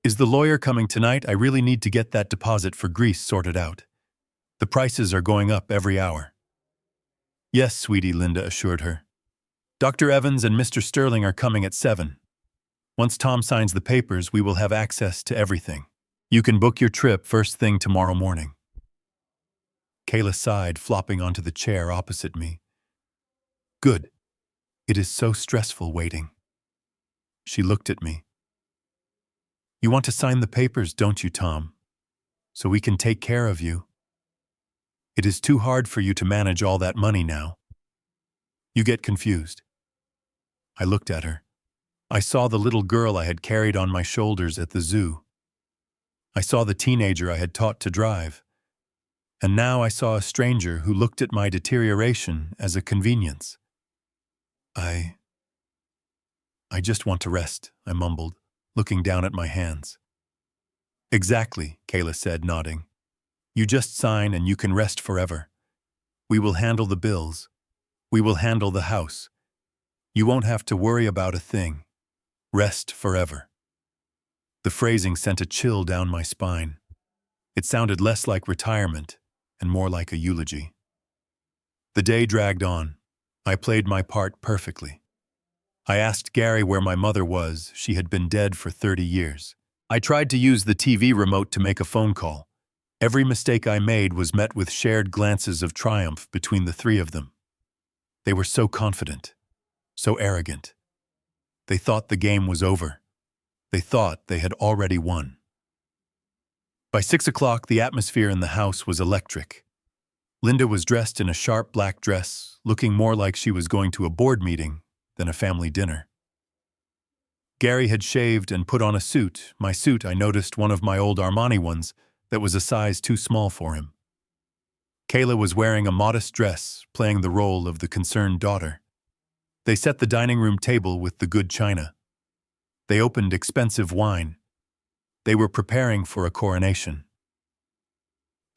"Is the lawyer coming tonight? I really need to get that deposit for Greece sorted out. The prices are going up every hour." "Yes, sweetie," Linda assured her. "Dr. Evans and Mr. Sterling are coming at 7. Once Tom signs the papers, we will have access to everything. You can book your trip first thing tomorrow morning." Kayla sighed, flopping onto the chair opposite me. Good. It is so stressful waiting. She looked at me. You want to sign the papers, don't you, Tom? So we can take care of you. It is too hard for you to manage all that money now. You get confused. I looked at her. I saw the little girl I had carried on my shoulders at the zoo. I saw the teenager I had taught to drive. And now I saw a stranger who looked at my deterioration as a convenience. I just want to rest, I mumbled, looking down at my hands. Exactly, Kayla said, nodding. You just sign and you can rest forever. We will handle the bills. We will handle the house. You won't have to worry about a thing. Rest forever. The phrasing sent a chill down my spine. It sounded less like retirement and more like a eulogy. The day dragged on. I played my part perfectly. I asked Gary where my mother was. She had been dead for 30 years. I tried to use the TV remote to make a phone call. Every mistake I made was met with shared glances of triumph between the three of them. They were so confident, so arrogant. They thought the game was over. They thought they had already won. By 6 o'clock, the atmosphere in the house was electric. Linda was dressed in a sharp black dress, looking more like she was going to a board meeting than a family dinner. Gary had shaved and put on a suit. My suit, I noticed one of my old Armani ones that was a size too small for him. Kayla was wearing a modest dress, playing the role of the concerned daughter. They set the dining room table with the good china. They opened expensive wine. They were preparing for a coronation.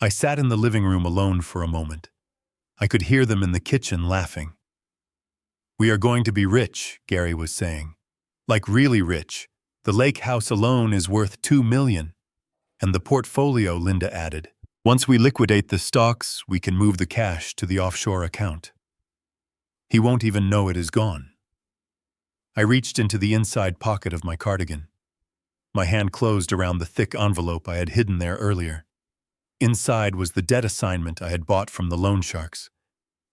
I sat in the living room alone for a moment. I could hear them in the kitchen laughing. We are going to be rich, Gary was saying. Like really rich. The lake house alone is worth $2 million. And the portfolio, Linda added. Once we liquidate the stocks, we can move the cash to the offshore account. He won't even know it is gone. I reached into the inside pocket of my cardigan. My hand closed around the thick envelope I had hidden there earlier. Inside was the debt assignment I had bought from the loan sharks.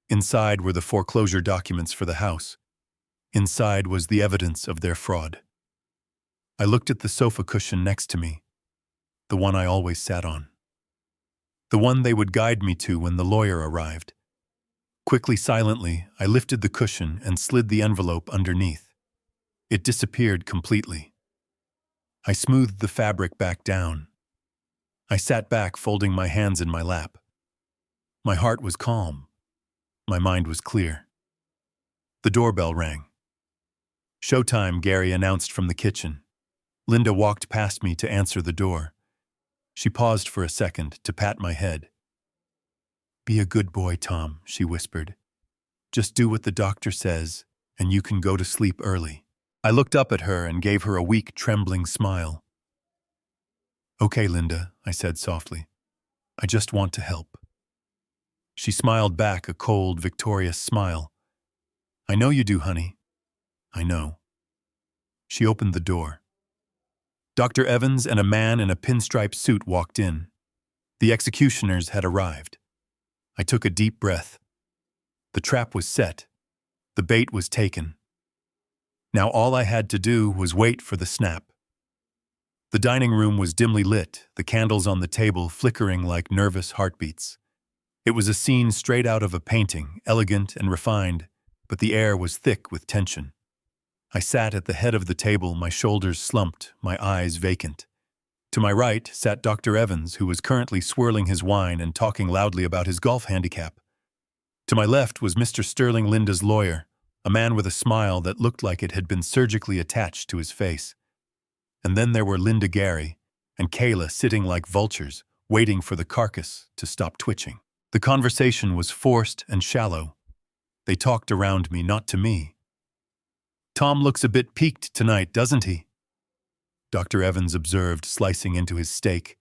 Inside were the foreclosure documents for the house. Inside was the evidence of their fraud. I looked at the sofa cushion next to me, the one I always sat on. The one they would guide me to when the lawyer arrived. Quickly, silently, I lifted the cushion and slid the envelope underneath. It disappeared completely. I smoothed the fabric back down. I sat back, folding my hands in my lap. My heart was calm. My mind was clear. The doorbell rang. Showtime, Gary announced from the kitchen. Linda walked past me to answer the door. She paused for a second to pat my head. Be a good boy, Tom, she whispered. Just do what the doctor says, and you can go to sleep early. I looked up at her and gave her a weak, trembling smile. Okay, Linda, I said softly. I just want to help. She smiled back, a cold, victorious smile. I know you do, honey. I know. She opened the door. Dr. Evans and a man in a pinstripe suit walked in. The executioners had arrived. I took a deep breath. The trap was set. The bait was taken. Now all I had to do was wait for the snap. The dining room was dimly lit, the candles on the table flickering like nervous heartbeats. It was a scene straight out of a painting, elegant and refined, but the air was thick with tension. I sat at the head of the table, my shoulders slumped, my eyes vacant. To my right sat Dr. Evans, who was currently swirling his wine and talking loudly about his golf handicap. To my left was Mr. Sterling, Linda's lawyer, a man with a smile that looked like it had been surgically attached to his face. And then there were Linda, Gary, and Kayla sitting like vultures, waiting for the carcass to stop twitching. The conversation was forced and shallow. They talked around me, not to me. Tom looks a bit peaked tonight, doesn't he? Dr. Evans observed, slicing into his steak.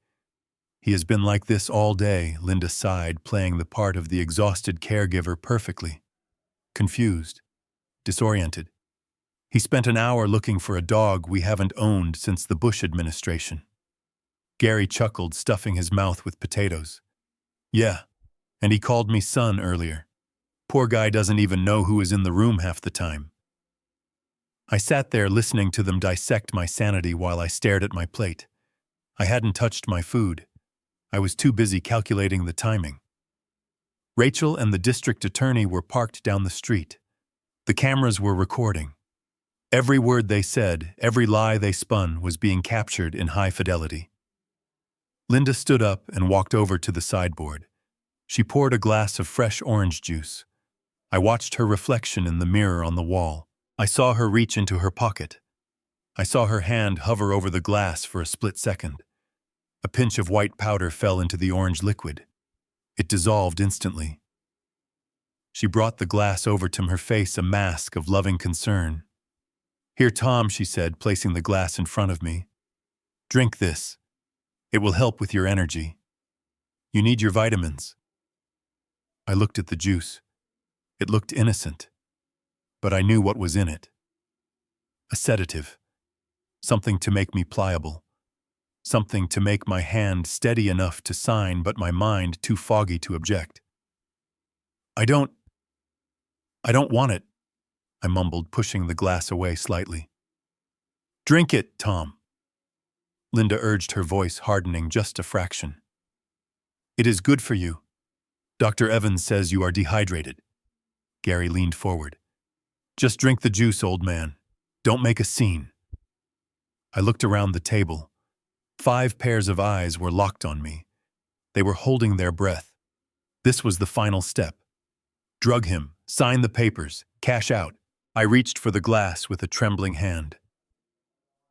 He has been like this all day, Linda sighed, playing the part of the exhausted caregiver perfectly. Confused, disoriented. He spent an hour looking for a dog we haven't owned since the Bush administration. Gary chuckled, stuffing his mouth with potatoes. Yeah, And he called me son earlier. Poor guy doesn't even know who is in the room half the time. I sat there listening to them dissect my sanity while I stared at my plate. I hadn't touched my food. I was too busy calculating the timing. Rachel and the district attorney were parked down the street. The cameras were recording. Every word they said, every lie they spun was being captured in high fidelity. Linda stood up and walked over to the sideboard. She poured a glass of fresh orange juice. I watched her reflection in the mirror on the wall. I saw her reach into her pocket. I saw her hand hover over the glass for a split second. A pinch of white powder fell into the orange liquid. It dissolved instantly. She brought the glass over to her face, a mask of loving concern. "Here, Tom," she said, placing the glass in front of me. "Drink this. It will help with your energy. You need your vitamins." I looked at the juice. It looked innocent, but I knew what was in it. A sedative. Something to make me pliable. Something to make my hand steady enough to sign but my mind too foggy to object. I don't want it," I mumbled, pushing the glass away slightly. "Drink it, Tom," Linda urged, her voice hardening just a fraction. "It is good for you. Dr. Evans says you are dehydrated." Gary leaned forward. "Just drink the juice, old man. Don't make a scene." I looked around the table. 5 pairs of eyes were locked on me. They were holding their breath. This was the final step. Drug him, sign the papers, cash out. I reached for the glass with a trembling hand.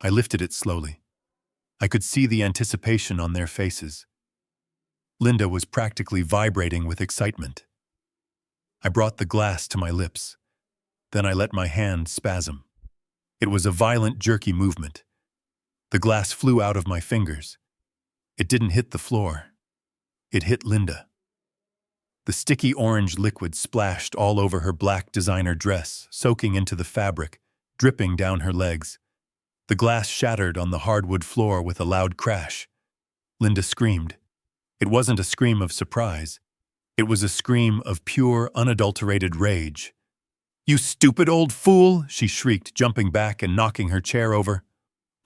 I lifted it slowly. I could see the anticipation on their faces. Linda was practically vibrating with excitement. I brought the glass to my lips. Then I let my hand spasm. It was a violent, jerky movement. The glass flew out of my fingers. It didn't hit the floor. It hit Linda. The sticky orange liquid splashed all over her black designer dress, soaking into the fabric, dripping down her legs. The glass shattered on the hardwood floor with a loud crash. Linda screamed. It wasn't a scream of surprise. It was a scream of pure, unadulterated rage. "You stupid old fool!" she shrieked, jumping back and knocking her chair over.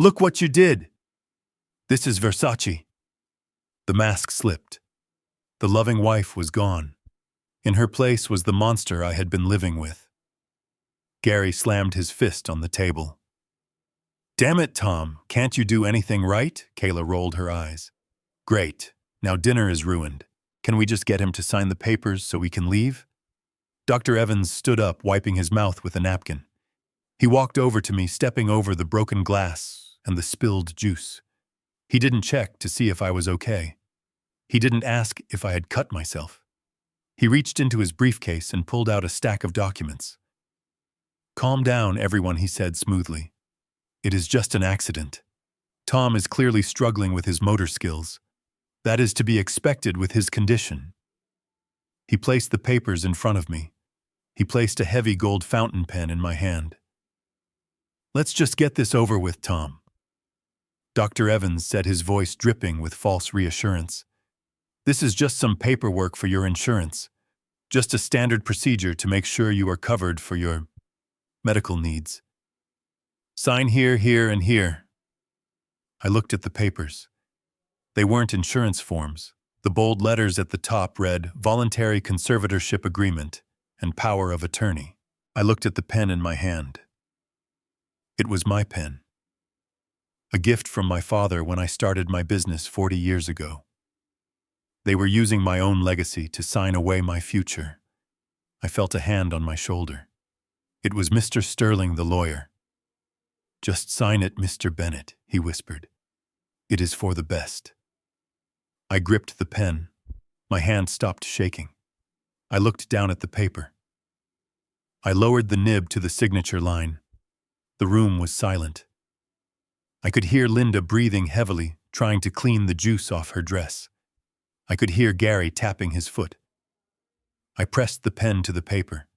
"Look what you did! This is Versace." The mask slipped. The loving wife was gone. In her place was the monster I had been living with. Gary slammed his fist on the table. "Damn it, Tom, can't you do anything right?" Kayla rolled her eyes. "Great. Now dinner is ruined. Can we just get him to sign the papers so we can leave?" Dr. Evans stood up, wiping his mouth with a napkin. He walked over to me, stepping over the broken glass and the spilled juice. He didn't check to see if I was okay. He didn't ask if I had cut myself. He reached into his briefcase and pulled out a stack of documents. "Calm down, everyone," he said smoothly. "It is just an accident. Tom is clearly struggling with his motor skills. That is to be expected with his condition." He placed the papers in front of me. He placed a heavy gold fountain pen in my hand. "Let's just get this over with, Tom." Dr. Evans said, his voice dripping with false reassurance. "This is just some paperwork for your insurance. Just a standard procedure to make sure you are covered for your medical needs. Sign here, here, and here." I looked at the papers. They weren't insurance forms. The bold letters at the top read, "Voluntary Conservatorship Agreement and Power of Attorney." I looked at the pen in my hand. It was my pen. A gift from my father when I started my business 40 years ago. They were using my own legacy to sign away my future. I felt a hand on my shoulder. It was Mr. Sterling, the lawyer. "Just sign it, Mr. Bennett," he whispered. "It is for the best." I gripped the pen. My hand stopped shaking. I looked down at the paper. I lowered the nib to the signature line. The room was silent. I could hear Linda breathing heavily, trying to clean the juice off her dress. I could hear Gary tapping his foot. I pressed the pen to the paper.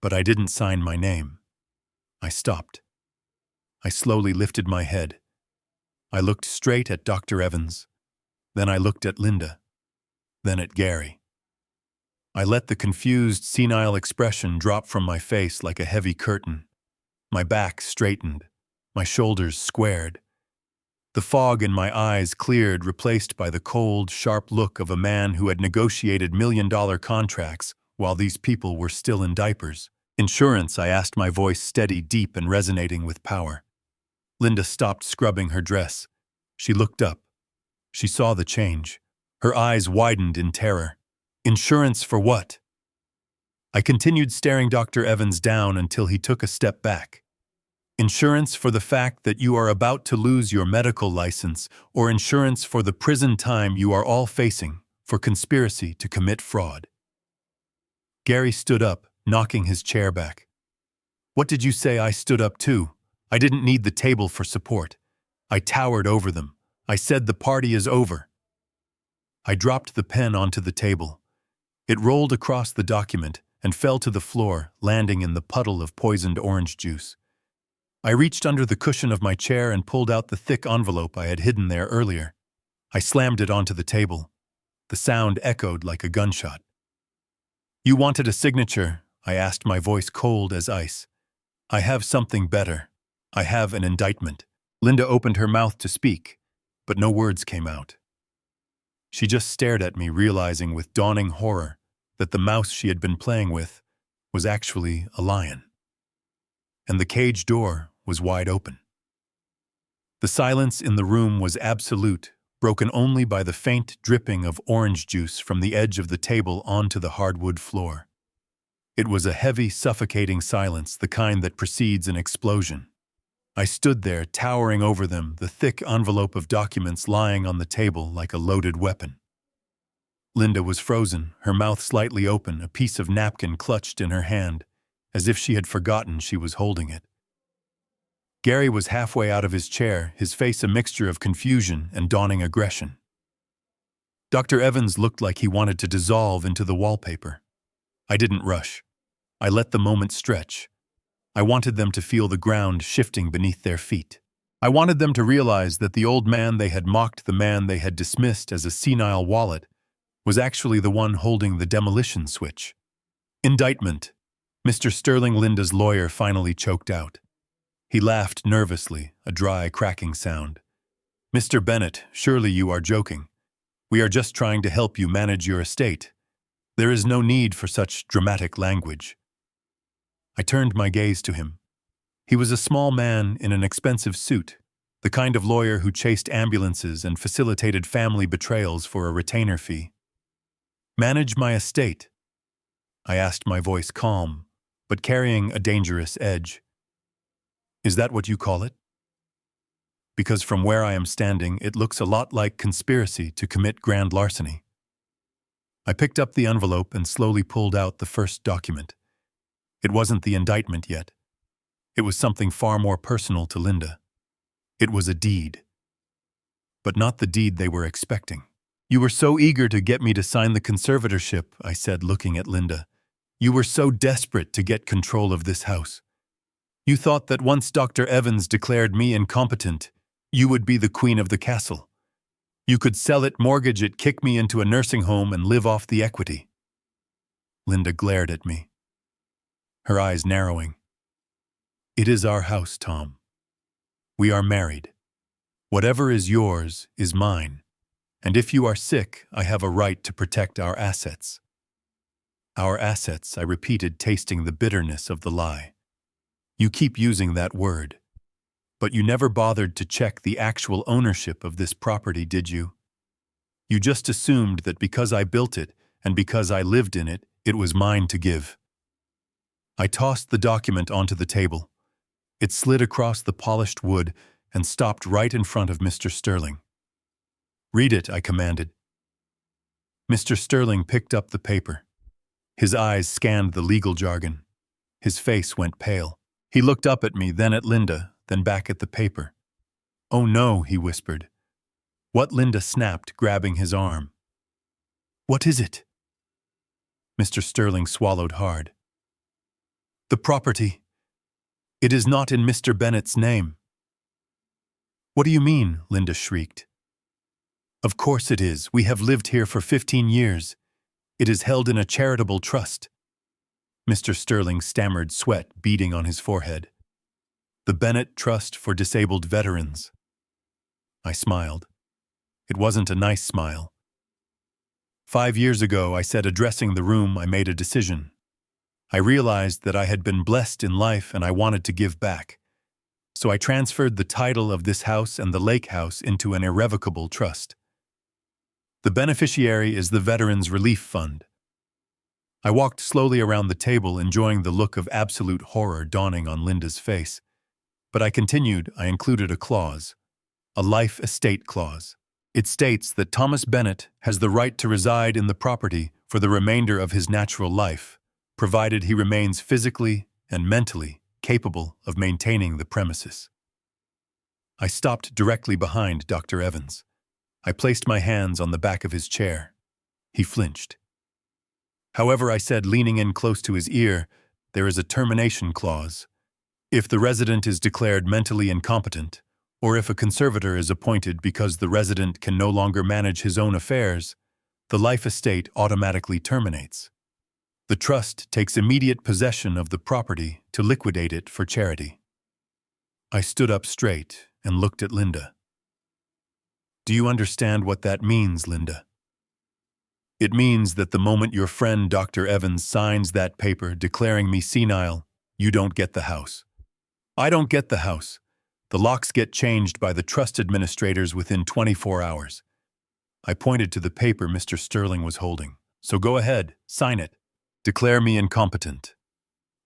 But I didn't sign my name. I stopped. I slowly lifted my head. I looked straight at Dr. Evans. Then I looked at Linda. Then at Gary. I let the confused, senile expression drop from my face like a heavy curtain. My back straightened, my shoulders squared. The fog in my eyes cleared, replaced by the cold, sharp look of a man who had negotiated million-dollar contracts while these people were still in diapers. Insurance, I asked, my voice steady, deep, and resonating with power. Linda stopped scrubbing her dress. She looked up. She saw the change. Her eyes widened in terror. Insurance for what? I continued staring Dr. Evans down until he took a step back. Insurance for the fact that you are about to lose your medical license, or insurance for the prison time you are all facing for conspiracy to commit fraud. Gary stood up, knocking his chair back. What did you say? I stood up too. I didn't need the table for support. I towered over them. I said the party is over. I dropped the pen onto the table. It rolled across the document and fell to the floor, landing in the puddle of poisoned orange juice. I reached under the cushion of my chair and pulled out the thick envelope I had hidden there earlier. I slammed it onto the table. The sound echoed like a gunshot. You wanted a signature, I asked, my voice cold as ice. I have something better. I have an indictment. Linda opened her mouth to speak, but no words came out. She just stared at me, realizing with dawning horror that the mouse she had been playing with was actually a lion. And the cage door was wide open. The silence in the room was absolute, broken only by the faint dripping of orange juice from the edge of the table onto the hardwood floor. It was a heavy, suffocating silence, the kind that precedes an explosion. I stood there, towering over them, the thick envelope of documents lying on the table like a loaded weapon. Linda was frozen, her mouth slightly open, a piece of napkin clutched in her hand, as if she had forgotten she was holding it. Gary was halfway out of his chair, his face a mixture of confusion and dawning aggression. Dr. Evans looked like he wanted to dissolve into the wallpaper. I didn't rush. I let the moment stretch. I wanted them to feel the ground shifting beneath their feet. I wanted them to realize that the old man they had mocked, the man they had dismissed as a senile wallet, was actually the one holding the demolition switch. Indictment, Mr. Sterling, Linda's lawyer, finally choked out. He laughed nervously, a dry, cracking sound. Mr. Bennett, surely you are joking. We are just trying to help you manage your estate. There is no need for such dramatic language. I turned my gaze to him. He was a small man in an expensive suit, the kind of lawyer who chased ambulances and facilitated family betrayals for a retainer fee. Manage my estate? I asked, my voice calm, but carrying a dangerous edge. Is that what you call it? Because from where I am standing, it looks a lot like conspiracy to commit grand larceny. I picked up the envelope and slowly pulled out the first document. It wasn't the indictment yet. It was something far more personal to Linda. It was a deed. But not the deed they were expecting. You were so eager to get me to sign the conservatorship, I said, looking at Linda. You were so desperate to get control of this house. You thought that once Dr. Evans declared me incompetent, you would be the queen of the castle. You could sell it, mortgage it, kick me into a nursing home, and live off the equity. Linda glared at me, her eyes narrowing. It is our house, Tom. We are married. Whatever is yours is mine. And if you are sick, I have a right to protect our assets. Our assets, I repeated, tasting the bitterness of the lie. You keep using that word. But you never bothered to check the actual ownership of this property, did you? You just assumed that because I built it and because I lived in it, it was mine to give. I tossed the document onto the table. It slid across the polished wood and stopped right in front of Mr. Sterling. Read it, I commanded. Mr. Sterling picked up the paper. His eyes scanned the legal jargon. His face went pale. He looked up at me, then at Linda, then back at the paper. Oh no, he whispered. What? Linda snapped, grabbing his arm. What is it? Mr. Sterling swallowed hard. The property. It is not in Mr. Bennett's name. What do you mean? Linda shrieked. Of course it is. We have lived here for 15 years. It is held in a charitable trust. Mr. Sterling stammered, sweat beading on his forehead. The Bennett Trust for Disabled Veterans. I smiled. It wasn't a nice smile. 5 years ago, I said, addressing the room, I made a decision. I realized that I had been blessed in life and I wanted to give back. So I transferred the title of this house and the lake house into an irrevocable trust. The beneficiary is the Veterans Relief Fund. I walked slowly around the table, enjoying the look of absolute horror dawning on Linda's face. But I continued. I included a clause, a life estate clause. It states that Thomas Bennett has the right to reside in the property for the remainder of his natural life, provided he remains physically and mentally capable of maintaining the premises. I stopped directly behind Dr. Evans. I placed my hands on the back of his chair. He flinched. However, I said, leaning in close to his ear, there is a termination clause. If the resident is declared mentally incompetent, or if a conservator is appointed because the resident can no longer manage his own affairs, the life estate automatically terminates. The trust takes immediate possession of the property to liquidate it for charity. I stood up straight and looked at Linda. Do you understand what that means, Linda? It means that the moment your friend Dr. Evans signs that paper declaring me senile, you don't get the house. I don't get the house. The locks get changed by the trust administrators within 24 hours. I pointed to the paper Mr. Sterling was holding. So go ahead, sign it. Declare me incompetent.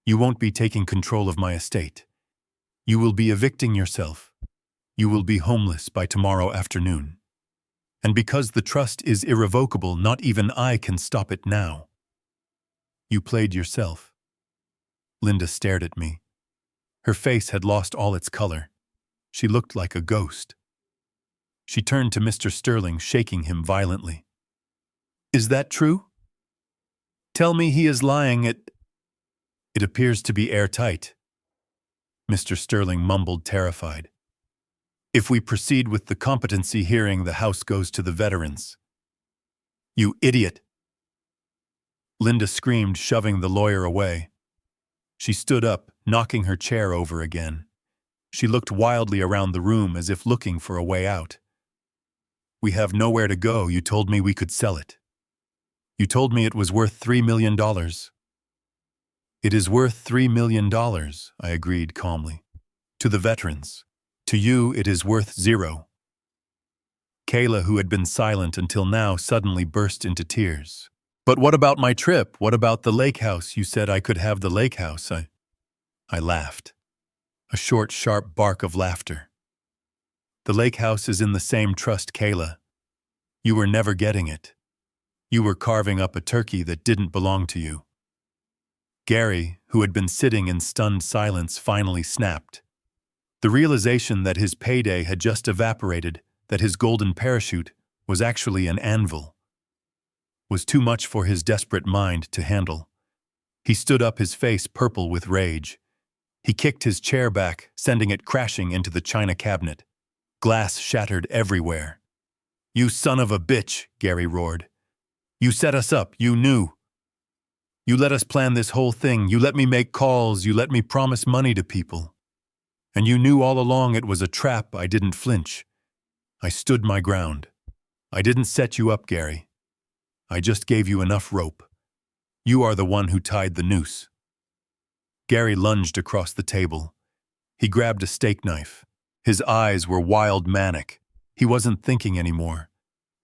You won't be taking control of my estate. You will be evicting yourself. You will be homeless by tomorrow afternoon. And because the trust is irrevocable, not even I can stop it now. You played yourself. Linda stared at me. Her face had lost all its color. She looked like a ghost. She turned to Mr. Sterling, shaking him violently. Is that true? Tell me he is lying. It appears to be airtight. Mr. Sterling mumbled, terrified. If we proceed with the competency hearing, the house goes to the veterans. You idiot! Linda screamed, shoving the lawyer away. She stood up, knocking her chair over again. She looked wildly around the room as if looking for a way out. We have nowhere to go. You told me we could sell it. You told me it was worth $3 million. It is worth $3 million, I agreed calmly. To the veterans. To you, it is worth $0. Kayla, who had been silent until now, suddenly burst into tears. But what about my trip? What about the lake house? You said I could have the lake house. I laughed. A short, sharp bark of laughter. The lake house is in the same trust, Kayla. You were never getting it. You were carving up a turkey that didn't belong to you. Gary, who had been sitting in stunned silence, finally snapped. The realization that his payday had just evaporated, that his golden parachute was actually an anvil, was too much for his desperate mind to handle. He stood up, his face purple with rage. He kicked his chair back, sending it crashing into the china cabinet. Glass shattered everywhere. You son of a bitch, Gary roared. You set us up, you knew. You let us plan this whole thing, you let me make calls, you let me promise money to people. And you knew all along it was a trap. I didn't flinch. I stood my ground. I didn't set you up, Gary. I just gave you enough rope. You are the one who tied the noose. Gary lunged across the table. He grabbed a steak knife. His eyes were wild, manic. He wasn't thinking anymore.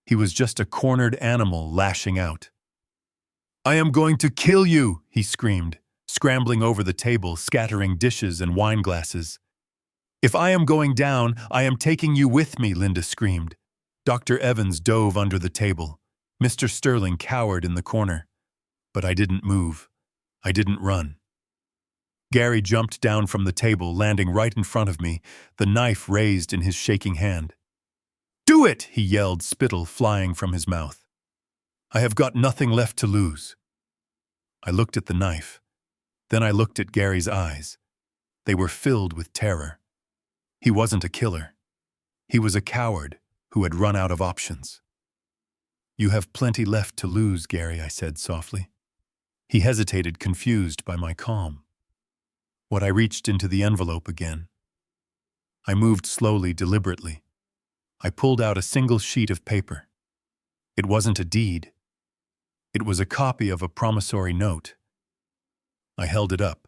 He was just a cornered animal lashing out. I am going to kill you, he screamed, scrambling over the table, scattering dishes and wine glasses. If I am going down, I am taking you with me, Linda screamed. Dr. Evans dove under the table. Mr. Sterling cowered in the corner. But I didn't move. I didn't run. Gary jumped down from the table, landing right in front of me, the knife raised in his shaking hand. Do it, he yelled, spittle flying from his mouth. I have got nothing left to lose. I looked at the knife. Then I looked at Gary's eyes. They were filled with terror. He wasn't a killer. He was a coward who had run out of options. You have plenty left to lose, Gary, I said softly. He hesitated, confused by my calm. I reached into the envelope again. I moved slowly, deliberately. I pulled out a single sheet of paper. It wasn't a deed. It was a copy of a promissory note. I held it up.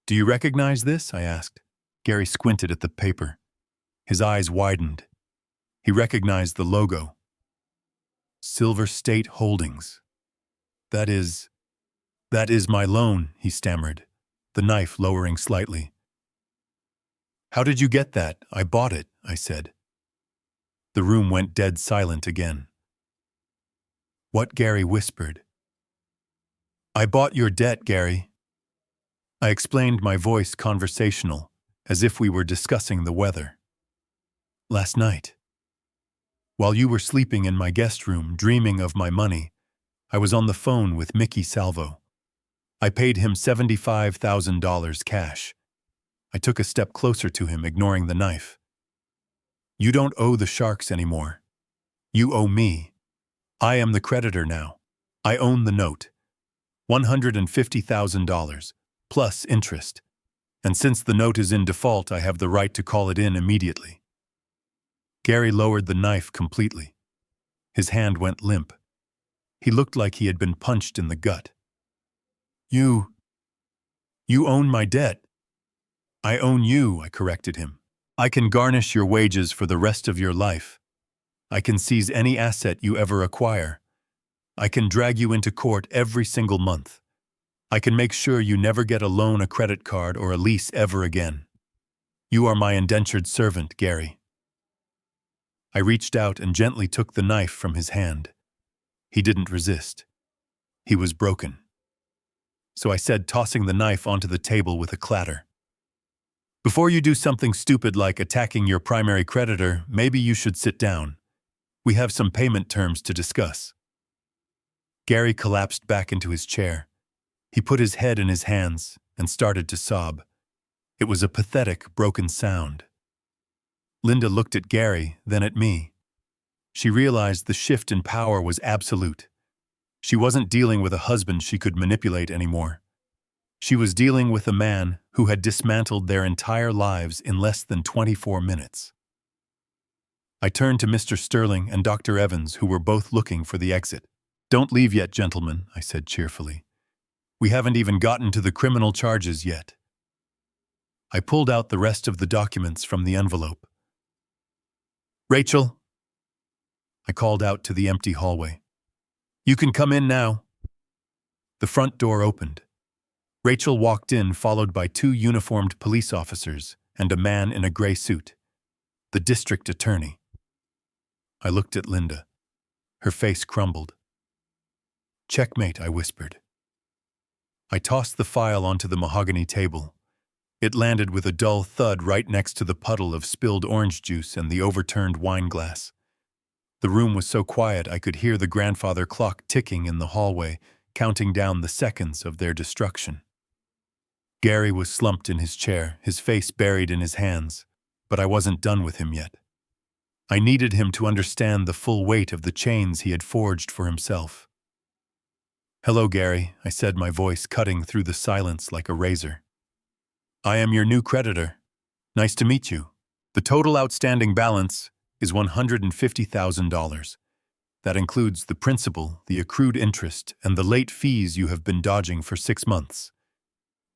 Do you recognize this? I asked. Gary squinted at the paper. His eyes widened. He recognized the logo. Silver State Holdings. That is my loan, he stammered, the knife lowering slightly. How did you get that? I bought it, I said. The room went dead silent again. What? Gary whispered. I bought your debt, Gary. I explained, my voice conversational, as if we were discussing the weather. Last night, while you were sleeping in my guest room dreaming of my money, I was on the phone with Mickey Salvo. I paid him $75,000 cash. I took a step closer to him, ignoring the knife. You don't owe the Sharks anymore. You owe me. I am the creditor now. I own the note. $150,000, plus interest. And since the note is in default, I have the right to call it in immediately. Gary lowered the knife completely. His hand went limp. He looked like he had been punched in the gut. You own my debt. I own you, I corrected him. I can garnish your wages for the rest of your life. I can seize any asset you ever acquire. I can drag you into court every single month. I can make sure you never get a loan, a credit card, or a lease ever again. You are my indentured servant, Gary. I reached out and gently took the knife from his hand. He didn't resist. He was broken. So I said, tossing the knife onto the table with a clatter. Before you do something stupid like attacking your primary creditor, maybe you should sit down. We have some payment terms to discuss. Gary collapsed back into his chair. He put his head in his hands and started to sob. It was a pathetic, broken sound. Linda looked at Gary, then at me. She realized the shift in power was absolute. She wasn't dealing with a husband she could manipulate anymore. She was dealing with a man who had dismantled their entire lives in less than 24 minutes. I turned to Mr. Sterling and Dr. Evans, who were both looking for the exit. Don't leave yet, gentlemen, I said cheerfully. We haven't even gotten to the criminal charges yet. I pulled out the rest of the documents from the envelope. Rachel, I called out to the empty hallway. You can come in now. The front door opened. Rachel walked in, followed by 2 uniformed police officers and a man in a gray suit. The district attorney. I looked at Linda. Her face crumbled. Checkmate, I whispered. I tossed the file onto the mahogany table. It landed with a dull thud right next to the puddle of spilled orange juice and the overturned wine glass. The room was so quiet I could hear the grandfather clock ticking in the hallway, counting down the seconds of their destruction. Gary was slumped in his chair, his face buried in his hands, but I wasn't done with him yet. I needed him to understand the full weight of the chains he had forged for himself. Hello, Gary, I said, my voice cutting through the silence like a razor. I am your new creditor. Nice to meet you. The total outstanding balance is $150,000. That includes the principal, the accrued interest, and the late fees you have been dodging for 6 months.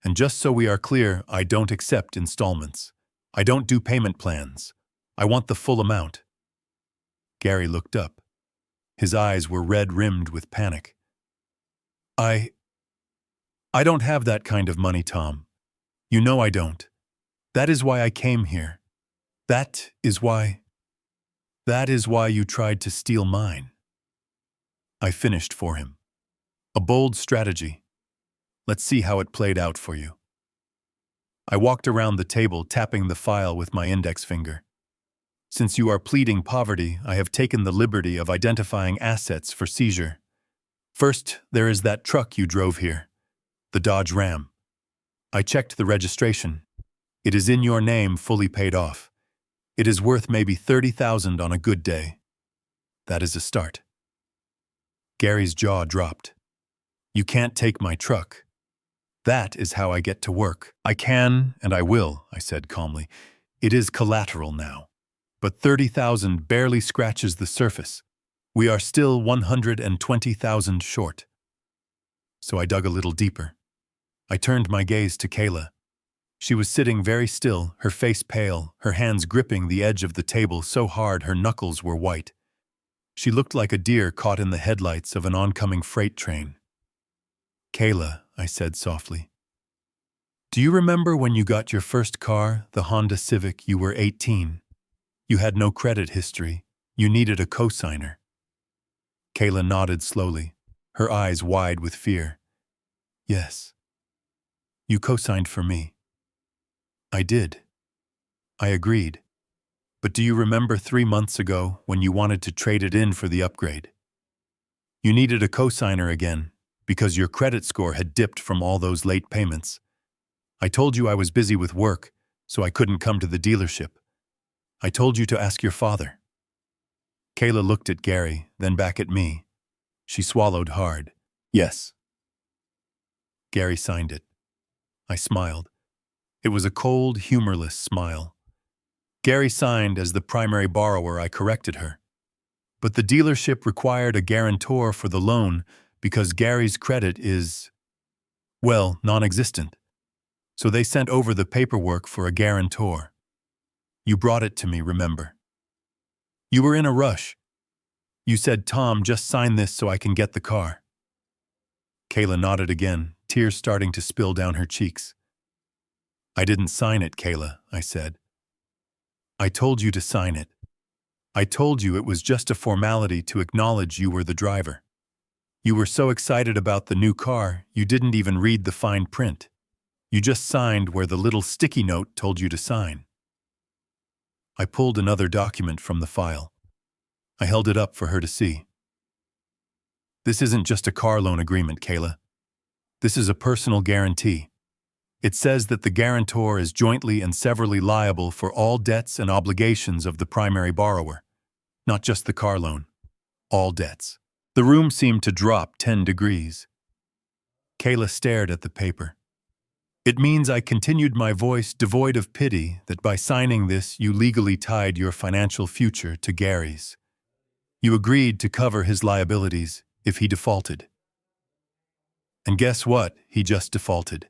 And just so we are clear, I don't accept installments. I don't do payment plans. I want the full amount. Gary looked up. His eyes were red-rimmed with panic. I don't have that kind of money, Tom. You know I don't. That is why I came here. That is why you tried to steal mine. I finished for him. A bold strategy. Let's see how it played out for you. I walked around the table, tapping the file with my index finger. Since you are pleading poverty, I have taken the liberty of identifying assets for seizure. First, there is that truck you drove here, the Dodge Ram. I checked the registration. It is in your name, fully paid off. It is worth maybe $30,000 on a good day. That is a start. Gary's jaw dropped. You can't take my truck. That is how I get to work. I can and I will, I said calmly. It is collateral now. But 30,000 barely scratches the surface. We are still 120,000 short. So I dug a little deeper. I turned my gaze to Kayla. She was sitting very still, her face pale, her hands gripping the edge of the table so hard her knuckles were white. She looked like a deer caught in the headlights of an oncoming freight train. Kayla, I said softly. Do you remember when you got your first car, the Honda Civic? You were 18. You had no credit history. You needed a cosigner. Kayla nodded slowly, her eyes wide with fear. Yes. You cosigned for me. I did. I agreed. But do you remember 3 months ago when you wanted to trade it in for the upgrade? You needed a cosigner again because your credit score had dipped from all those late payments. I told you I was busy with work, so I couldn't come to the dealership. I told you to ask your father. Kayla looked at Gary, then back at me. She swallowed hard. Yes. Gary signed it. I smiled. It was a cold, humorless smile. Gary signed as the primary borrower. I corrected her. But the dealership required a guarantor for the loan because Gary's credit is, well, non-existent. So they sent over the paperwork for a guarantor. You brought it to me, remember? You were in a rush. You said, Tom, just sign this so I can get the car. Kayla nodded again, tears starting to spill down her cheeks. I didn't sign it, Kayla, I said. I told you to sign it. I told you it was just a formality to acknowledge you were the driver. You were so excited about the new car, you didn't even read the fine print. You just signed where the little sticky note told you to sign. I pulled another document from the file. I held it up for her to see. This isn't just a car loan agreement, Kayla. This is a personal guarantee. It says that the guarantor is jointly and severally liable for all debts and obligations of the primary borrower, not just the car loan, all debts. The room seemed to drop 10 degrees. Kayla stared at the paper. It means, I continued, my voice devoid of pity, that by signing this you legally tied your financial future to Gary's. You agreed to cover his liabilities if he defaulted. And guess what? He just defaulted.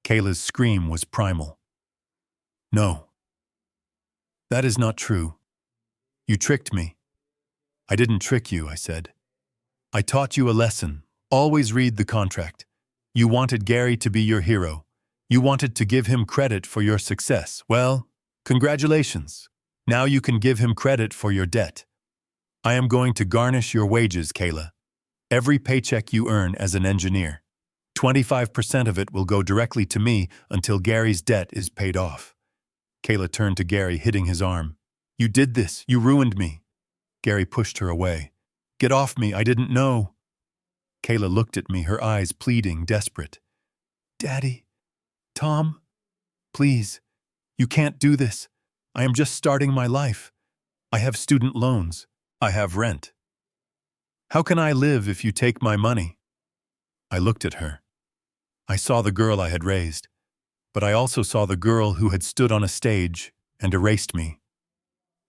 Kayla's scream was primal. No. That is not true. You tricked me. I didn't trick you, I said. I taught you a lesson. Always read the contract. You wanted Gary to be your hero. You wanted to give him credit for your success. Well, congratulations. Now you can give him credit for your debt. I am going to garnish your wages, Kayla. Every paycheck you earn as an engineer, 25% of it will go directly to me until Gary's debt is paid off. Kayla turned to Gary, hitting his arm. You did this. You ruined me. Gary pushed her away. Get off me. I didn't know. Kayla looked at me, her eyes pleading, desperate. Daddy, Tom, please, you can't do this. I am just starting my life. I have student loans. I have rent. How can I live if you take my money? I looked at her. I saw the girl I had raised, but I also saw the girl who had stood on a stage and erased me.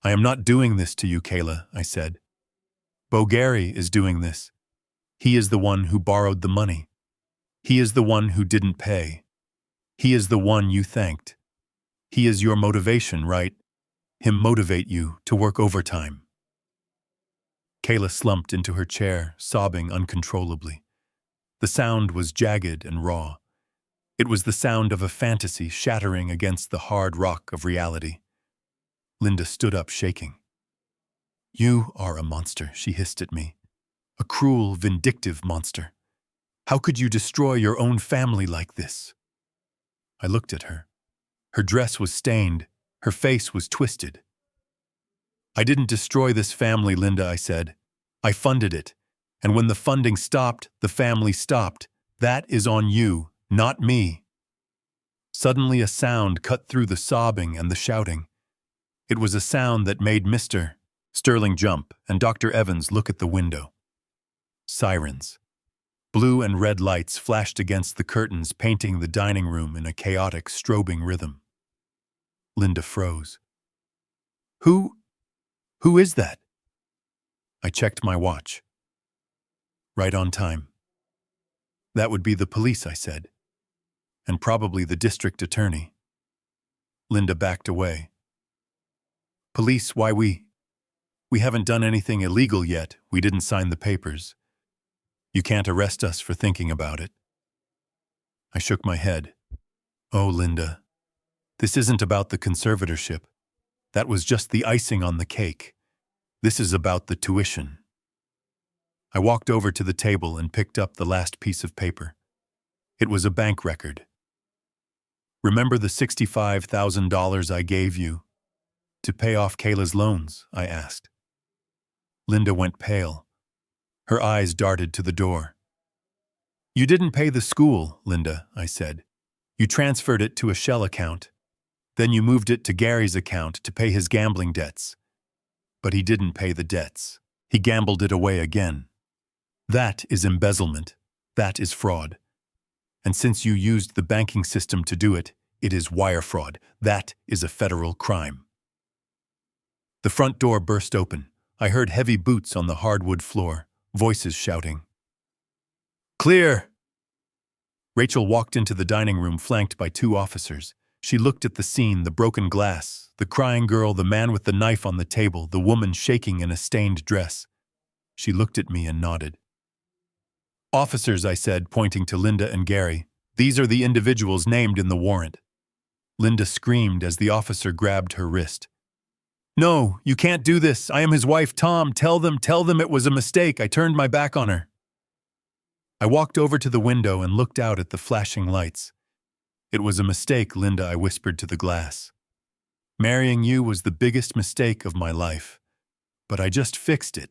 I am not doing this to you, Kayla, I said. Bo Gary is doing this. He is the one who borrowed the money. He is the one who didn't pay. He is the one you thanked. He is your motivation, right? Him motivate you to work overtime. Kayla slumped into her chair, sobbing uncontrollably. The sound was jagged and raw. It was the sound of a fantasy shattering against the hard rock of reality. Linda stood up, shaking. You are a monster, she hissed at me. A cruel, vindictive monster. How could you destroy your own family like this? I looked at her. Her dress was stained. Her face was twisted. I didn't destroy this family, Linda, I said. I funded it. And when the funding stopped, the family stopped. That is on you, not me. Suddenly a sound cut through the sobbing and the shouting. It was a sound that made Mr. Sterling jump and Dr. Evans look at the window. Sirens. Blue and red lights flashed against the curtains, painting the dining room in a chaotic, strobing rhythm. Linda froze. Who is that? I checked my watch. Right on time. That would be the police, I said. And probably the district attorney. Linda backed away. Police, why we haven't done anything illegal yet. We didn't sign the papers. You can't arrest us for thinking about it. I shook my head. Oh, Linda, this isn't about the conservatorship. That was just the icing on the cake. This is about the tuition. I walked over to the table and picked up the last piece of paper. It was a bank record. Remember the $65,000 I gave you to pay off Kayla's loans? I asked. Linda went pale. Her eyes darted to the door. You didn't pay the school, Linda, I said. You transferred it to a shell account. Then you moved it to Gary's account to pay his gambling debts. But he didn't pay the debts. He gambled it away again. That is embezzlement. That is fraud. And since you used the banking system to do it, it is wire fraud. That is a federal crime. The front door burst open. I heard heavy boots on the hardwood floor, voices shouting. Clear! Rachel walked into the dining room flanked by two officers. She looked at the scene, the broken glass, the crying girl, the man with the knife on the table, the woman shaking in a stained dress. She looked at me and nodded. Officers, I said, pointing to Linda and Gary. These are the individuals named in the warrant. Linda screamed as the officer grabbed her wrist. No, you can't do this. I am his wife, Tom. Tell them it was a mistake. I turned my back on her. I walked over to the window and looked out at the flashing lights. It was a mistake, Linda, I whispered to the glass. Marrying you was the biggest mistake of my life. But I just fixed it.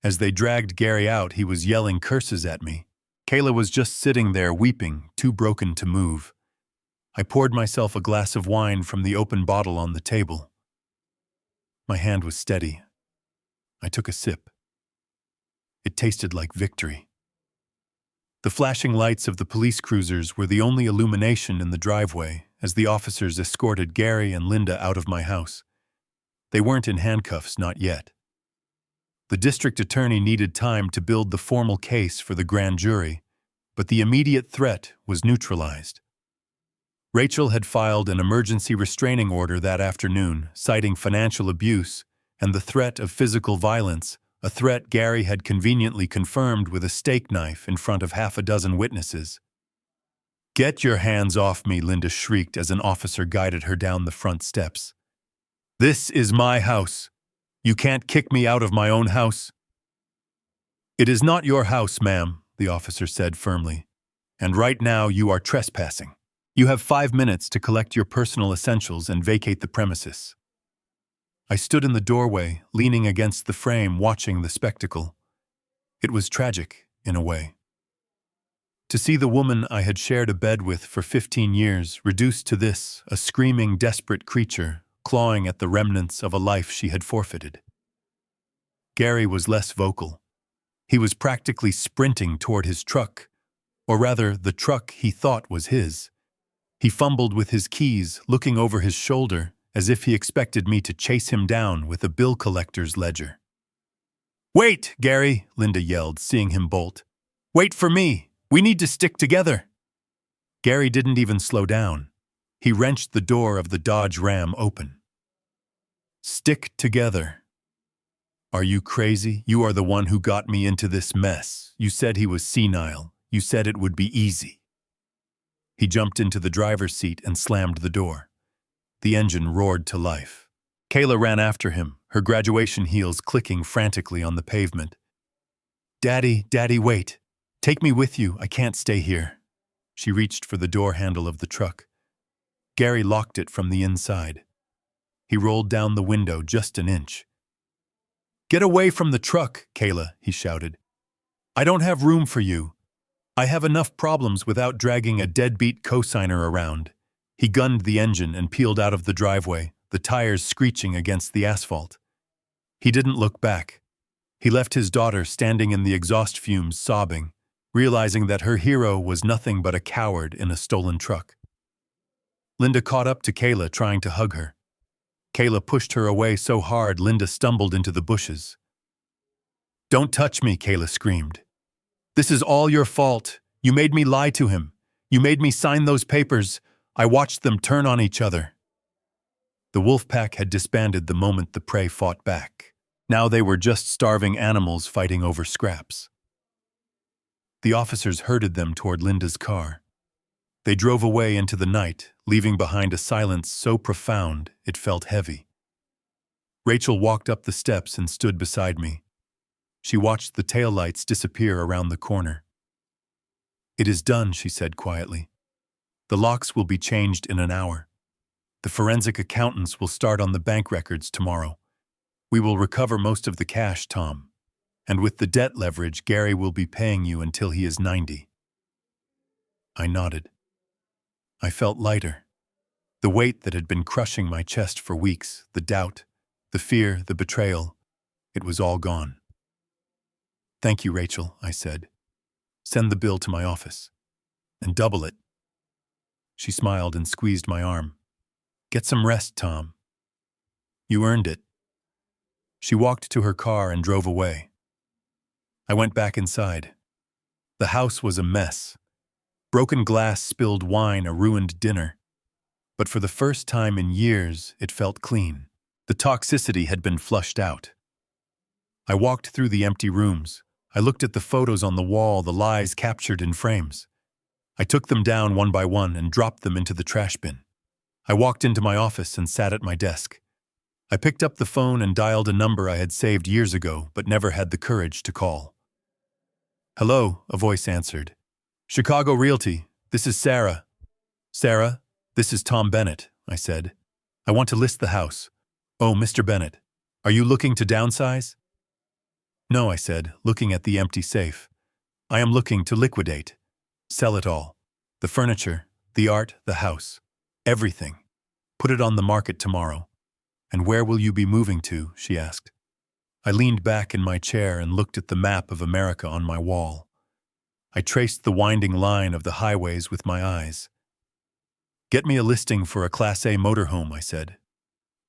As they dragged Gary out, he was yelling curses at me. Kayla was just sitting there weeping, too broken to move. I poured myself a glass of wine from the open bottle on the table. My hand was steady. I took a sip. It tasted like victory. The flashing lights of the police cruisers were the only illumination in the driveway as the officers escorted Gary and Linda out of my house. They weren't in handcuffs, not yet. The district attorney needed time to build the formal case for the grand jury, but the immediate threat was neutralized. Rachel had filed an emergency restraining order that afternoon, citing financial abuse and the threat of physical violence, a threat Gary had conveniently confirmed with a steak knife in front of half a dozen witnesses. Get your hands off me, Linda shrieked as an officer guided her down the front steps. This is my house. You can't kick me out of my own house. It is not your house, ma'am, the officer said firmly. And right now you are trespassing. You have 5 minutes to collect your personal essentials and vacate the premises. I stood in the doorway, leaning against the frame, watching the spectacle. It was tragic, in a way. To see the woman I had shared a bed with for 15 years reduced to this, a screaming, desperate creature, clawing at the remnants of a life she had forfeited. Gary was less vocal. He was practically sprinting toward his truck, or rather, the truck he thought was his. He fumbled with his keys, looking over his shoulder, as if he expected me to chase him down with a bill collector's ledger. Wait, Gary, Linda yelled, seeing him bolt. Wait for me. We need to stick together. Gary didn't even slow down. He wrenched the door of the Dodge Ram open. Stick together. Are you crazy? You are the one who got me into this mess. You said he was senile. You said it would be easy. He jumped into the driver's seat and slammed the door. The engine roared to life. Kayla ran after him, her graduation heels clicking frantically on the pavement. Daddy, wait. Take me with you. I can't stay here. She reached for the door handle of the truck. Gary locked it from the inside. He rolled down the window just an inch. Get away from the truck, Kayla, he shouted. I don't have room for you. I have enough problems without dragging a deadbeat cosigner around. He gunned the engine and peeled out of the driveway, the tires screeching against the asphalt. He didn't look back. He left his daughter standing in the exhaust fumes sobbing, realizing that her hero was nothing but a coward in a stolen truck. Linda caught up to Kayla, trying to hug her. Kayla pushed her away so hard Linda stumbled into the bushes. "Don't touch me," Kayla screamed. "This is all your fault. You made me lie to him. You made me sign those papers. I watched them turn on each other." The wolf pack had disbanded the moment the prey fought back. Now they were just starving animals fighting over scraps. The officers herded them toward Linda's car. They drove away into the night, leaving behind a silence so profound it felt heavy. Rachel walked up the steps and stood beside me. She watched the taillights disappear around the corner. "It is done," she said quietly. "The locks will be changed in an hour. The forensic accountants will start on the bank records tomorrow. We will recover most of the cash, Tom. And with the debt leverage, Gary will be paying you until he is 90. I nodded. I felt lighter. The weight that had been crushing my chest for weeks, the doubt, the fear, the betrayal, it was all gone. "Thank you, Rachel," I said. "Send the bill to my office. And double it." She smiled and squeezed my arm. "Get some rest, Tom. You earned it." She walked to her car and drove away. I went back inside. The house was a mess. Broken glass, spilled wine, a ruined dinner. But for the first time in years, it felt clean. The toxicity had been flushed out. I walked through the empty rooms. I looked at the photos on the wall, the lies captured in frames. I took them down one by one and dropped them into the trash bin. I walked into my office and sat at my desk. I picked up the phone and dialed a number I had saved years ago but never had the courage to call. "Hello," a voice answered. "Chicago Realty, this is Sarah." "Sarah, this is Tom Bennett," I said. "I want to list the house." "Oh, Mr. Bennett, are you looking to downsize?" "No," I said, looking at the empty safe. "I am looking to liquidate. Sell it all. The furniture, the art, the house. Everything. Put it on the market tomorrow." "And where will you be moving to?" she asked. I leaned back in my chair and looked at the map of America on my wall. I traced the winding line of the highways with my eyes. "Get me a listing for a Class A motorhome," I said.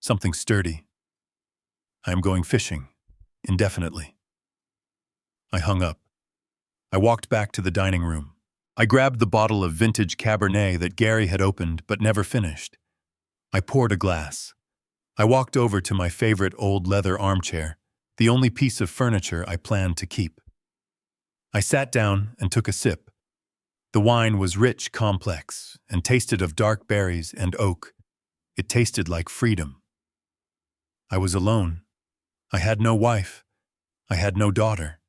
"Something sturdy. I am going fishing. Indefinitely." I hung up. I walked back to the dining room. I grabbed the bottle of vintage Cabernet that Gary had opened but never finished. I poured a glass. I walked over to my favorite old leather armchair, the only piece of furniture I planned to keep. I sat down and took a sip. The wine was rich, complex, and tasted of dark berries and oak. It tasted like freedom. I was alone. I had no wife. I had no daughter.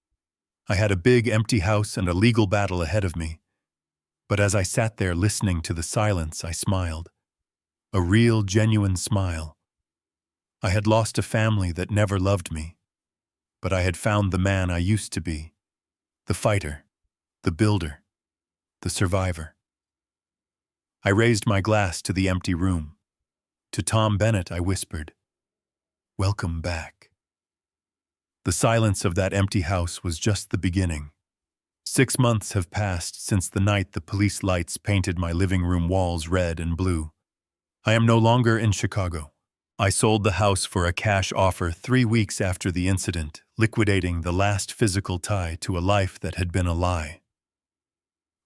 I had a big empty house and a legal battle ahead of me. But as I sat there listening to the silence, I smiled. A real, genuine smile. I had lost a family that never loved me, but I had found the man I used to be. The fighter, the builder, the survivor. I raised my glass to the empty room. To Tom Bennett, I whispered, "Welcome back." The silence of that empty house was just the beginning. 6 months have passed since the night the police lights painted my living room walls red and blue. I am no longer in Chicago. I sold the house for a cash offer 3 weeks after the incident, liquidating the last physical tie to a life that had been a lie.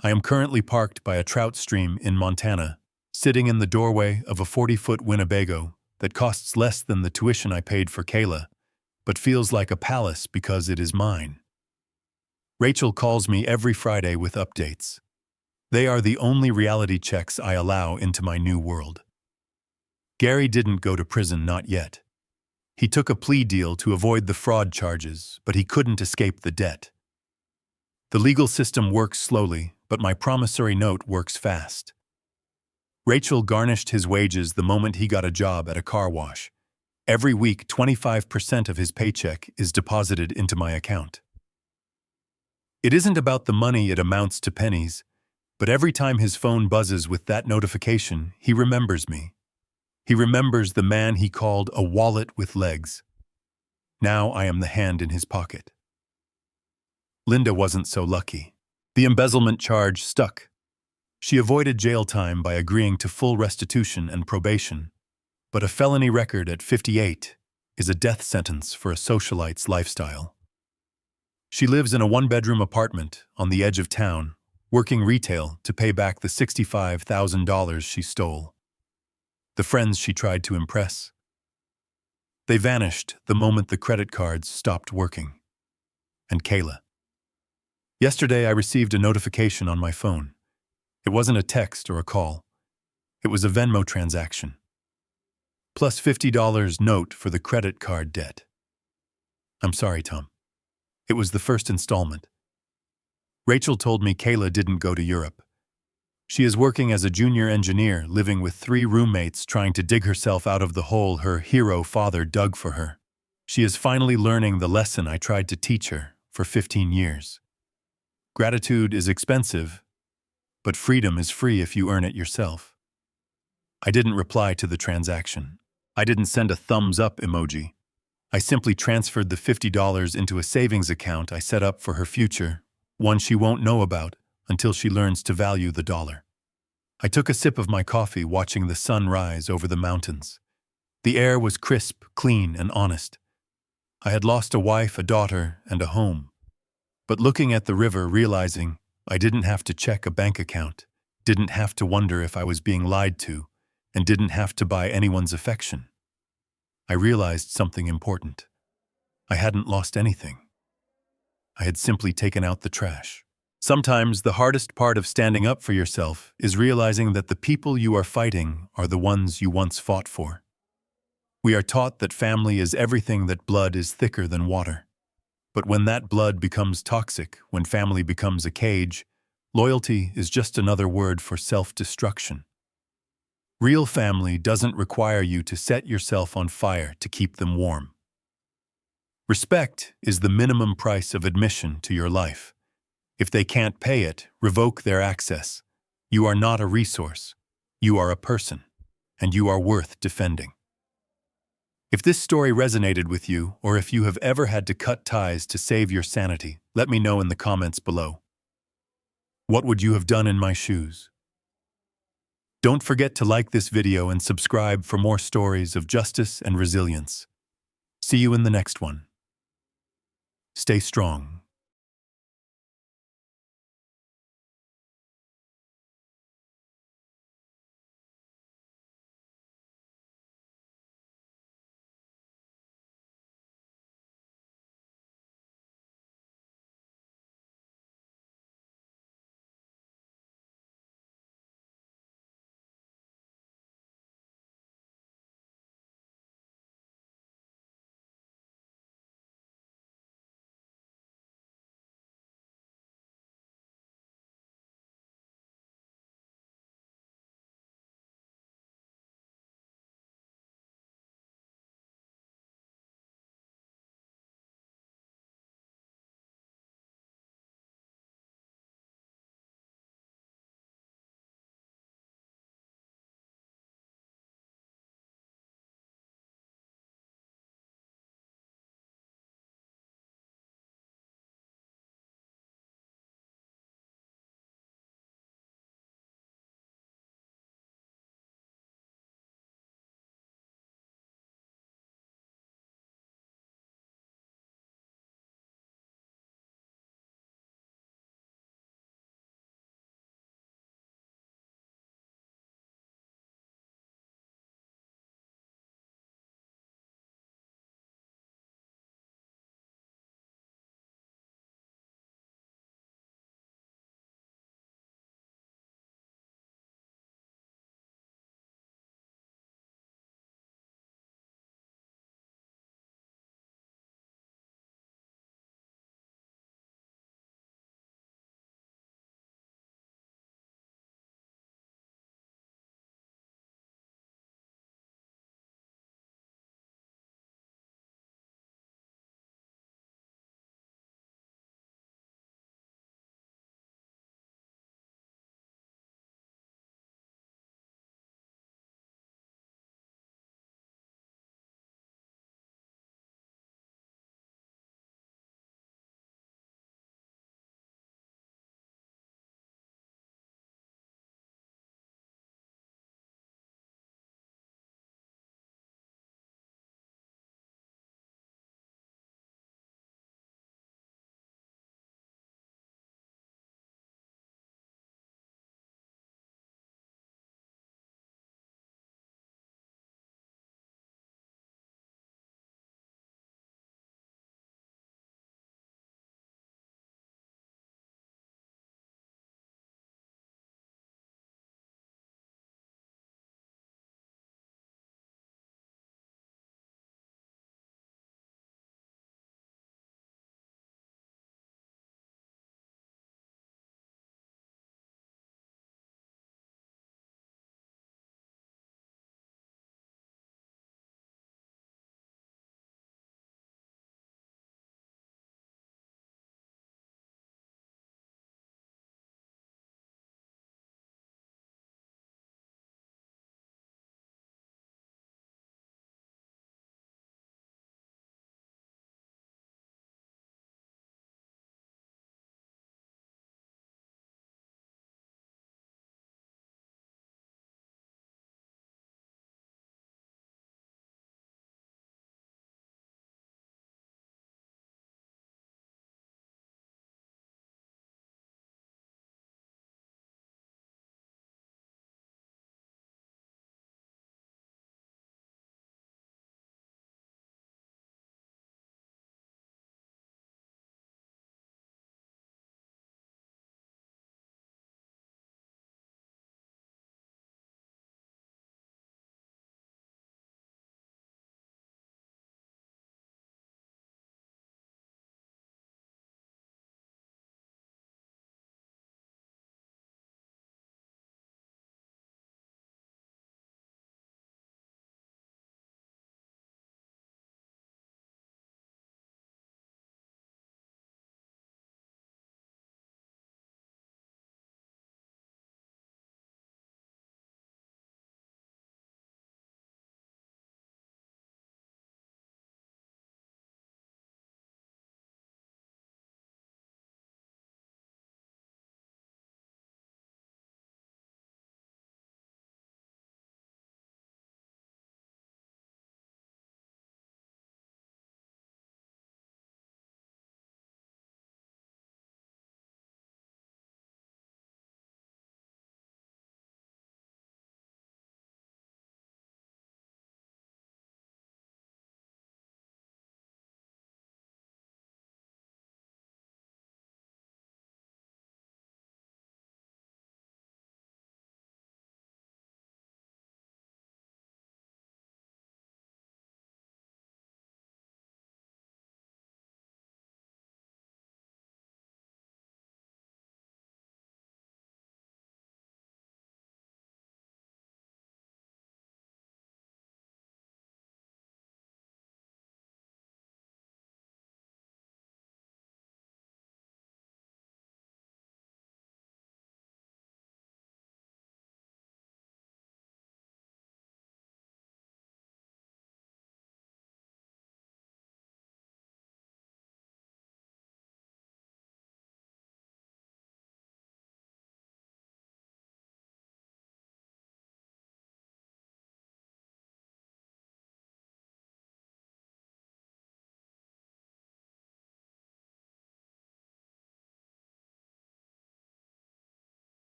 I am currently parked by a trout stream in Montana, sitting in the doorway of a 40-foot Winnebago that costs less than the tuition I paid for Kayla, but feels like a palace because it is mine. Rachel calls me every Friday with updates. They are the only reality checks I allow into my new world. Gary didn't go to prison, not yet. He took a plea deal to avoid the fraud charges, but he couldn't escape the debt. The legal system works slowly, but my promissory note works fast. Rachel garnished his wages the moment he got a job at a car wash. Every week, 25% of his paycheck is deposited into my account. It isn't about the money, it amounts to pennies, but every time his phone buzzes with that notification, he remembers me. He remembers the man he called a wallet with legs. Now I am the hand in his pocket. Linda wasn't so lucky. The embezzlement charge stuck. She avoided jail time by agreeing to full restitution and probation, but a felony record at 58 is a death sentence for a socialite's lifestyle. She lives in a one-bedroom apartment on the edge of town, working retail to pay back the $65,000 she stole. The friends she tried to impress. They vanished the moment the credit cards stopped working. And Kayla. Yesterday I received a notification on my phone. It wasn't a text or a call. It was a Venmo transaction. Plus $50 note for the credit card debt. I'm sorry, Tom. It was the first installment. Rachel told me Kayla didn't go to Europe. She is working as a junior engineer, living with 3 roommates, trying to dig herself out of the hole her hero father dug for her. She is finally learning the lesson I tried to teach her for 15 years. Gratitude is expensive, but freedom is free if you earn it yourself. I didn't reply to the transaction. I didn't send a thumbs up emoji. I simply transferred the $50 into a savings account I set up for her future, one she won't know about until she learns to value the dollar. I took a sip of my coffee, watching the sun rise over the mountains. The air was crisp, clean, and honest. I had lost a wife, a daughter, and a home. But looking at the river, realizing I didn't have to check a bank account, didn't have to wonder if I was being lied to, and didn't have to buy anyone's affection, I realized something important. I hadn't lost anything. I had simply taken out the trash. Sometimes the hardest part of standing up for yourself is realizing that the people you are fighting are the ones you once fought for. We are taught that family is everything, that blood is thicker than water. But when that blood becomes toxic, when family becomes a cage, loyalty is just another word for self-destruction. Real family doesn't require you to set yourself on fire to keep them warm. Respect is the minimum price of admission to your life. If they can't pay it, revoke their access. You are not a resource. You are a person, and you are worth defending. If this story resonated with you, or if you have ever had to cut ties to save your sanity, let me know in the comments below. What would you have done in my shoes? Don't forget to like this video and subscribe for more stories of justice and resilience. See you in the next one. Stay strong.